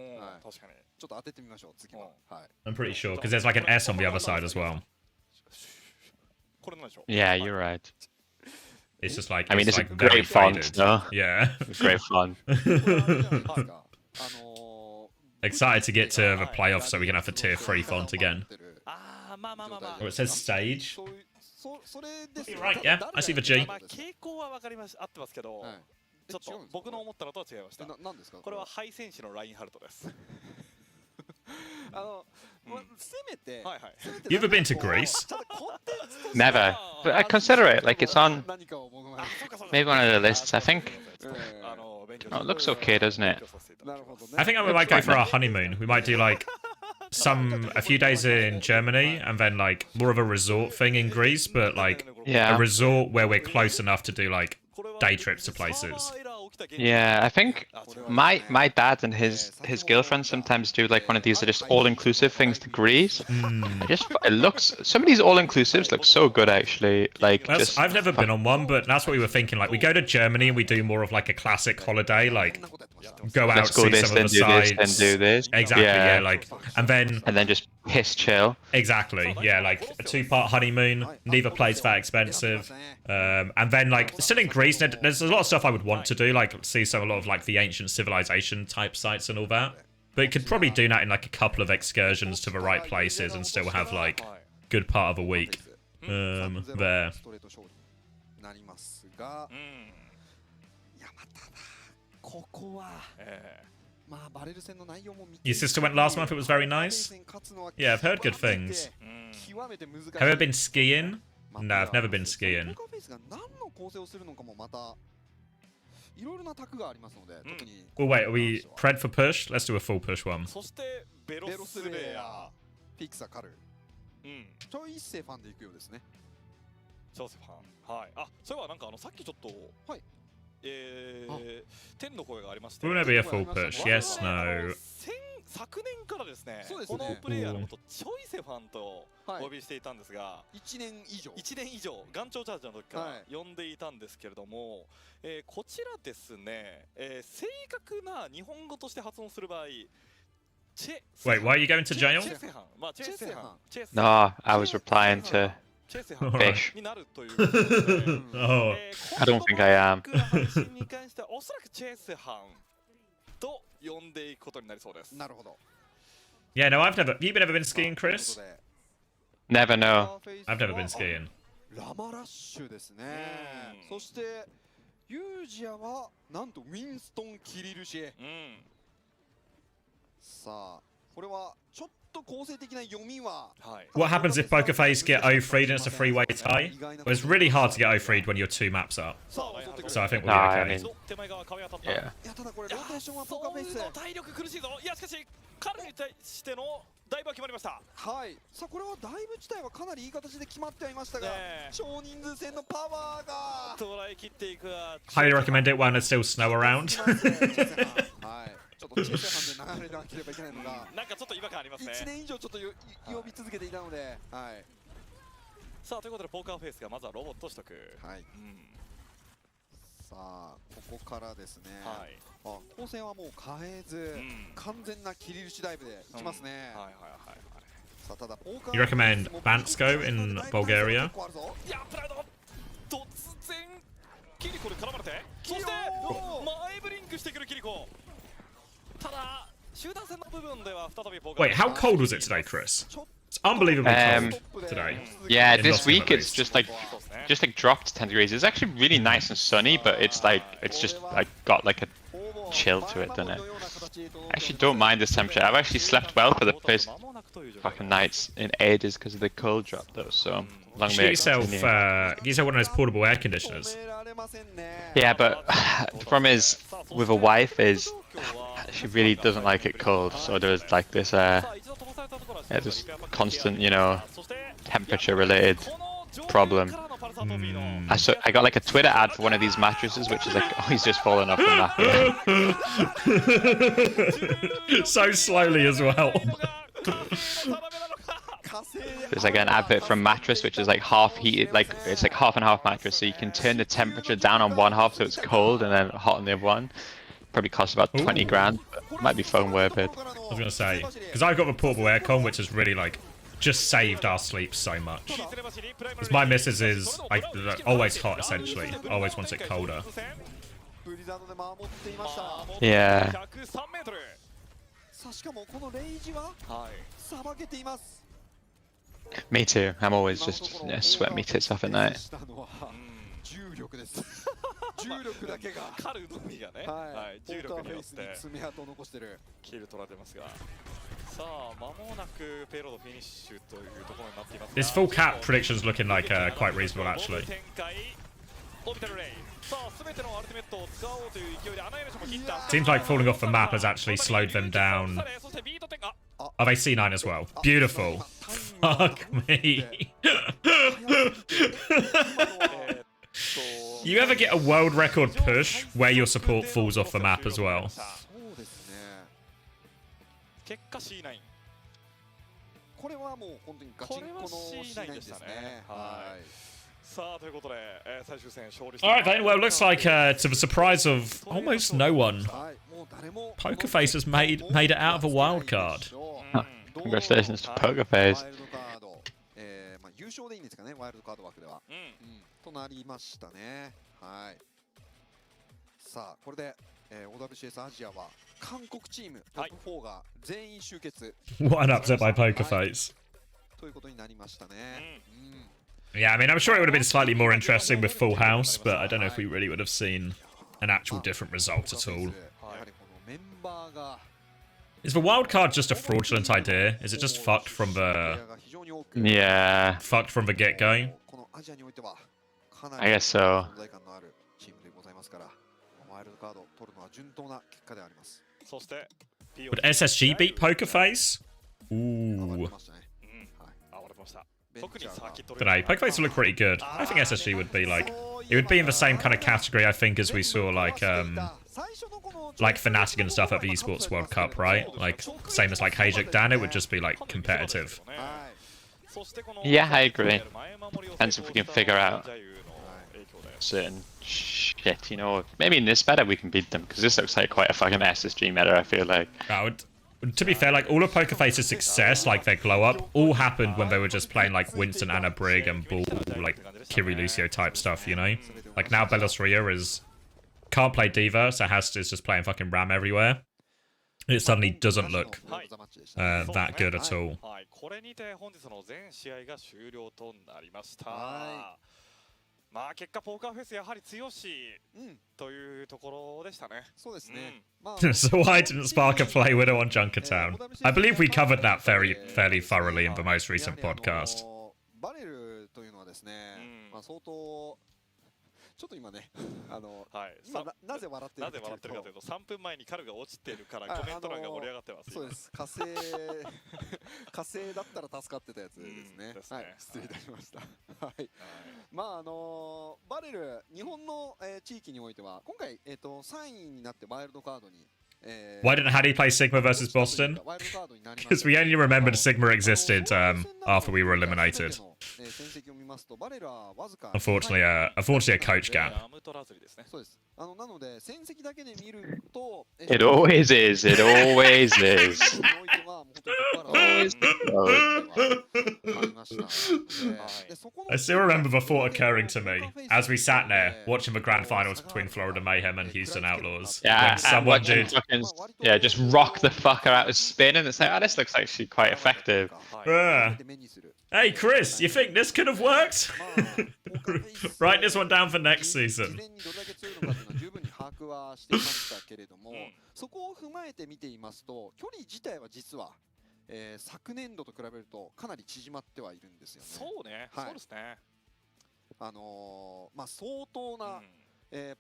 確かに。ちょっと当ててみましょう。次は。はい。 I'm pretty sure, because there's like an S on the other side as well. これなんでしょう。 Yeah, you're right. It's just like, I mean, it's a like great very font, faded. though. Yeah. Great font. Excited to get to the playoffs so we can have the tier 3 font again. ああ、まあまあまあまあ。 Oh, it says stage. それですよ You're right, yeah. I see the G. まあ傾向は分かりました合ってますけど、ちょっと僕の思ったのとは違いました。何ですか？これはハイ選手のラインハルトです。せめて。はいはい。 You ever been to Greece? Never. But I consider it. Like, it's on maybe one of the lists, I think. Oh, it looks okay, doesn't it? I think we might go for our honeymoon. We might do like a few days in Germany and then like more of a resort thing in Greece, but like a resort where we're close enough to do like day trips to places. Yeah, I think my dad and his girlfriend sometimes do like one of these just all-inclusive things to Greece. It looks, some of these all-inclusives look so good actually. Like I've never been on one, but that's what we were thinking. Like we go to Germany and we do more of like a classic holiday, like go out, see some of the sites, and do this. Exactly, yeah, like and then just piss chill. Exactly, yeah, like a 2-part honeymoon. Neither place that expensive, and then like still in Greece. There's a lot of stuff I would want to do, like see a lot of like the ancient civilization type sites and all that. But it could probably do that in like a couple of excursions to the right places and still have like good part of a week there. Your sister went last month, it was very nice. Yeah, I've heard good things. Have you ever been skiing? No, I've never been skiing. Oh wait, are we pred for push? Let's do a full push one. そしてベロスレア、フィクサカル。チョイセファンで行くようですね。チョイセファン。はい。あ、そういえばなんかさっきちょっと天の声がありまして。Will there be a full push? Yes, no. 昨年からですね、このプレイヤーのことチョイセファンとお呼びしていたんですが、1年以上岩頂チャージの時から呼んでいたんですけれども、こちらですね、正確な日本語として発音する場合、Wait, why are you going to jail? No, I was replying to fish. Oh. I don't think I am. に関してはおそらくチェセハンと呼んでいくことになりそうです。なるほど。Yeah, no, I've never. You ever been skiing, Chris? Never, no. I've never been skiing. ラマラッシュですね。そしてユージアはなんとウィンストン・キリルシェ。さあ、これはちょっと構成的な読みは。What happens if Poker Face get O3'd and it's a 3-way tie? Well, it's really hard to get O3'd when you're 2 maps up. So I think we'll be okay. Yeah. ただこれローテーションはポーカーフェイス。体力苦しいぞ。いやしかし彼に対してのダイブは決まりました。はい。さあこれはダイブ自体はかなりいい形で決まってはいましたが、少人数戦のパワーが捉え切っていく。Highly recommend it when there's still snow around. はい。ちょっとチェセハンで流れなければいけないのが、なんかちょっと違和感ありますね。1年以上ちょっと呼び続けていたので、はい。さあということでポーカーフェイスがまずはロボット取得。はい。さあここからですね。はい。あ、光線はもう変えず、完全な切り打ちダイブでいきますね。はいはいはい。さあただポーカー。You recommend Bansko in Bulgaria? いやプライド突然キリコで絡まれて、そして前ブリンクしてくるキリコ。ただ集団戦の部分では再びポーカー。Wait, how cold was it today, Chris? It's unbelievably cold today. Yeah, this week it's just like dropped 10 degrees. It's actually really nice and sunny, but it's just like got like a chill to it, doesn't it? I actually don't mind this temperature. I've actually slept well for the first fucking nights in ages because of the cold drop though, so Long Get may it yourself, continue. get yourself one of those portable air conditioners. Yeah, but the problem is with a wife is she really doesn't like it cold, so there's like this this constant, you know, temperature related problem. I got like a Twitter ad for one of these mattresses, which is like, oh, he's just fallen off the mat. So slowly as well. There's like an advert for a mattress which is like half heated, like it's like half and half mattress, so you can turn the temperature down on one half so it's cold and then hot on the other one. Probably costs about 20 grand, but might be phone worth it. I was gonna say, because I've got the portable aircon, which has really like just saved our sleep so much. Because my missus is like always hot essentially, always wants it colder. Yeah. Me too. I'm always just sweating me tits off at night. 重力だけが狩るのみがね、はい、重力によって爪痕を残してるキル取られてますが、さあ間もなくペイロードフィニッシュというところになっています。 This full cap prediction's looking like quite reasonable actually. Seems like falling off the map has actually slowed them down. Oh, they C9 as well. Beautiful. Fuck me. You ever get a world record push where your support falls off the map as well? 結果 C9。これはもう本当にガチンコの C9 ですね。はい。 Alright then, well, looks like to the surprise of almost no one, Pokerface has made it out of a wild card. Huh. Congratulations to Pokerface. 優勝でいいんですかね、ワイルドカード枠では。となりましたね。はい。さあ、これで、OWCS アジアは韓国チームトップ4が全員集結。What an upset by Pokerface. ということになりましたね。Yeah, I mean, I'm sure it would have been slightly more interesting with Full House, but I don't know if we really would have seen an actual different result at all. Is the wild card just a fraudulent idea? Is it just fucked from the... Yeah. Fucked from the get-go? I guess so. Would SSG beat Pokerface? Ooh. Today, Pokerface would look pretty good. I think SSG would be like... It would be in the same kind of category, I think, as we saw, like Fnatic and stuff at the Esports World Cup, right? Like, same as, like, Hajek Dan, it would just be, like, competitive. Yeah, I agree. Depends if we can figure out certain shit, you know. Maybe in this meta we can beat them, because this looks like quite a fucking SSG meta, I feel like. To be fair, like, all of Pokerface's success, like, their glow-up, all happened when they were just playing, like, Winston, Anna Brig, and Bull, like, Kiri Lucio type stuff, you know? Like, now Bellasria can't play D.Va, so is just playing fucking Ram everywhere. It suddenly doesn't look that good at all. まあ結果ポーカーフェスやはり強しというところでしたね。そうですね。So why didn't Sparker play Widow on Junkertown? I believe we covered that fairly thoroughly in the most recent podcast. バレルというのはですね、まあ相当ちょっと今ね、今なぜ笑ってるかというと、3分前にカルが落ちてるからコメント欄が盛り上がってます。そうです。火星だったら助かってたやつですね。はい、失礼いたしました。はい。まあバレル日本の地域においては今回3位になってワイルドカードに。Why didn't Hattie play Sigma versus Boston? Because we only remembered Sigma existed after we were eliminated. Unfortunately, a coach gap. It always is. It always is. I still remember the thought occurring to me as we sat there watching the grand finals between Florida Mayhem and Houston Outlaws. Yeah, when someone did. Yeah, just rock the fucker out of spin, and it's like, oh, this looks actually quite effective. Hey, Chris, you think this could have worked? Write this one down for next season. そこを踏まえて見ていますと、距離自体は実は昨年度と比べるとかなり縮まってはいるんですよね。そうね、はい、そうですね。まあ相当な、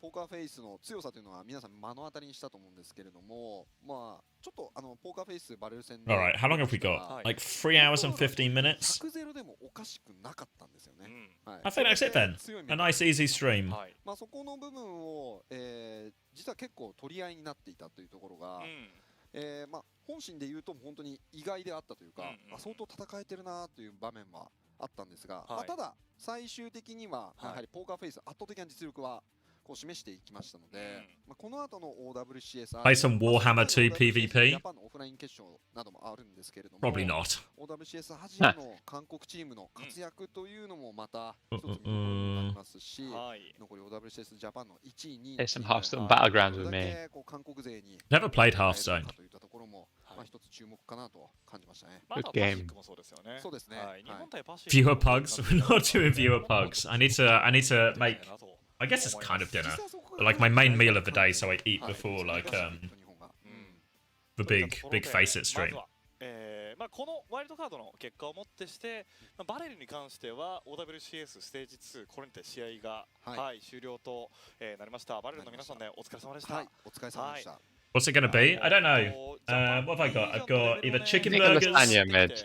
ポーカーフェイスの強さというのは皆さん目の当たりにしたと思うんですけれども、まあちょっっとポーカーフェイスバレル戦で Alright, how long have we got? Like 3 hours and 15 minutes? 100-0でもおかしくなかったんですよね。I think that's it then. A nice easy stream. まあそこの部分を、実は結構取り合いになっていたというところが、まあ本心で言うと本当に意外であったというか、相当戦えてるなという場面はあったんですが、まあただ最終的にはやはりポーカーフェイス圧倒的な実力はこう示していきましたので、まあこの後の OWCS Play some Warhammer 2 PvP? ジャパンのオフライン決勝などもあるんですけれども、 Probably not. OWCS アジアの韓国チームの活躍というのもまた一つ見どころになりますし、残り OWCS ジャパンの1位2位 Play some Hearthstone Battlegrounds with me. Never played Hearthstone. といったところもまあ一つ注目かなと感じましたね。 Good game. そうですね。 Viewer pugs? We're not doing viewer pugs. I need to make, I guess it's kind of dinner, but like my main meal of the day, so I eat before like the big face it stream. まあこのワイルドカードの結果をもってして、バレルに関しては OWCS ステージ2これにて試合が終了となりました。バレルの皆さんね、お疲れ様でした。お疲れ様でした。 What's it gonna be? I don't know. What have I got? I've got either chicken burgers. Lasagna mid.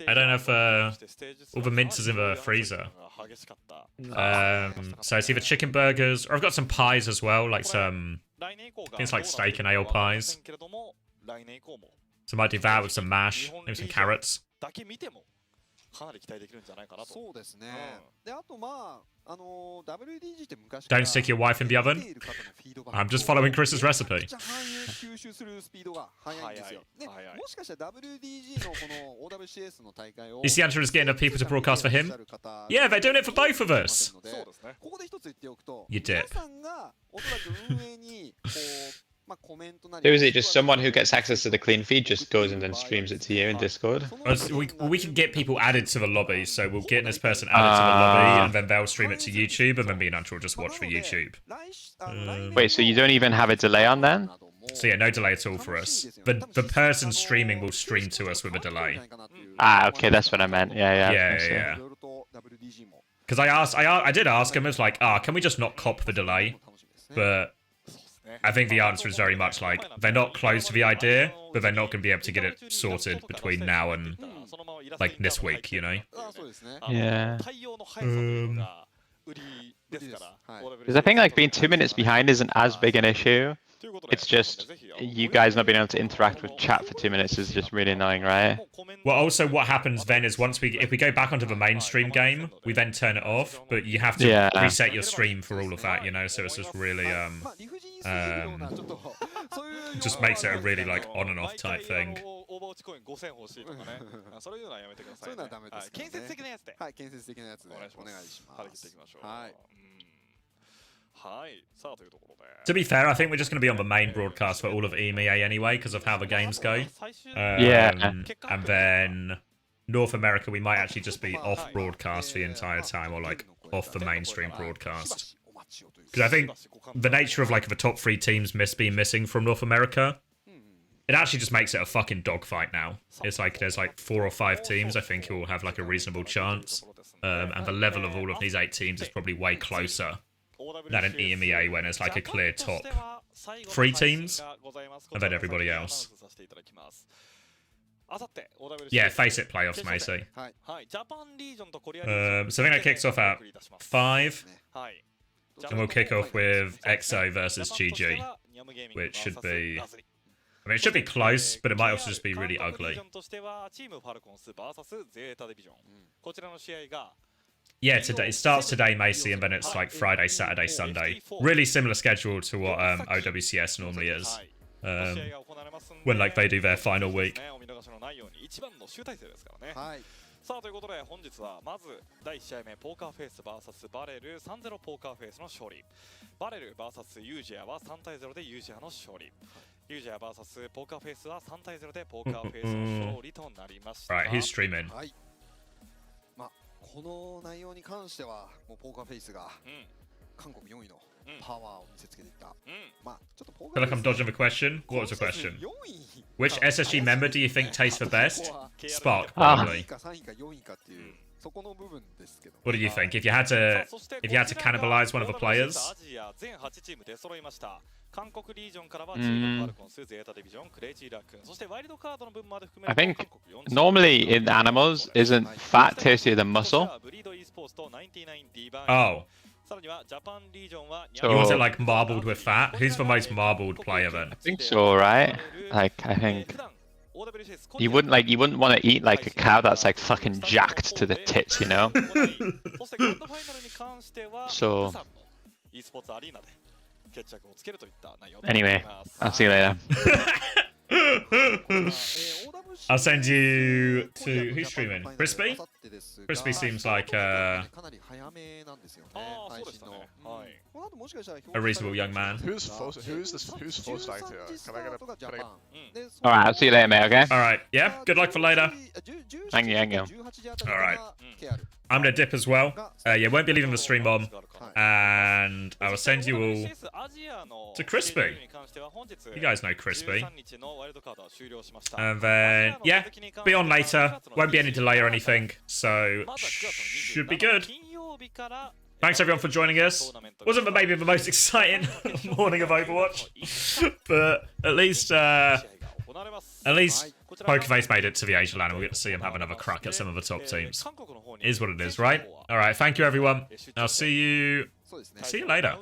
I don't know if all the mince is in the freezer. So it's either chicken burgers, or I've got some pies as well, like some things like steak and ale pies. So I might do that with some mash, maybe some carrots. かなり期待できるんじゃないかなと。そうですね。で、あとまあWDG って昔 Don't stick your wife in the oven. I'm just following Chris's recipe. 吸収するスピードが速いんですよ。で、もしかしたら WDG のこの OWCS の大会を Is the answer is getting enough people to broadcast for him? Yeah, they're doing it for both of us. そうですね。ここで一つ言っておくと、 You did. 皆さんがおそらく運営にこう So is it just someone who gets access to the clean feed just goes and then streams it to you in Discord? We can get people added to the lobby, so we'll get this person added to the lobby, and then they'll stream it to YouTube, and then me and Antra will just watch for YouTube. Wait, so you don't even have a delay on then? So yeah, no delay at all for us. The person streaming will stream to us with a delay. Ah, okay, that's what I meant. Yeah. Because I did ask him, it's like, can we just not cop the delay? But I think the answer is very much like, they're not close to the idea, but they're not going to be able to get it sorted between now and, like, this week, you know? Yeah. Because I think, like, being 2 minutes behind isn't as big an issue. It's just, you guys not being able to interact with chat for 2 minutes is just really annoying, right? Well, also what happens then is if we go back onto the mainstream game, we then turn it off, but you have to reset your stream for all of that, you know, so it's just really, just makes it a really, like, on and off type thing. そういうのはやめてくださいね。そういうのはダメですね。建設的なやつで。はい、建設的なやつでお願いします。張り切っていきましょう。はい。To be fair, I think we're just going to be on the main broadcast for all of EMEA anyway, because of how the games go. And then North America, we might actually just be off broadcast the entire time, or like off the mainstream broadcast. Because I think the nature of like the top 3 teams being missing from North America, it actually just makes it a fucking dogfight now. It's like there's like 4 or 5 teams I think who will have like a reasonable chance, and the level of all of these 8 teams is probably way closer than an EMEA when it's like a clear top 3 teams and then everybody else. Yeah, face it playoffs, Macy. So I think that kicks off at 5, and we'll kick off with EXO versus GG, which should be, I mean, it should be close, but it might also just be really ugly. Yeah, today it starts today, Macy, and then it's like Friday, Saturday, Sunday. Really similar schedule to what OWCS normally is. When like they do their final week. さあということで本日はまず第1試合目ポーカーフェイス vs バレル 3-0 ポーカーフェイスの勝利。バレル vs ユージアは3-0でユージアの勝利。ユージア vs ポーカーフェイスは3-0でポーカーフェイスの勝利となりました。Right, who's streaming? はい。まあこの内容に関してはもうポーカーフェイスが韓国4位のパワーを見せつけていった。まあちょっとポー I feel like I'm dodging the question. What was the question? Which SSG member do you think tastes the best? Spark, probably. What do you think? If you had to cannibalize one of the players? 韓国リージョンからは中国ファルコンス、ゼータディビジョン、クレイジーラックン、そしてワイルドカードの分まで含め I think normally in animals, isn't fat tastier than muscle? Oh. So, You want it like marbled with fat? Who's the most marbled player then? I think so, right? Like, I think you wouldn't want to eat like a cow that's like fucking jacked to the tits, you know? So anyway, I'll see you later. I'll send you to who's streaming? Crispy? Crispy seems like a reasonable young man. Who's starting to? Can I get a? Alright, I'll see you later, mate, okay? Alright, yeah, good luck for later. Thank you. Alright. I'm gonna dip as well. Yeah, won't be leaving the stream on. And I will send you all to Crispy. You guys know Crispy. And then, yeah, be on later. Won't be any delay or anything. So, should be good. Thanks everyone for joining us. Wasn't maybe the most exciting morning of Overwatch. But at least Pokerface made it to the Asia land. We'll get to see him have another crack at some of the top teams. Is what it is, right? Alright, thank you everyone. I'll see you later.